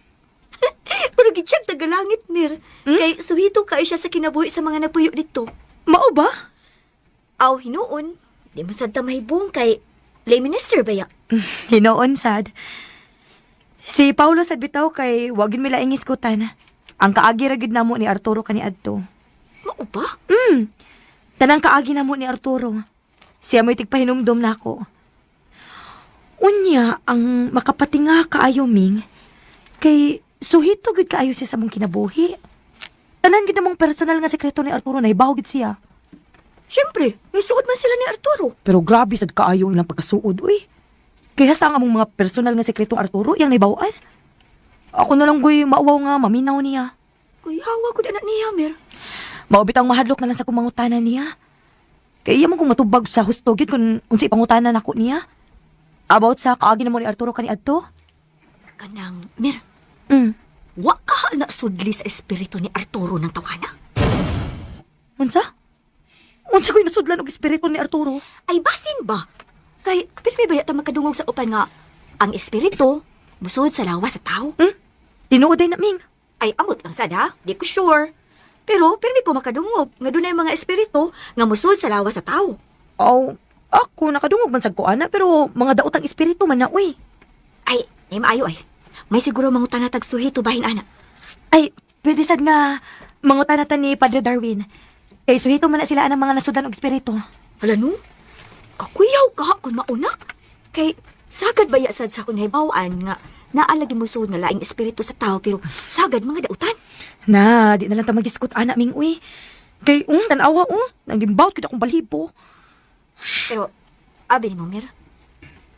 Pero gitsag tagalangit, Mir. Kay suhito kayo siya sa kinabuhi sa mga napuyo dito. Mao ba? Aw, hinuon. Di mo sad ta mahibong kay lay minister ba ya? Hinoon sad. Si Paulo sad bitaw kay wagin mi laing iskutan. Ang kaagi ra gid namo ni Arturo kaniadto. Mao ba? Tanang kaagi namo ni Arturo. Siya mo'y tigpahinumdom nako. Unya ang makapatinga kaayo Ming kay suhito gid kaayo siya sa mong kinabuhi. Tanan gid namong personal nga sekreto ni Arturo na ibaw gid siya. Siyempre, may suod man sila ni Arturo. Pero grabe sad kaayo ilang pagkasuod uy. Kaya sa nga mong mga personal nga sekreto Arturo yang naibawaan. Ako na lang goy maawaw nga maminaw niya. Kuy, hawa ko na niya, Mir. Maubitang mahadlok na lang sa kumangutanan niya. Kaya mo kung matubag sa husto gid kung unsa ipangutanan nako niya. About sa kaagi na mo ni Arturo kaniadto. Kanang, Mir, Mm. wa ka na sudli sa espiritu ni Arturo ng tawana. Unsa? Unsa ko'y nasudlan og espiritu ni Arturo? Ay basin ba? Kay, pirmi ba yata makadungog sa upan nga, ang espiritu, musod sa lawas sa tao? Tinuod ay naming. Ay, amot ang sada, di ko sure. Pero, pirmi ko makadungog, nga doon ay mga espiritu, nga musod sa lawas sa tao. Aw, ako nakadungog man sad ko ana pero mga daotang espiritu man na uy. Ay, maayo ay. May siguro mangutan na tagsuhito bahin ana. Ay, pwede sad nga mangutanatan ni Padre Darwin. Kay suhito man na sila ang mga nasudlan og espiritu. Hala no? Kakuyaw ka kung mauna. Kay, sagad ba sad sa kung naibawaan nga naalagi mo suod nga laing espiritu sa tao pero sagad mga dautan. Na, di na lang ta magiskot ana ming uy. Kay tanawa naglimbaut kita akong balibo. Pero, abi ni mo, Mir,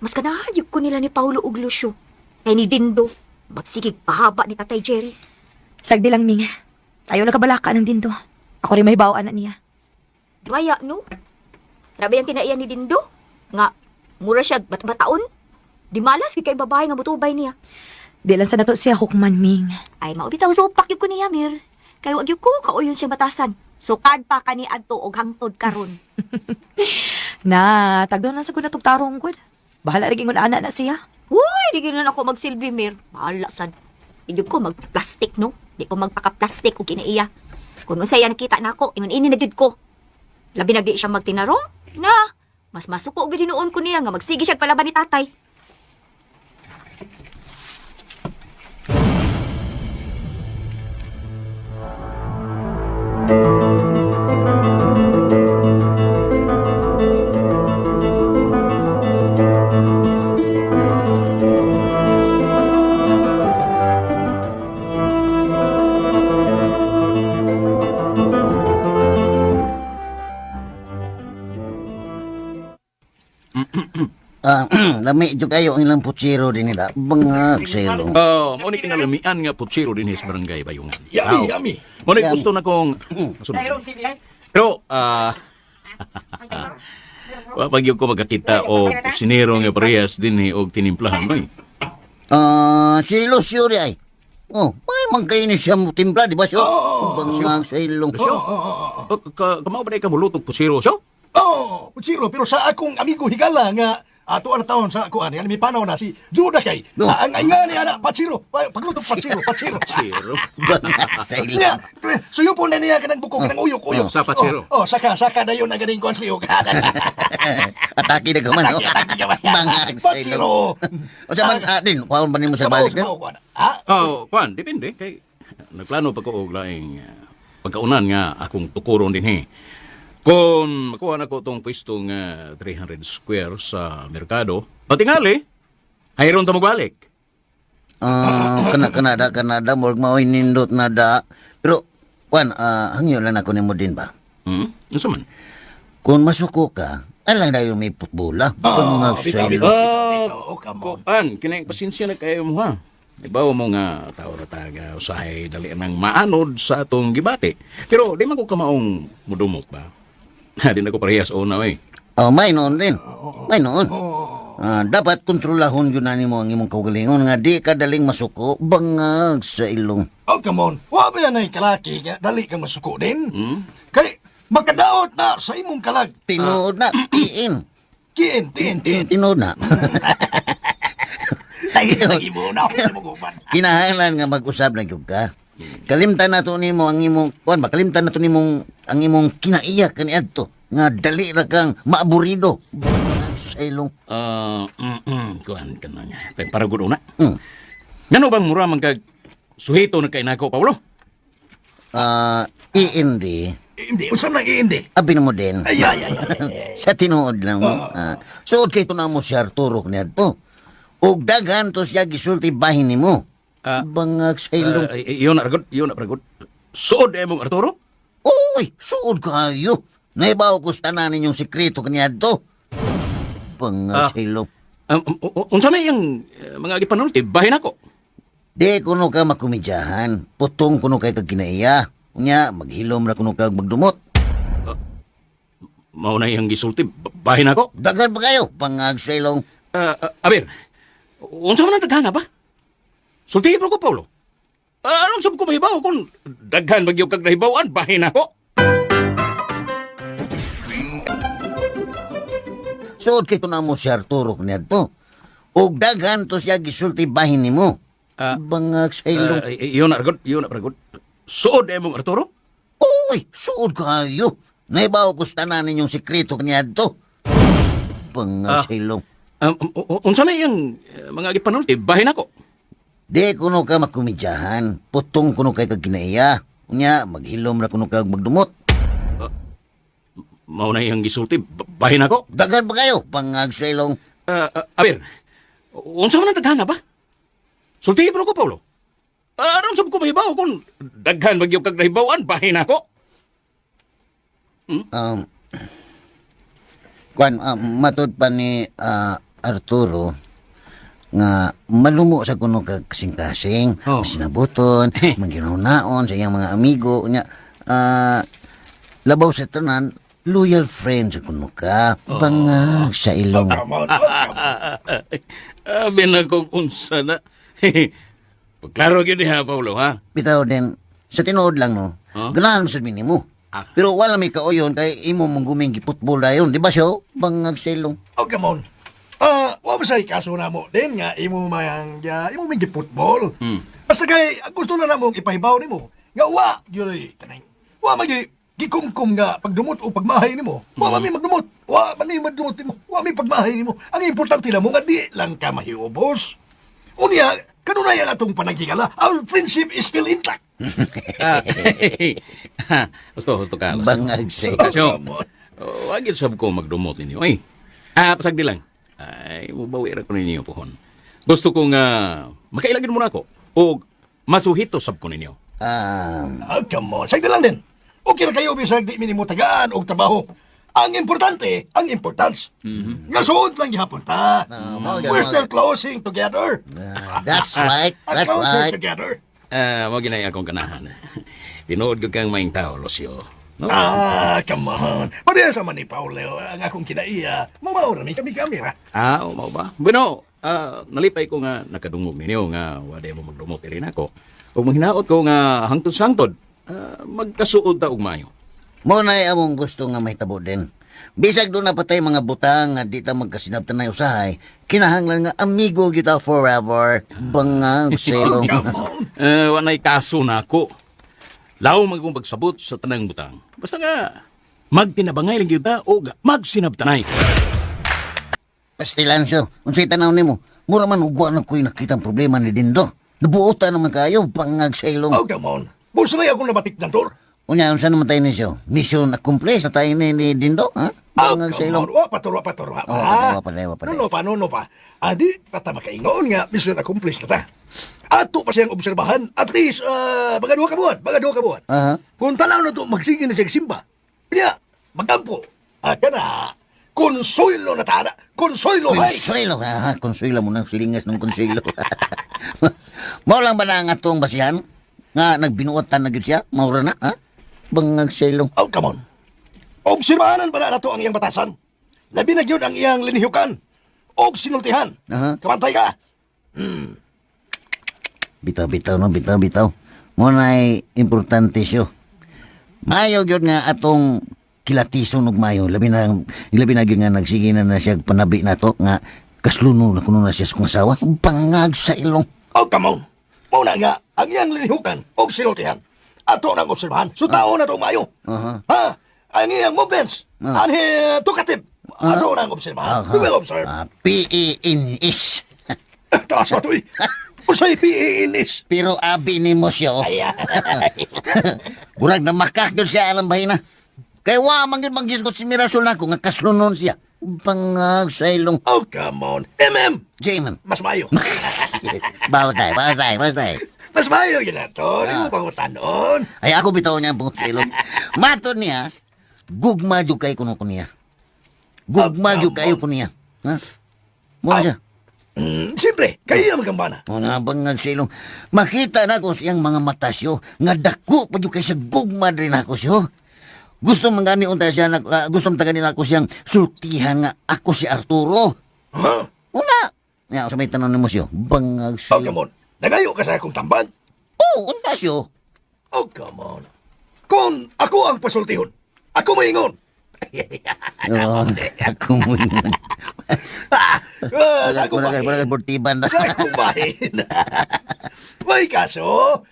mas kanahayag ko nila ni Paulo ug Lucio. Kay ni Dindo, magsigig pahaba ni Tatay Jerry. Sagdi lang ming. Ayaw na kabalaka ng dindo. Ako rin may bawaan na niya. Dwaya, no? Grabe ang kinaiyan ni Dindo. Nga, mura siya bat-bataon. Di malas kay babae nga mutubay niya. Di lang sa nato siya hukman, Ming. Ay, maubitaw supak yun ko niya, Mir. Kaya wag yun ko, kauyon siya batasan. Sukad pa kani adto og hangtod karon. Na, tagdo na sa kuna tarong ko. Bahala lagi ngon ana na siya. Uy, di ganoon ako magsilbi, Mir. Bahala sad. Di ko magplastic, no? Di ko magpaka-plastic og kinaiya. Kung usay nakita nako, ingon ini na gid ko. Labi na di siya magtinarong. Na, mas masuko gid noon ko niya nga magsige siya palaban ni tatay. Lami jud kayo ang ilang putsiro din nila. Bangag sa ilong. Mo ni kinalamian nga putsiro din sa barangay Bayungan. Yummy, yummy. Mo ni gusto na kong Pero wapag yung ko magkakita o pusinero nga parehas din og tinimplahan mo. Si Lucio di ay. Oh, may man kayo ni siya mutimpla, di ba siya? Bangag sa ilong. Kamao ba na ikamulutog putsiro siya? Oh, putsiro, pero sa akong amigo higala nga ato na taon sa kuan, yan may panaw na si Judah kay. No. Ang nga ni ana patsiro, pagluto patsiro. Putsiro. Bangag sa ilong. Niya, suyo po na niya kanang buko kanang uyok. Sa patsiro. Saka dayon na ganing kuan siyog. Atake na gaman, no? Bangag sa ilong. Patsiro. O sa man, din, kuhaan ba nimo sa balik na? Kwan, depende kay nagplano pa ko og laing pagkaunan nga akong tukuron din Kung makuha na ko itong pwestong 300 square sa merkado, patingali, hayron ta magbalik. Kanada, morg maoy nindot na da. Pero, kuhaan, hangyo lang ako nimo din ba? Ano man? Kung masuko ka, alang na yung may putbola. Bangag sa ilong. Kuan, kinayang pasensya na kayo mo ha. Ibaw mo nga tao na taga usahay dali ng maanod sa atong gibati. Pero di man ko kamaong mudumot ba? Di na ko parehas una eh. May noon din. May noon. Dapat kontrolahon yun na mo ang imong kaugalingon nga di ka daling masuko bangag sa ilong. Oh, come on. Wa ba yan ay kalaki nga dali kang masuko din? Kay makadaot na sa imong kalag. Tinood na, tiin. Kiin. Tinood na. Lagi mo na ako mo guban. Kinahanglan nga mag-usab na gyud ka. Kalimtan na to nimo ang imong kalimtan na to nimong ang imong kinaiyak kaniadto nga dali ra kang maaburido. Bangag sa ilong. Kuan ka na nga. Tay para gud una. Mm. Ngano bang mura man kag suhito na kay nako Paulo? Iindi. Hindi, usap na hindi. Abi na mo din. Ay. Sa tinuod lang mo. Suod kay to na mo si Arturo kaniadto. Og daghan to siya gisulti bahin nimo. Bangag sa ilong. Iyon na ragod. Suod emong Arturo? Uy, suod kayo. Naibaw ko sa tanan ninyong sikreto kaniadto. Bangag sa ilong. Unsa may yung mga gipanulti bahin ako? Di kuno ka makumidyahan. Putong kuno kay kag kinaiya. Unya, maghilom ra kuno kag magdumot. Mao na yung gisulti bahin ako? Dagan pa kayo, bangag sa ilong. Aber, unsa man ang daghan ba? Sultihin mo ko, Paulo. Anong sab ko mahibaw kung daghan bagyo kag nahibawan, bahin ako? Suod kay to na mo si Arturo kaniadto. Og daghan to siya gisulti bahin nimo. Bangag sa ilong. Iyon na ragod. Suod emong Arturo? Uy, suod kayo. Naibaw ko sa tanan ninyong sikreto kaniadto. Bangag sa ilong. Unsa may yung mga gipanulti, bahin ako? Di kuno ka makumidyahan. Putong kuno kay kag kinaiya. Unya, maghilom ra kuno kag magdumot. Mao na yung gisulti, bahin ako? Dagan pa kayo, bangag sa ilong. Aber, unsa man ang daghan ba? Sultihin mo ko, Paulo. Anong sab ko mahibaw kung daghan bagyo kag nahibawan, bahin ako? Matod pa ni Arturo nga malumo sa kuno kag kasing-kasing, sinabuton, manginaon sa iyang mga amigo nya labaw sa tanan loyal friend sa kuno ka. Bangag sa ilong. Come on. Oh, come on. Abi na kong unsa na. Pagklaro gini ha, Paulo, ha? Bitaw din, sa tinuod lang no, ganahan mo sa minimo. Pero wala may kaoyon kay imo mong guming giputbol dayon, di ba siya? Bangag sa ilong. Oh, come on. Wa ba say kaso na mo din nga imo mayang imo migi football. Basta kay gusto na namong ipahibaw nimo nga wa gyud kanay. Wa magi gikumkum nga pagdumot o pagmahay nimo. Wa man mi magdumot. Wa man mi magdumot nimo. Wa mi pagmahay nimo. Ang importante lang mo nga di lang ka mahiubos. Unya kanunay ang atong panagkikala. Our friendship is still intact. Gusto ka. Bangag sa Gusto ka, ilong. Syo. Come on. Wag yun sab ko magdumot ninyo. Ay, pasagdi lang. Ay, mubawi ra ko ninyo pohon. Gusto ko nga makailagin mo na ako o masuhito sab ko ninyo. Come on. Sagdi lang din. Okay na kayo bisag di minimo tagaan o trabaho. Ang importante, ang importance. Nga suod lang gihapon ta. We're still closing together. That's right, that's Closer right. together. Mo ginay akong kanahan. Pinood ko kang maing tao, Lucio. No? Come on. Parehas naman ni Paulo. Ang akong kinaiya, mamaura ni kami-kami, ha? Mau ba? Bueno, nalipay ko nga nakadungog ninyo nga wala mo magdumot rin ako. O manghinaot ko nga hangtod-sangtod, magkasuod ta og mayo. Mo na among gusto nga mahitabo din. Bisag doon na patay mga butang nga di ta magkasinabtan na usahay, kinahanglan nga amigo kita forever. Bangag sa ilong. Wanay kaso na ako. Law magkong pagsabot sa tanang butang. Basta nga, magtinabangay lang kita o magsinabtanay. Pastilansyo, unsay tanaw nimo? Mura man ugwa na ko'y nakita ang problema ni Dindo. Nabuota naman kayo, bangag sa ilong. Oh, come on. Buso na akong nabatik ng tor. Unya, unsa naman tayo nisyo? Mission accomplished na tayo ni Dindo, ha? Bangag sa ilong. Wa paturo. wa pa. No pa. Adi, pata makaingon nga, mission accomplished na ta. Ato pa siyang obserbahan, at least, mga 2 ka buwan. Aha. Kung tanaw na to, magsige na siya simba. Kaya, magampo. Kana, konsuelo na tana. Konsuelo, hay. Consuelo, ha? Consuelo mo ng silingas ng Consuelo. Mao lang ba na ang atong basihan? Nga nagbinuotan na gid siya? Maura na, ha? Bangag sa ilong. Oh, come on. Obserbahanan ba na nato ang iyang batasan? Labi na yun ang iyang linihukan. Og sinultihan. Aha. Kamantay ka. Bitaw, no? Bitaw. Muna'y importante siyo. Mayo gyud nga atong kilatison og mayo. Labi na gyud nga nagsige na siya panabi nato nga kasluno na kuno na siya sa kong asawa. Bangag sa ilong. Oh, come on. Muna nga, ang iyang linihukan og sinultihan. Ato nang obserbahan. Sutao na to mayo. Aha. Ha? Ang iyang movements. Anhe, tukative. Ato nang obserbahan. We will observe. P-E-N-S. Taas pa to eh. Usay PENS. Pero abi ni mo siya, oh. Burag na makak yun siya alam bahay na. Kaya wa man yun mag-gisgot si Mirasol na ako nga kaslunon siya. Bangag sa ilong. Oh, come on. Jamin. Mas mayo. Bawas tayo. Mas mayo yun na to. Hindi mo pangutanon. Ay ako bitaw niya ang bungot sa ilong. Mato niya, gugma jud kayo kuno ko niya. Gugma jud kayo ko niya. Ha? Mo siya. Siyempre, kayo ang magambana. O na bangag sa ilong. Makita na ko siyang mga mata siyo. Nga dako pa jud kay sa gugma rin ako siyo. Gusto mangani unta siya gusto magani ako siyang sultihan nga ako si Arturo. Ha? Una. Ya, sa may tanong ni mo siyo. Bangag sa Oh, come ilong. on. Nagayo ka sa akong tamban. Oo, unta siyo. Oh, come on. Kung ako ang pasultihon, ako maingon. Oo, ako mo yun. Sa akong Wala bahin. kay Bortiban na. Sa akong bahin. May kaso,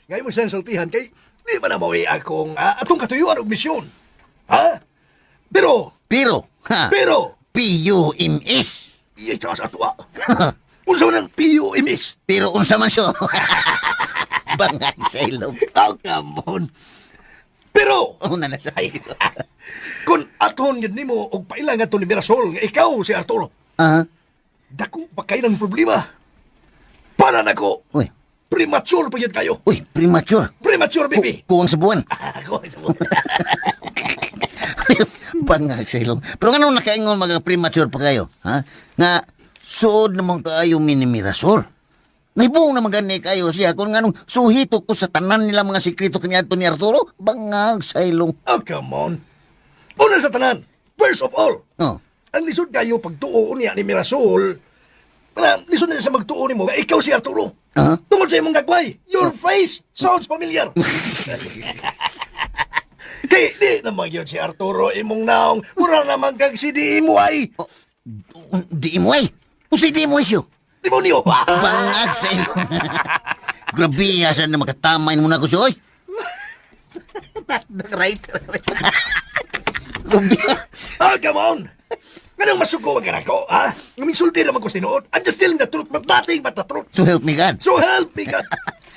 ngayon mo siyang sultihan kay di ba na mawi akong atong katuyuan og misyon. Ha? Pero, Ha? P-U-M-S. ito sa atwa. Unsa man ang PUMS? Pero unsa man siya. Bangag sa ilong. Oh, come on. Pero, Una na sa ilong. kung aton yun nimo og pailang ato ni Mirasol nga ikaw si Arturo, Ah, dako pa kayo ng problema. Para nako, uy, premature pa yun kayo. premature. Premature, baby. Kuwang sa buwan. Ako, Bangag sa ilong. Pero nga nung nakaingon mag-premature pa kayo, ha? Nga, suod naman kayo minimirasor. Naibong naman gani kayo siya kung nga nung suhito ko sa tanan nila mga sikreto kanya ni Arturo, bangag sa ilong. Oh, come on. Una sa tanan, first of all, Oh. ang lisod kayo pagtuo niya ni Mirasol, lisod na sa magtuo ni mo, nga ikaw si Arturo. Ah? Tungod sa imong gagway, your face sounds familiar. Kay di naman yun si Arturo imong naong, mura naman kag si di mo ay. Di mo ay. Usi di mo ay siyo. Demonyo! Bangag sa ilong. Grabe, asan na magkatamay mo na ko siya, oy. Right. Grabe. Ah, come on! Anong masuko ang ganako, ha? Ngamisulti naman ko sinuot. I'm just telling the truth, but nothing but the truth. So help me God. So help me, God.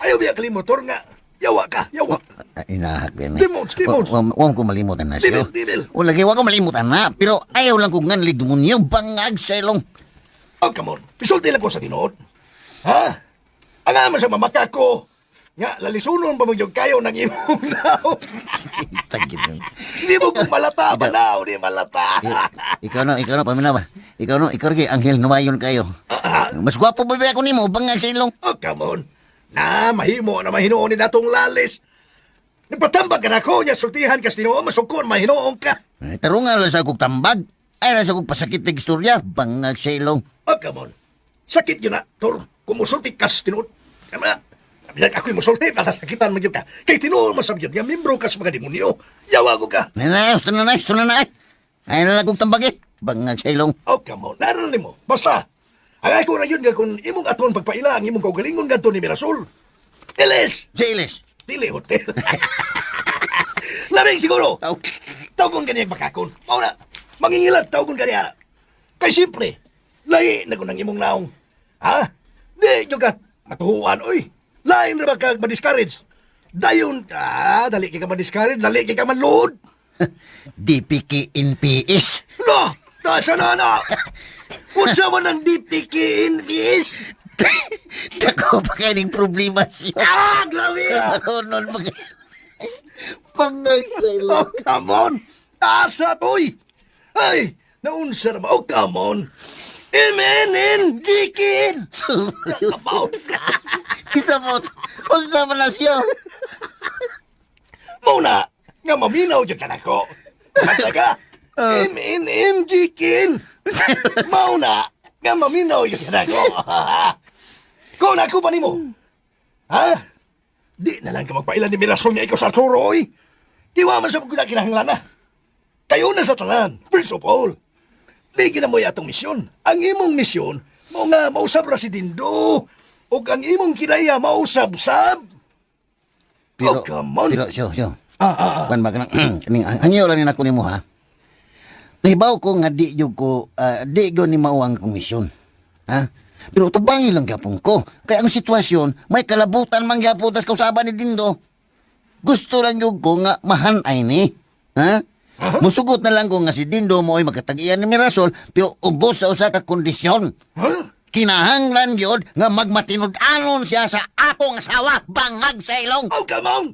Ayaw biya kalimotor nga. Yawa ka, yawa. Inahak din. Demons. Huwag ko malimutan na siyo. Devil. O lagi, huwag ko malimutan na. Pero ayaw lang kong nganlig demonyo. Bangag sa ilong. Oh, come on. Pisulti lang ko sa tinuot. Ha? Ang ama sa mamaka ko. Nga, lalisunon pa magyog kayo ng imong naw. Tagit yun. Hindi mo kong malata, banaw, di malata. Ikaw na, paminaw ba? Ikaw kay Angel, numayon kayo. Mas gwapo ba ako ni mo? Bangag sa ilong. Oh, come on. Na, mahimo na mahinoon ni datong lalis. Nagpatambag ka na ko niya, sultihan ka sinuon, masukon, mahinoon ka. Tarungan lang sa kong tambag. Ay, lang sa kong pasakit na istorya. Bangag sa ilong. Oh, come on. Sakit yun na, Tor. Kumusulti ka sinuon. Tama. Bilang ako'y musulti, natasakitan mo yun ka. Kay tinuon mo sa yun, nga membro ka sa mga demonyo. Yawa ko ka. Nanay. Ay na lang kong tambagin. Bangag sa ilong. Oh, come on. Naralan mo. Basta. Ang ako na yun nga kung imong aton pagpaila ang imong kaugalingon ganto ni Mirasol. Ilis! Sa ilis. Dili hotel. Lamig siguro. Aw. Tawgon ganiyang makakon. Mauna, mangingilat tawgon kaniya. Kay siyempre, lahi na ko ng imong naong. Ha? Di nyo ka matuhuan, oy. Lain na ba ka ma-discourage? Dayon, dali ka ma-discourage, dali ka man-load. DPK in PS. Lo, tasa na na. Unsa man ang DPK in PS? Dako pa kayo problema siya. Grabe! Maronon pa kayo. Bangag sa ilong. Oh, come on. Tasa, toy. Ay, naunsa na ba? Oh, come on. MNN, Jikin. Isa mo. Unsa man na siya. Muna, nga maminaw dyan ka na ko. Kataga, MNM, Jikin. Mauna, nga maminaw dyan ka na ko. Kung ako pa ni mo. Ha? Di na lang ka magpailan ni Mirasol niya ikaw sa Arturo, oy. Diwa man sa mga kinahanglan na. Kayo na sa tanan, first of all. Ligi na mo atong misyon. Ang imong misyon, mo nga mausab ra si Dindo. O ang imong kinaya mausab-sab. Pero, oh, come on. Pero, siyo. Kan ba kanang ang iyo lang ni nako nimo ha. Nahibaw ko nga di gyud ni mao ang komisyon. Ha? Pero tubangi lang gyapon ko. Kaya ang sitwasyon may kalabutan man gyapon tas kausaban ni Dindo. Gusto lang gyud ko nga mahanay ni. Ha? Musugot na lang ko nga si Dindo mo ay magkatagian ni Mirasol pero ubos sa usa ka kondisyon. Huh? Kinahanglan gyud nga magmatinud-anon siya sa akong asawa bangag sa ilong. Oh, come on.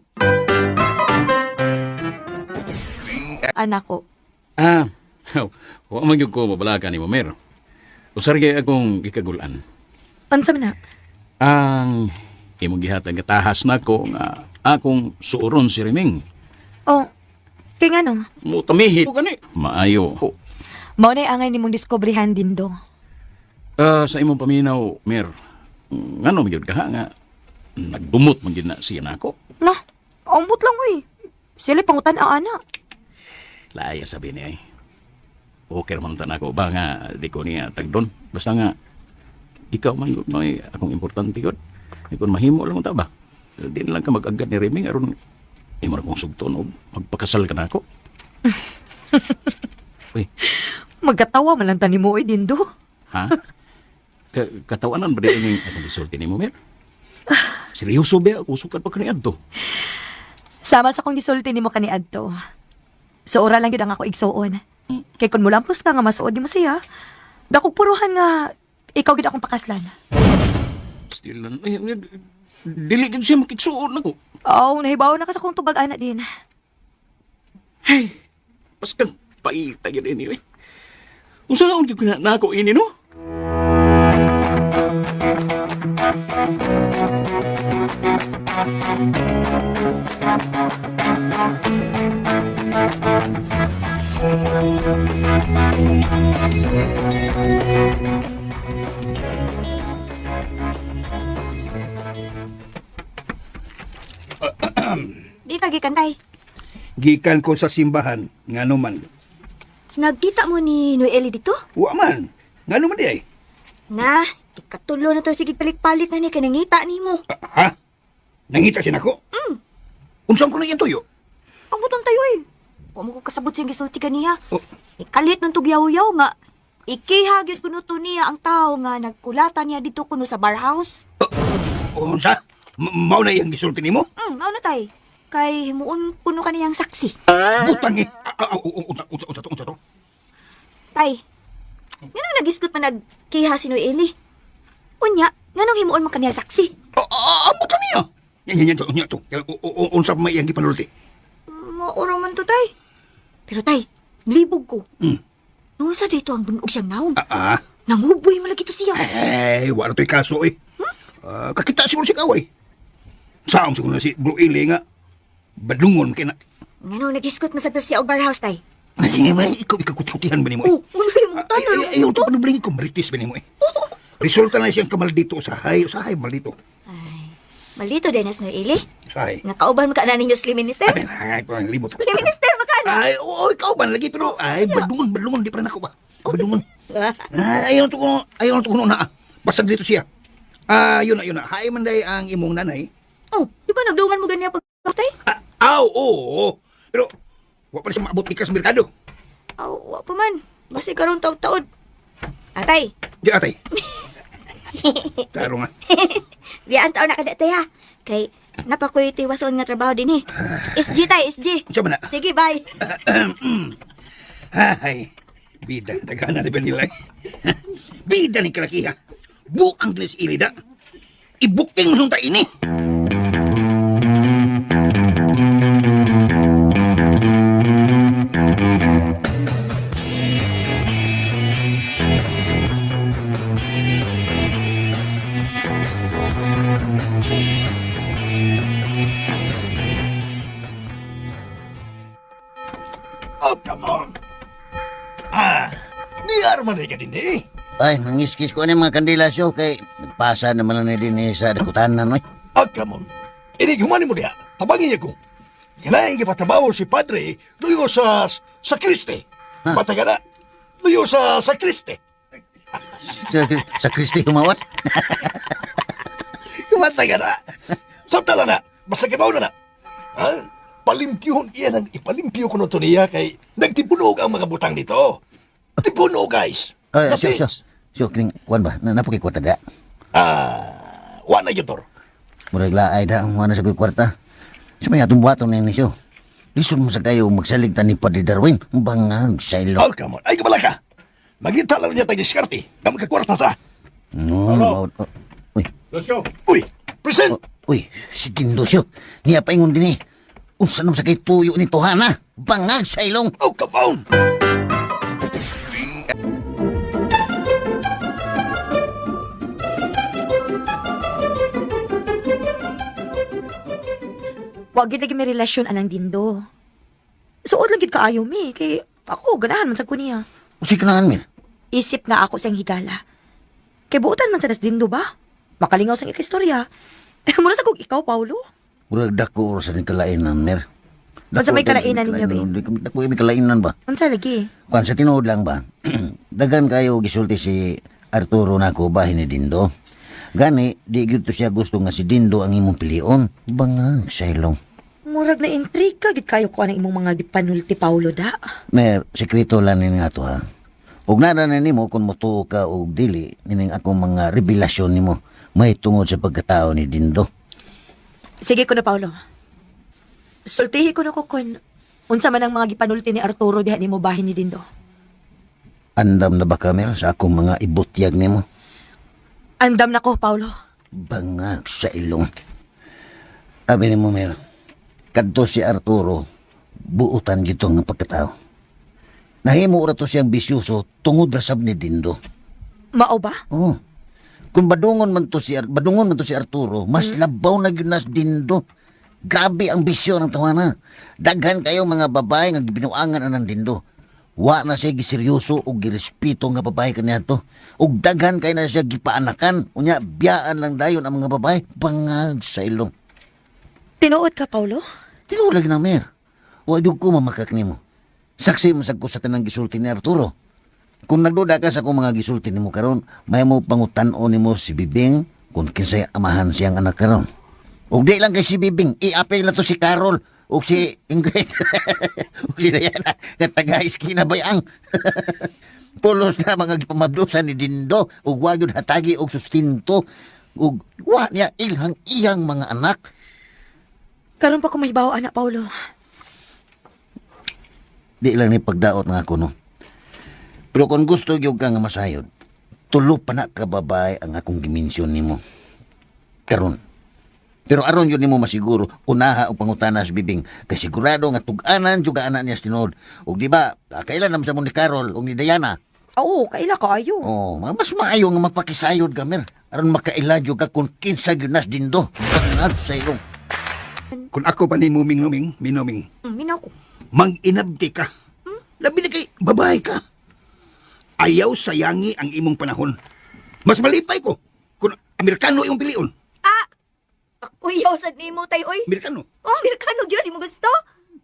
Anak ko, Wa man gyud ko mabalaga ni Momer. Usar gyud akong gikagulan. unsa man na? Ang imong gihatag nga tahas nako nga akong suuron si Riming. Oh, kay nga no? Mutamihit ko gani. Maayo. Mao na angay nimong diskobrihan Dindo. Sa imong paminaw, Mer, ngano magyud ka nga nagdumot man gyud na siya nako. No, ambot lang uy. Sila pangutan ang ana. Laaya sabi niya ay. Okay naman ta nako ba nga di ko niya tagdon. Basta nga ikaw man gud may akong importante gud. Kung mahimo lang ta ba. Di na lang ka mag-agad ni Riming aron imo ra kong sugton og magpakasal ka nako. Uy, Magkatawa man lang tani mo uy Dindo. ha? Katawanan ba din yung akong isulti ni mo, Mer? Seryoso ba? Ako sukat pa kaniad to. Sama sa kong gisulti nimo kaniadto. Sa ora lang gyud ang ako igsuon. Kay kun mulampos ka nga masuod nimo siya, dakog puruhan nga ikaw gyud akong pakaslan. Still lang. Dili gid siya makiksuon ako. Oh, nahibaw na ka sa kong tubag ana din. Hey, paskan paita yun anyway. Kung saan ko na ako ini, no? Di ka gikan, tay. Gikan ko sa simbahan, ngano man. Nagkita mo ni Noeli dito? Wa man. Ngano man di ay? Na, ikatulo na to sige palit-palit na ni kanangita ni mo. Ha? Nangita siya nako? Unsang ko na iyang tuyo? Ang butong tayo eh. Huwag mo ko kasabot siyang gisulti ka niya. Oh. Ikalit ng tugyaw-yaw nga. Ikihagit kuno to niya ang tao nga nagkulatan niya dito kuno sa bar house. Unsa? Mao na iyang gisulti nimo? Mao na tay. Kay himuon kuno kaniyang saksi. Butang eh. Unsa to? Tay, ganun nagiskot man nagkiha si Noeli. Unya, ganun himuon man kaniyang saksi. Butang niya. Yan to. Unsa may iyang gipanulti? Maura man to tay. Pero tay, libog ko. Hmm. Noon sa dito ang bunog siyang naong. Ah. Nanguboy malagi to siya. Wala to'y kaso eh. Kakita siguro si Kaway. Saan siguro na si Bro Ili nga. Badlungon kaya na. Ganun nagiskot man sa to siya o bar house tay. Ay, ikaw kuti-kutihan ba ni mo eh? Ano yung tanong? Ayaw to panubling ko, maritis ba ni mo eh? Resulta na siyang kamaldito, usahay maldito. Malito din as Noeli. Usahay. Nakauban mo ka na ninyo slim minister? Ay, parang limot. Slim minister mo ka na? Ay, oo, ikaw ba lagi, pero, ay, badlungon, di pa rin ako ba? Badlungon. Ayaw na to kuno na. Basag dito siya. Yun na. Hay man day ang imong nanay. Oh, di ba nagdungan mo ganyan pag tay? Oo. Pero, wala pa rin siya maabot ka sa merkado. Aw, wa pa man. Basi karong taod-taod. Atay, Di atay. Taro nga. biyaan taon na kada tay ha. Kay, napakoy tiwason nga trabaho din eh. SG tay, SG. Siya ba na? Sige, bye. Ay, bida, dagana na ba nila? Bida ni kalakiha. Buang glis ilida. Ibuking mo nung ini. Oh, come on. Niyar man ka din eh. Ay, nangiskis ko ni mga kandila siyo kay nagpasa naman na din sa dakutanan, oy. Oh, come on. Ini humani mo diya. Tabangin niya ko. Kailangan ipatabaw si Padre luyo sa Kriste. Pataga na. Luyo sa Kriste. Sa Kristi humawat. Pataga na. Samtala na. Basta kibaw na na. Ha? Palimpyuhon iyan ang ipalimpyo ko nito niya kay nagtipunog ang mga butang dito. Tipunog, guys. Ay, Kasi, siyo, kring, kuwan ba? Napakikwarta da. wala yun, Tor. Murag laay da, ang wana sa kuy kwarta. Sa may atong buhaton na siyo. Lison mo sa kayo magsalig ni Padre Darwin. Bangag sa ilo. Oh, come on. Ay, kabala ka. Magita lang niya tayo diskarte. Na magkakwarta ta. No, uy, Uy, present. uy, si Dindo siyo. Niya paingon din eh. Unsa nung sa kay tuyo ni Tuhana. Bangag sa ilong. Oh, come on. Wa gid lagi may relasyon anang Dindo. Suod lang gid kaayo mi kay ako ganahan man sa kuniya. Usi ka na, Mir. Isip na ako sang higala. Kay buutan man sa nas Dindo ba? Makalingaw sang ikistorya. Muna sa kog ikaw, Paulo. Murag dako sa ni kalainan, Mir. Unsa may kalainan ninyo, be? Dako may kalainan ba? Unsa lagi? Kung sa tinuod lang ba, dagan kayo gisulti si Arturo nako bahin ni Dindo. Gani, di gyud to siya gusto nga si Dindo ang imong pilion. Bangag sa ilong. Murag na intriga gid kayo ko anang imong mga gipanulti, Paulo da. Mer, sekreto lang ni nga to ha. Ug nara na nimo kung motuo ka og dili nining akong mga revelasyon nimo may tungod sa pagkatao ni Dindo. Sige ko na, Paulo. Sultihi ko na ko kun unsa man ang mga gipanulti ni Arturo diha nimo bahin ni Dindo. Andam na ba ka, Mer, sa akong mga ibutyag nimo? Andam na ko, Paulo. Bangag sa ilong. Abi nimo, Mer, kadto si Arturo buutan gito nga pagkatao. Nahimo ra to siyang bisyoso tungod ra sab ni Dindo. Mao ba? Oh. Kung badungon man to si Arturo, mas labaw na gyud nas Dindo. Grabe ang bisyo ng tawana. Daghan kayo mga babae nga binuangan anang Dindo. Wa na siya giseryoso o girespeto nga babae kaniya to. Ug daghan kay na siya gipaanakan. Unya, biyaan lang dayon ang mga babae. Bangag sa ilong. Tinuod ka, Paulo? Tinulag na, Mer. Huwag yung kumamakak ni mo. Saksi mo ko sa tanang gisulti ni Arturo. Kung nagduda ka sa kung mga gisulti ni mo karon, may mo pangutan-o ni mo si Bibing kung kinsay amahan siyang anak karon. Ug di lang kay si Bibing, i-apel na to si Carol ug si Ingrid. Ug si Diana, kataga-iskina bayang. Pulos na mga gipamabdusan ni Dindo ug wag yun hatagi og sustinto ug wa niya ilhang iyang mga anak. Karon pa ko mahibaw, anak Paulo. Di lang ni pagdaot nga ako, no? Pero kung gusto gyud ka nga masayod, tulo pa na ka babae ang akong gimensyon nimo. Karon. Pero aron yun nimo masiguro, unaha o pangutana sa Bibing, kay sigurado nga tug-anan jud anak niya tinod. Ug di ba, kailan naman sa mo ni Carol ug ni Diana? Oo, kaila ka ayo. Oh, mas maayo nga magpakisayod ka, Mer. Aron makaila jud ka kung kinsa gyud nas dindo. Bangag sa ilong. Kung ako pa ni Muming, Minuming, Minaw ko. mag-inabdi ka. Labi na kay babae ka. Ayaw sayangi ang imong panahon. Mas malipay ko kung Amerikano yung pilion. Kuyaw sa nimo tay oy. Amerikano. Oh, Amerikano gyud mo gusto?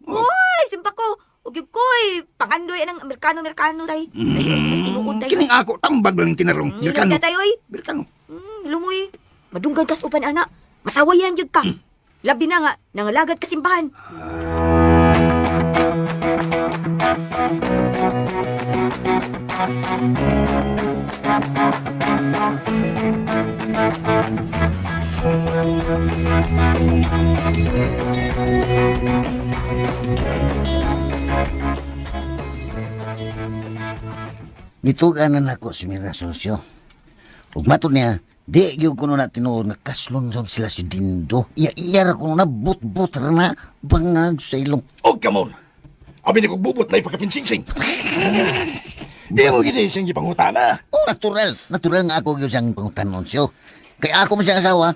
Oy, simpa ko. Ug gyud koy pangandoy anang Amerikano tay. Ayo, gusto tinuod tay. Kining ako tambag lang tinarong. Amerikano Amerikano. tay oy. Amerikano. Lumoy. Madunggan kas upan ana. Masawayan jud ka. Labi na nga nangalagad ka simbahan. Nituganan ako si Mira Sosyo. Ug matod niya, di gyud kuno na tinuod nga kaslunson sila si Dindo. Iya ra kuno na but-but ra na bangag sa ilong. Oh, come on. Abi ni kong bubot na ipakapinsing-sing. Di mo gini siyang ipangutana. Oh, natural. Natural nga ako gyud siyang pangutanon siyo. Kaya ako man siyang asawa.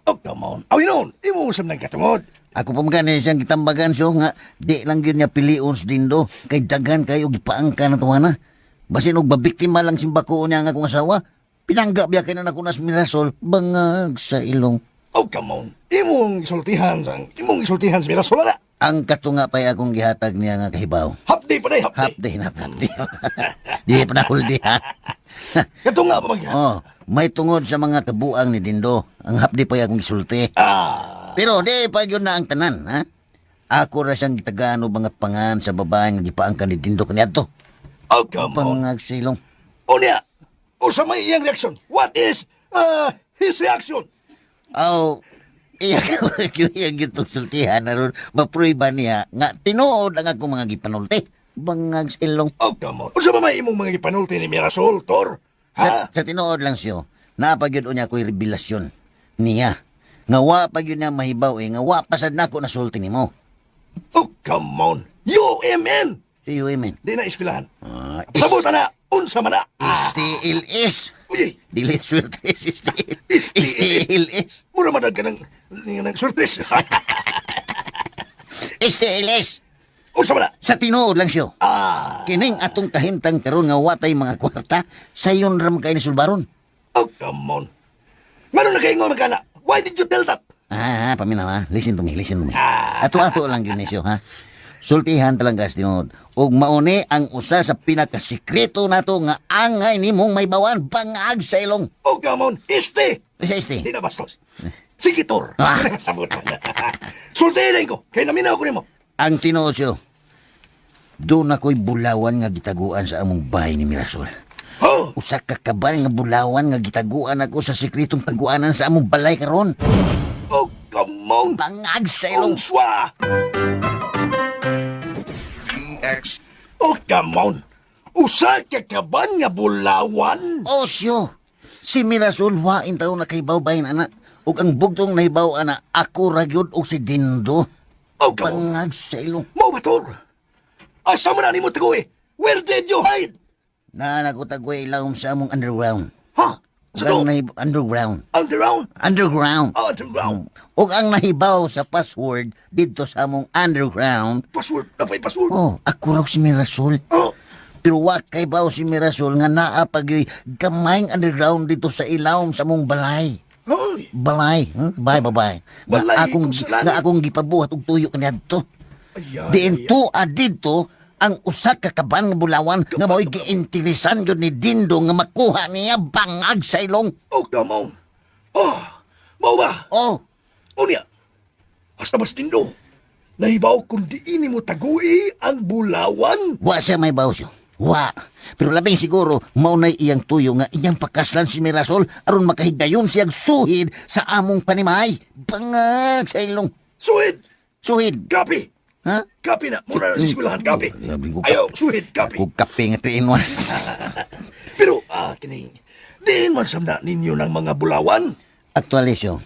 Oh, come on. Aw, yun. Di mo usam ng katungod. Ako pa magani siyang gitambagan siyo nga di lang gyud niya pilion si Dindo. Kay daghan kayo gipaangka na tuwana. Basin og babiktima lang simbako niya nga akong asawa. Pinangga biya kay na ako nas Mirasol bangag sa ilong. Oh, come on. Imong isultihan sa Mirasol na. Ang katunga pa'y akong gihatag niya nga kahibaw. Hapdi pa na, hapdi. Hapdi na, hapdi. Di pa na huldi, ha? Kato nga pa magyan. Oh, may tungod sa mga kabuang ni Dindo. Ang hapdi pa'y akong isulti. Pero di pa yun na ang tanan, ha? Ako ra siyang gitagaan o mga pangan sa babae nga gipaangkan ni Dindo kanyato. Oh, come on. Pangag silong. O niya, o sa may iyang reaksyon, what is his reaction? Oh, iya gitong sultihan na ron. Mapruiba niya nga tinuod ang akong mga gipanulti. Bangag silong. Oh, come on. O sa may imong mga ipanulti ni Mirasol, Tor? Ha? Sa tinuod lang siyo, napagyod niya ako'y revelasyon niya. Nga wa pa yun niya mahibaw nga wa pasad na ako nasulti ni mo. Oh, come on. UMN! Si Women. Di na iskulahan. Sabot na, unsa man na. Still is. Uy, Dilit swerte si Still. Still. Still is. mura madag ka ng surprise. Still is. Unsa man na. Sa tinuod lang siyo. Kining atong kahimtang karon nga watay mga kwarta, sayon ram kay ni sulbaron. Oh, come on. Ngano na kayo nga magkana? Why did you tell that? Paminawa. Listen to me. Ato-ato lang yun siyo, ha? Sultihan talaga sa tinuod. Ug mauni ang usa sa pinakasikreto nato nga angay nimong may bawan bangag sa ilong. Oh, come on. Este! Este. Di na bastos. Sige, Tor. Sabot na. Sultihin ko. Kaya naminaw ko nimo. Ang tinuod siyo, doon ako'y bulawan nga gitaguan sa among bahay ni Mirasol. Oh! Usa ka kabal nga bulawan nga gitaguan ako sa sikretong taguanan sa among balay karon. Oh, come on. Bangag sa ilong. Unswa! Oh, come on. Usa ka kaban nga bulawan. Osyo, si Mirasol wain taon na kay bawbayin anak. Ug ang bugtong nahibaw ana ako ragyod og si Dindo. Oh, come on. Bangag sa ilong. Mau ba, Tor? Asa man ni mo tagoy? Where did you hide? Nanakutagway ilawom sa among underground. Ha? Sa Ug ang to? underground. Underground? Underground. Oh, underground. Ug ang nahibaw sa password dito sa among underground. Password. Napay password. Oh, ako raw si Mirasol. Oh, Pero wa kay baw si Mirasol nga naa pag gamayng underground dito sa ilawom sa mong balay. Hoy! Balay, huh? Balay. Balay, akong kung sa langit. nga akong gipabuhat og tuyo kaniadto. Ay, Diin to adito ang usa ka kaban nga bulawan nga mo'y giinteresan yun ni Dindo nga makuha niya bangag sa ilong. Oh, come on. Oh, mau ba? Oh, Unya, hasta mas tindo. Nahibaw kung diini mo tagui ang bulawan. wa siya may bawsyo. Wa. Pero labing siguro, maunay iyang tuyo nga iyang pakaslan si Mirasol aron makahigdayon siyang suhid sa among panimay. Bangag sa ilong. Suhid! Suhid. Kapi! Ha? Kapi na. Muna na sa eskwelahan, kapi. Sabi ko, Ayaw, suhid, kapi. Kung kape nga 3-in-1. Pero, kining, diin man samna ninyo ng mga bulawan. Aktualisyo.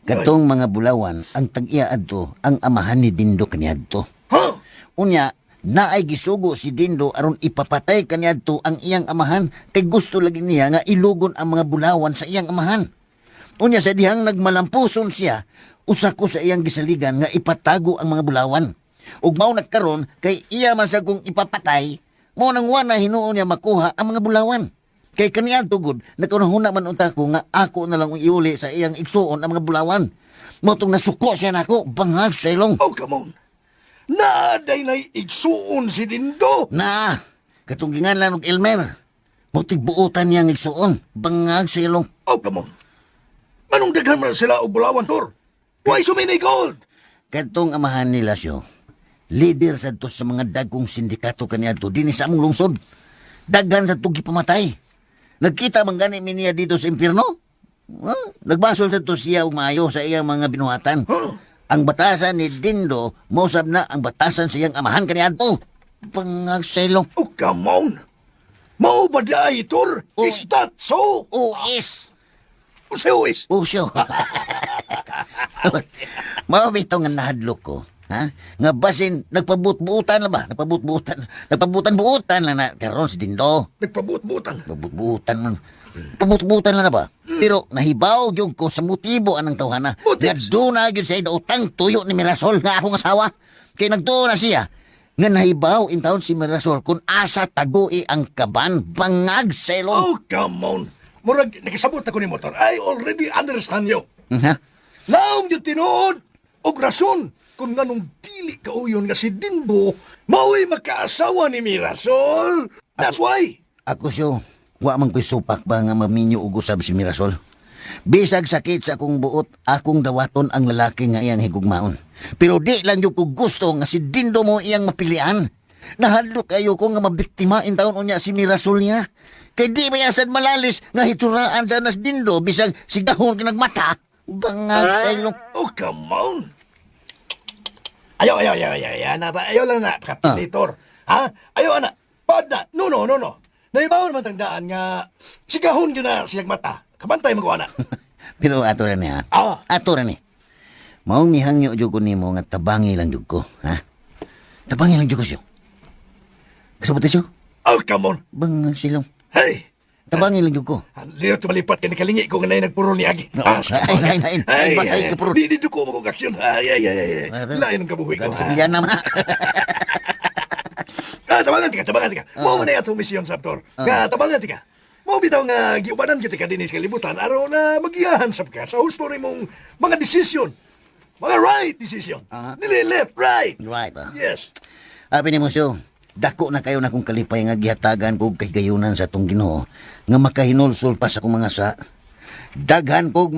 Katong mga bulawan, ang tag-iya adto, ang amahan ni Dindo kaniadto. Ha? Unya, naay gisugo si Dindo aron ipapatay kaniadto ang iyang amahan kay gusto lagi niya nga ilugon ang mga bulawan sa iyang amahan. Unya sa dihang nagmalampuson siya, usa ko sa iyang gisaligan nga ipatago ang mga bulawan. Ug mao nagkaron kay iya man sa kung ipapatay, mo nang wala hinuon niya makuha ang mga bulawan. Kay kaniadto gud nagkunahuna man unta ko nga ako na lang ang iuli sa iyang igsuon ang mga bulawan. Mo tong nasuko siya nako bangag sa ilong. Oh, come on. Naaday na'y igsuon si Dindo. Na, katong ginganlan og Elmer. Mutig buutan niyang igsuon, bangag sa ilong. Oh, come on. Anong daghan man sila o bulawan, Tor? Why so many gold? Katong amahan nila siyo, leader sa to sa mga dagkong sindikato kaniadto dinhi sa among lungsod. Daghan sa tugi pamatay. Nagkita man gani mi niya dito sa impyerno? Nagbasol sa to siya og maayo sa iyang mga binuhatan. Huh? Ang batasan ni Dindo, mausab na ang batasan sa iyang amahan kaniadto. Bangag sa ilong. Oh, come on. Mao ba dahi, Tor? Oh. Is that so? Uis! Usaw-is. Usyo. Mabito nga nahadlok ko. Ha? Nga basin, nagpabut-buutan na ba? Nagpabutan-buutan lang na. Karon si Dindo. Nagpabuot-buotan. Pabut-buutan man. Pabut-buutan lang na ba? Pero nahibaw yung ko sa motibo anang tawhana. Motives? Nga doon na yun sa utang tuyo ni Mirasol nga akong asawa. Kaya nagdoon na siya. Nga nahibaw in taon si Mirasol kung asa tagui ang kaban bangag sa ilong. Oh, come on. Murag, nakisabot ako ni Motor. I already understand you. Ha? Naong yung tinuod og rason kung nganong dili kauyon nga si Dindo mao'y makaasawa ni Mirasol. That's why. Ako siyo, wa man ko'y supak ba nga maminyo og usab si Mirasol. Bisag sakit sa akong buot, akong dawaton ang lalaki nga iyang higugmaon. Pero di lang yung ko gusto nga si Dindo mo iyang mapilian. Nahadlok kayo ko nga mabiktima in taon unya si Mirasol niya. Kay di bayasan malalis nga hitsuraan sa nas Dindo bisag sigahon kinagmata. Bangag sa ilong. Oh, come on. Ayaw na ba? Ayaw lang na, Kapilitor. Ha? Ayaw na. Bad na. No. Naibawon man tangdaan nga sigahon yun na siyag mata. Kabantay magawa na. Pero ato rin ha. Ah. Ato rin eh. Maong mihangyo jud ko nimo nga tabangi lang jud ko, ha? Tabangi lang jud ko siyo. Kasabot siyo? Oh, come on. Bangag sa ilong. Hey. Tabangi lang jud ko. Lino tumalipat ka ni kalingi ko nga na nagpuro ni Agi. Oo. Ay, kapuro. Di ko mo kong aksyon. Ay. Lain ang kabuhi ko. Yan naman. Tabangan tika. Mo na atong misyon sa Aptor. Tabangan tika. Mo bitaw nga giubanan kita ka din sa kalibutan araw na magiyahan sab ka sa husto mong mga desisyon. Mga right decision. Dili left, right. Right. Yes. Abi ni mo siyo. Dako na kayo na kung kalipay nga gihatagan ko kay gayunan sa atong Ginoo nga makahinulsol pa sa akong mga sa daghan kog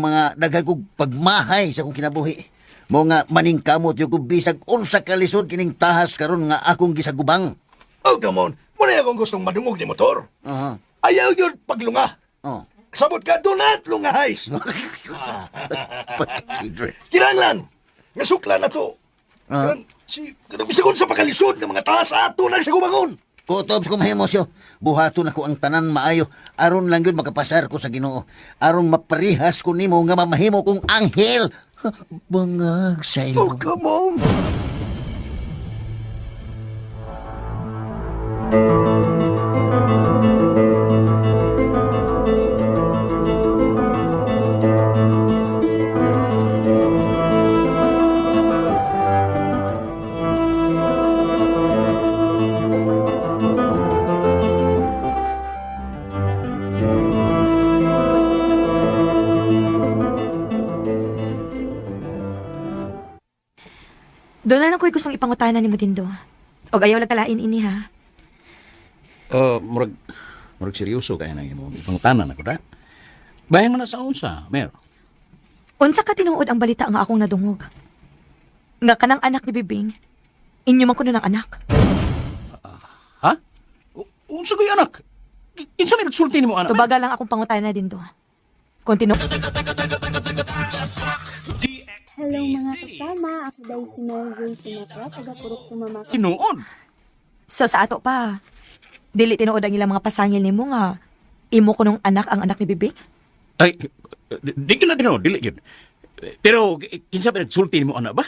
pagmahay sa akong kinabuhi. Mo nga maningkamot yo kog bisag unsa ka lisod kining tahas karon nga akong gisagubang. Oh, come on. Muna akong gustong madungog ni motor. Ayaw yun paglunga. Oh. Sabot ka, do not lungahays. Kinanglan. Nga sukla na to. Bisagon sa pakalisod ng mga taas ato na sa gubangon. Kutob ko mahimosyo. Buhaton ako ang tanan maayo. Aron lang yun makapasar ko sa Ginoo. Aron maparihas ko nimo nga mamahimo kong anghel. Bangag sa Oh, ilong. come on. ako'y gustong ipangutanan ni mo dindo. O ayaw lang kalain ini ha. Murag seryoso kaya nang imong ipangutanan ako da. Bayan mo na sa unsa, Mer. Unsa ka tinuod ang balita nga akong nadungog? Nga kanang anak ni Bibing, inyo man kuno ng anak. Ha? Unsa ko'y anak? Kinsa may nagsulti ni mo anak? Tubaga lang akong pangutanan na dindo. Kontinu. Hello mga kasama, ako dahil si Mary Jane Sumatra, taga Purok Sumama. Tinuod. So sa ato pa, dili tinuod ang ilang mga pasangil nimo nga imo kunong anak ang anak ni Bibing? Ay, di ka na tinuod, dili yun. Pero, kinsa may nagsulti ni mo anak ba?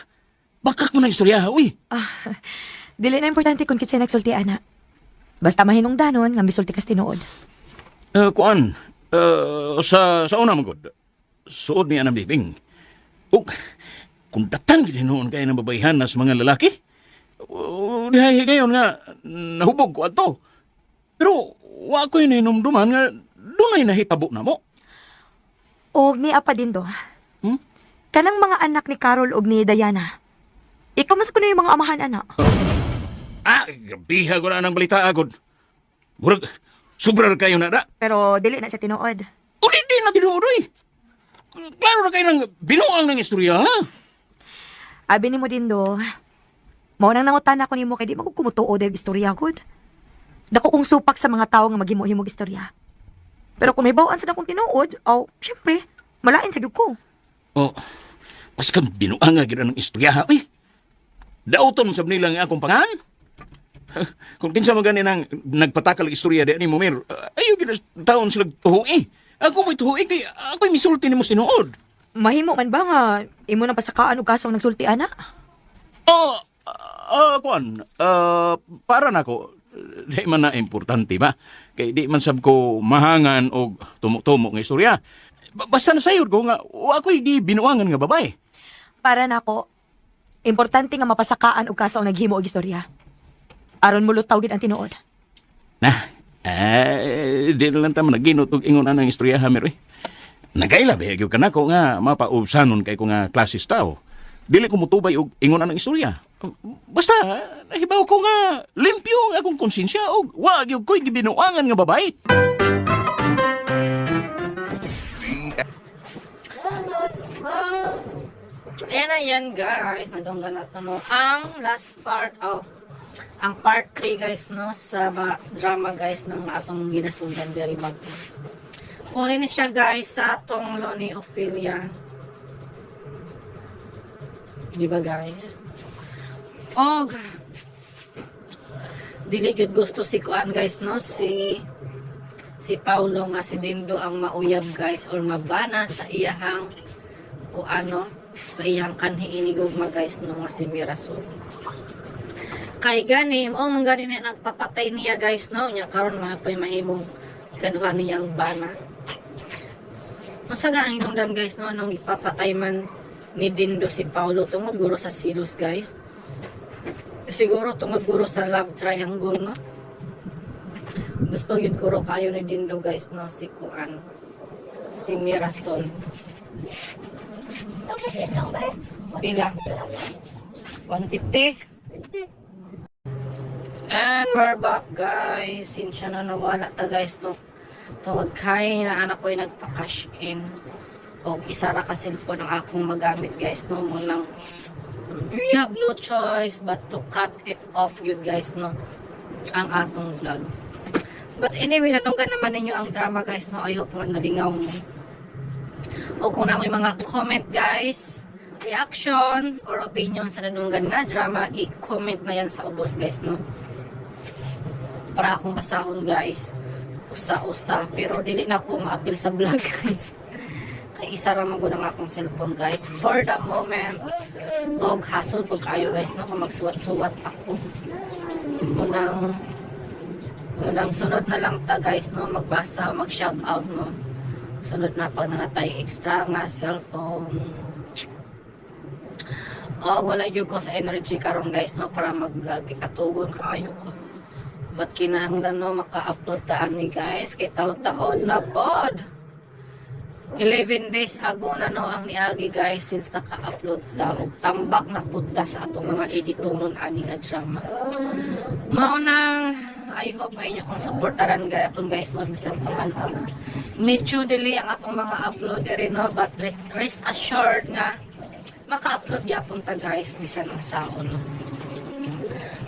Bakak mo na istorya, uy. Dili na importante kung kitsa nagsulti ana. Basta mahinungdanon nga misulti kas tinuod. Kuan, sa una magod, suod ni Anang Bibing. O, kung datang ginoon kayo ng babayhan na sa mga lalaki, dihay ngayon nga, nahubog ko ato. Pero, wa ko yun inumduman nga, doon ay nahitabo na mo. Og ni apa dindo. Kanang mga anak ni Carol og ni Diana. Ikaw mas kuno yung mga amahan ana. Gabiha ko na ng balita agod. Murag, sobrar kayo na da. Pero dili na sa tinuod. O di na tinuoy. Klaro na kayo ng binuang ng istorya, ha? Abi ni mo dindo. Mao nang nangutan ako nimo kay di magkumutuod og istorya gud. Dako kong supak sa mga tawo nga maghimo-himog istorya. Pero kung may bawaan sa akong tinuod, syempre, malain sa gyud ko. Mas kang binuang nga gina ng istorya, ha? Uy, dauton sab nila nga akong pangan. Kung kinsa magani nang nagpatakal ang istorya di ani mo Mer, ayo gina taon sila tuhoy. Ako may tuhoy kay ako'y misulti nimo sinuod. Mahimo man ba nga imo na pasakaan og kasong nagsulti ana? Kuan, para nako di man na importante ba? Kay di man sab ko mahangan og tumok-tumok nga istorya. Basta nasayod ko nga ako'y di binuangan nga babae. Para nako, importante nga mapasakaan og kaso ang naghimo og istorya. Aron mulutaw gid ang tinuod. Di na lang tama naginot og ingon anang istorya ha, Mer. Nagaila ba gyud kanako nga mapaubsanon kay ko nga klasis tao. Dili ko mutubay og ingon anang istorya. Basta nahibaw ko nga limpyo ang akong konsensya og wa gyud ko'y gibinuangan nga babae. Ayan na yan guys, nadunggan na ito no. Ang last part ang part 3 guys no sa drama guys ng atong ginasundan very mag. Uli ni siya guys sa atong Loni Ophelia. Di ba guys? Og dili gud gusto si Kuan guys no si Paulo nga si Dindo ang mauyab guys or mabana sa iyahang kuano sa iyang kanhi inigugma guys no nga si Mirasol. Kay gani mong gani na nagpapatay niya guys no nya karon mapay mahimong kanuhan niyang bana. Unsa nga ang hinungdan guys no anong ipapatay man ni Dindo si Paulo tungod guro sa silos guys. Siguro tungod guro sa love triangle no. Gusto yun guro kayo ni Dindo guys no si Kuan si Mirasol. Pila? 150? And we're back guys. Sinsya na nawala ta guys no. Tungod kay na anak ko ay nagpa-cash in. O isara ka cellphone ang akong magamit guys no. Munang we have no choice but to cut it off yun guys no. Ang atong vlog. But anyway, natunggan naman ninyo ang drama guys no. I hope na nalingaw mo. O kung na may mga comment guys, reaction or opinion sa nanunggan nga drama, i-comment na yan sa ubos guys no. Para akong basahon guys. Usa-usa. Pero dili na ako ma-appeal sa vlog guys. Kay isa ra magud ang akong cellphone guys. For the moment. Og hasol po kayo guys no. Kung magsuwat-suwat ako. Unang sunod na lang ta guys no. Magbasa, mag-shoutout no. Sunod na pag nanatay extra nga cellphone. Wala yun ko sa energy karon guys no. Para mag-vlog. Ikatugon kayo ko. Ba't kinahanglan no maka-upload taan ni guys? Kay taon-taon na pod. 11 days ago na no ang niagi guys since naka-upload ta og tambak na punta sa atong mga editoron ani nga drama. Maunang I hope nga inyo kung supportaran gayapon guys no bisan pag medyo dili ang atong mga upload rin no but rest assured nga maka-upload yapon ta guys bisan ang saon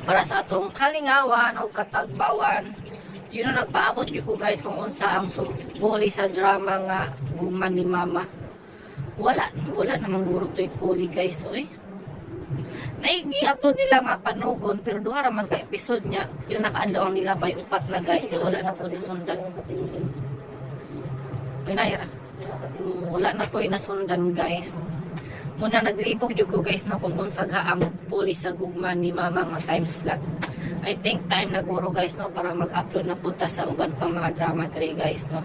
para sa atong kalingawan o katagbawan. Yun ang nagpaabot yun ko guys kung unsa ang puli sa drama nga Gugma ni Mama. Wala namang guro to'y puli guys. Oy. Naigi-upload nila nga panugon pero duha raman ka episode niya. Yung nakaandaong nila pa yung 4 na guys. Wala na po nasundan. Pinayara. Wala na po nasundan guys. Muna naglibog yun ko guys na kung unsa ang puli sa Gugma ni Mama nga time slot. I think time na guro guys no para mag-upload na punta sa uban pang mga drama diri guys no.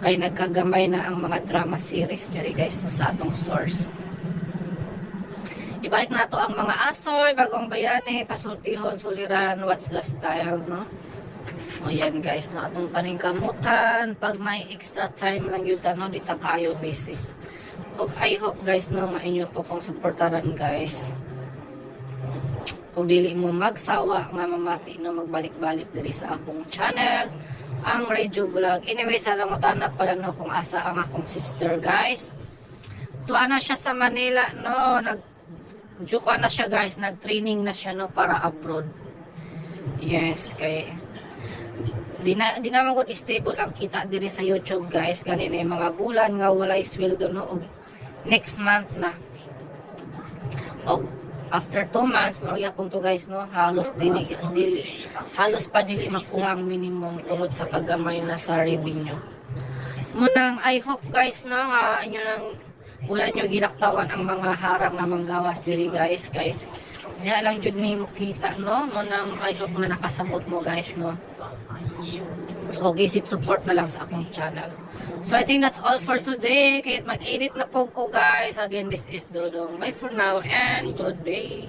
Kay nagkagamay na ang mga drama series diri guys no sa atong source. Ibalik na to ang mga asoy, bagong bayani, pasultihon, suliran, what's the style no. O yan guys no atong paningkamutan pag may extra time lang yun no di ta kayo busy. Og I hope guys no nga inyo po kong supportaran guys. Kung dili mo magsawa nga mamati no magbalik-balik diri sa akong channel ang radio vlog. Anyway, salamat na pala no kung asa ang akong sister guys. Tuwa na siya sa Manila no nagjuka na siya guys, nag-training na siya no para abroad. Yes, kay di naman gud stable ang kita diri sa YouTube guys kanina yung mga bulan nga walay sweldo no og next month na. Og after 2 months, maraya po to guys, no? Halos pa dili makuha ang minimum tungod sa paggamay na sa revenue. Munang, I hope guys, no? Inyo nang wala nyo ginaktawan ang mga harang na manggawas diri guys. Kay, diha lang jud may mukita, no? Munang, I hope na nakasabot mo guys, no? O isip support na lang sa akong channel. So I think that's all for today. Kaya mag-edit na po ko guys. Again, this is Dodong. Bye for now and good day.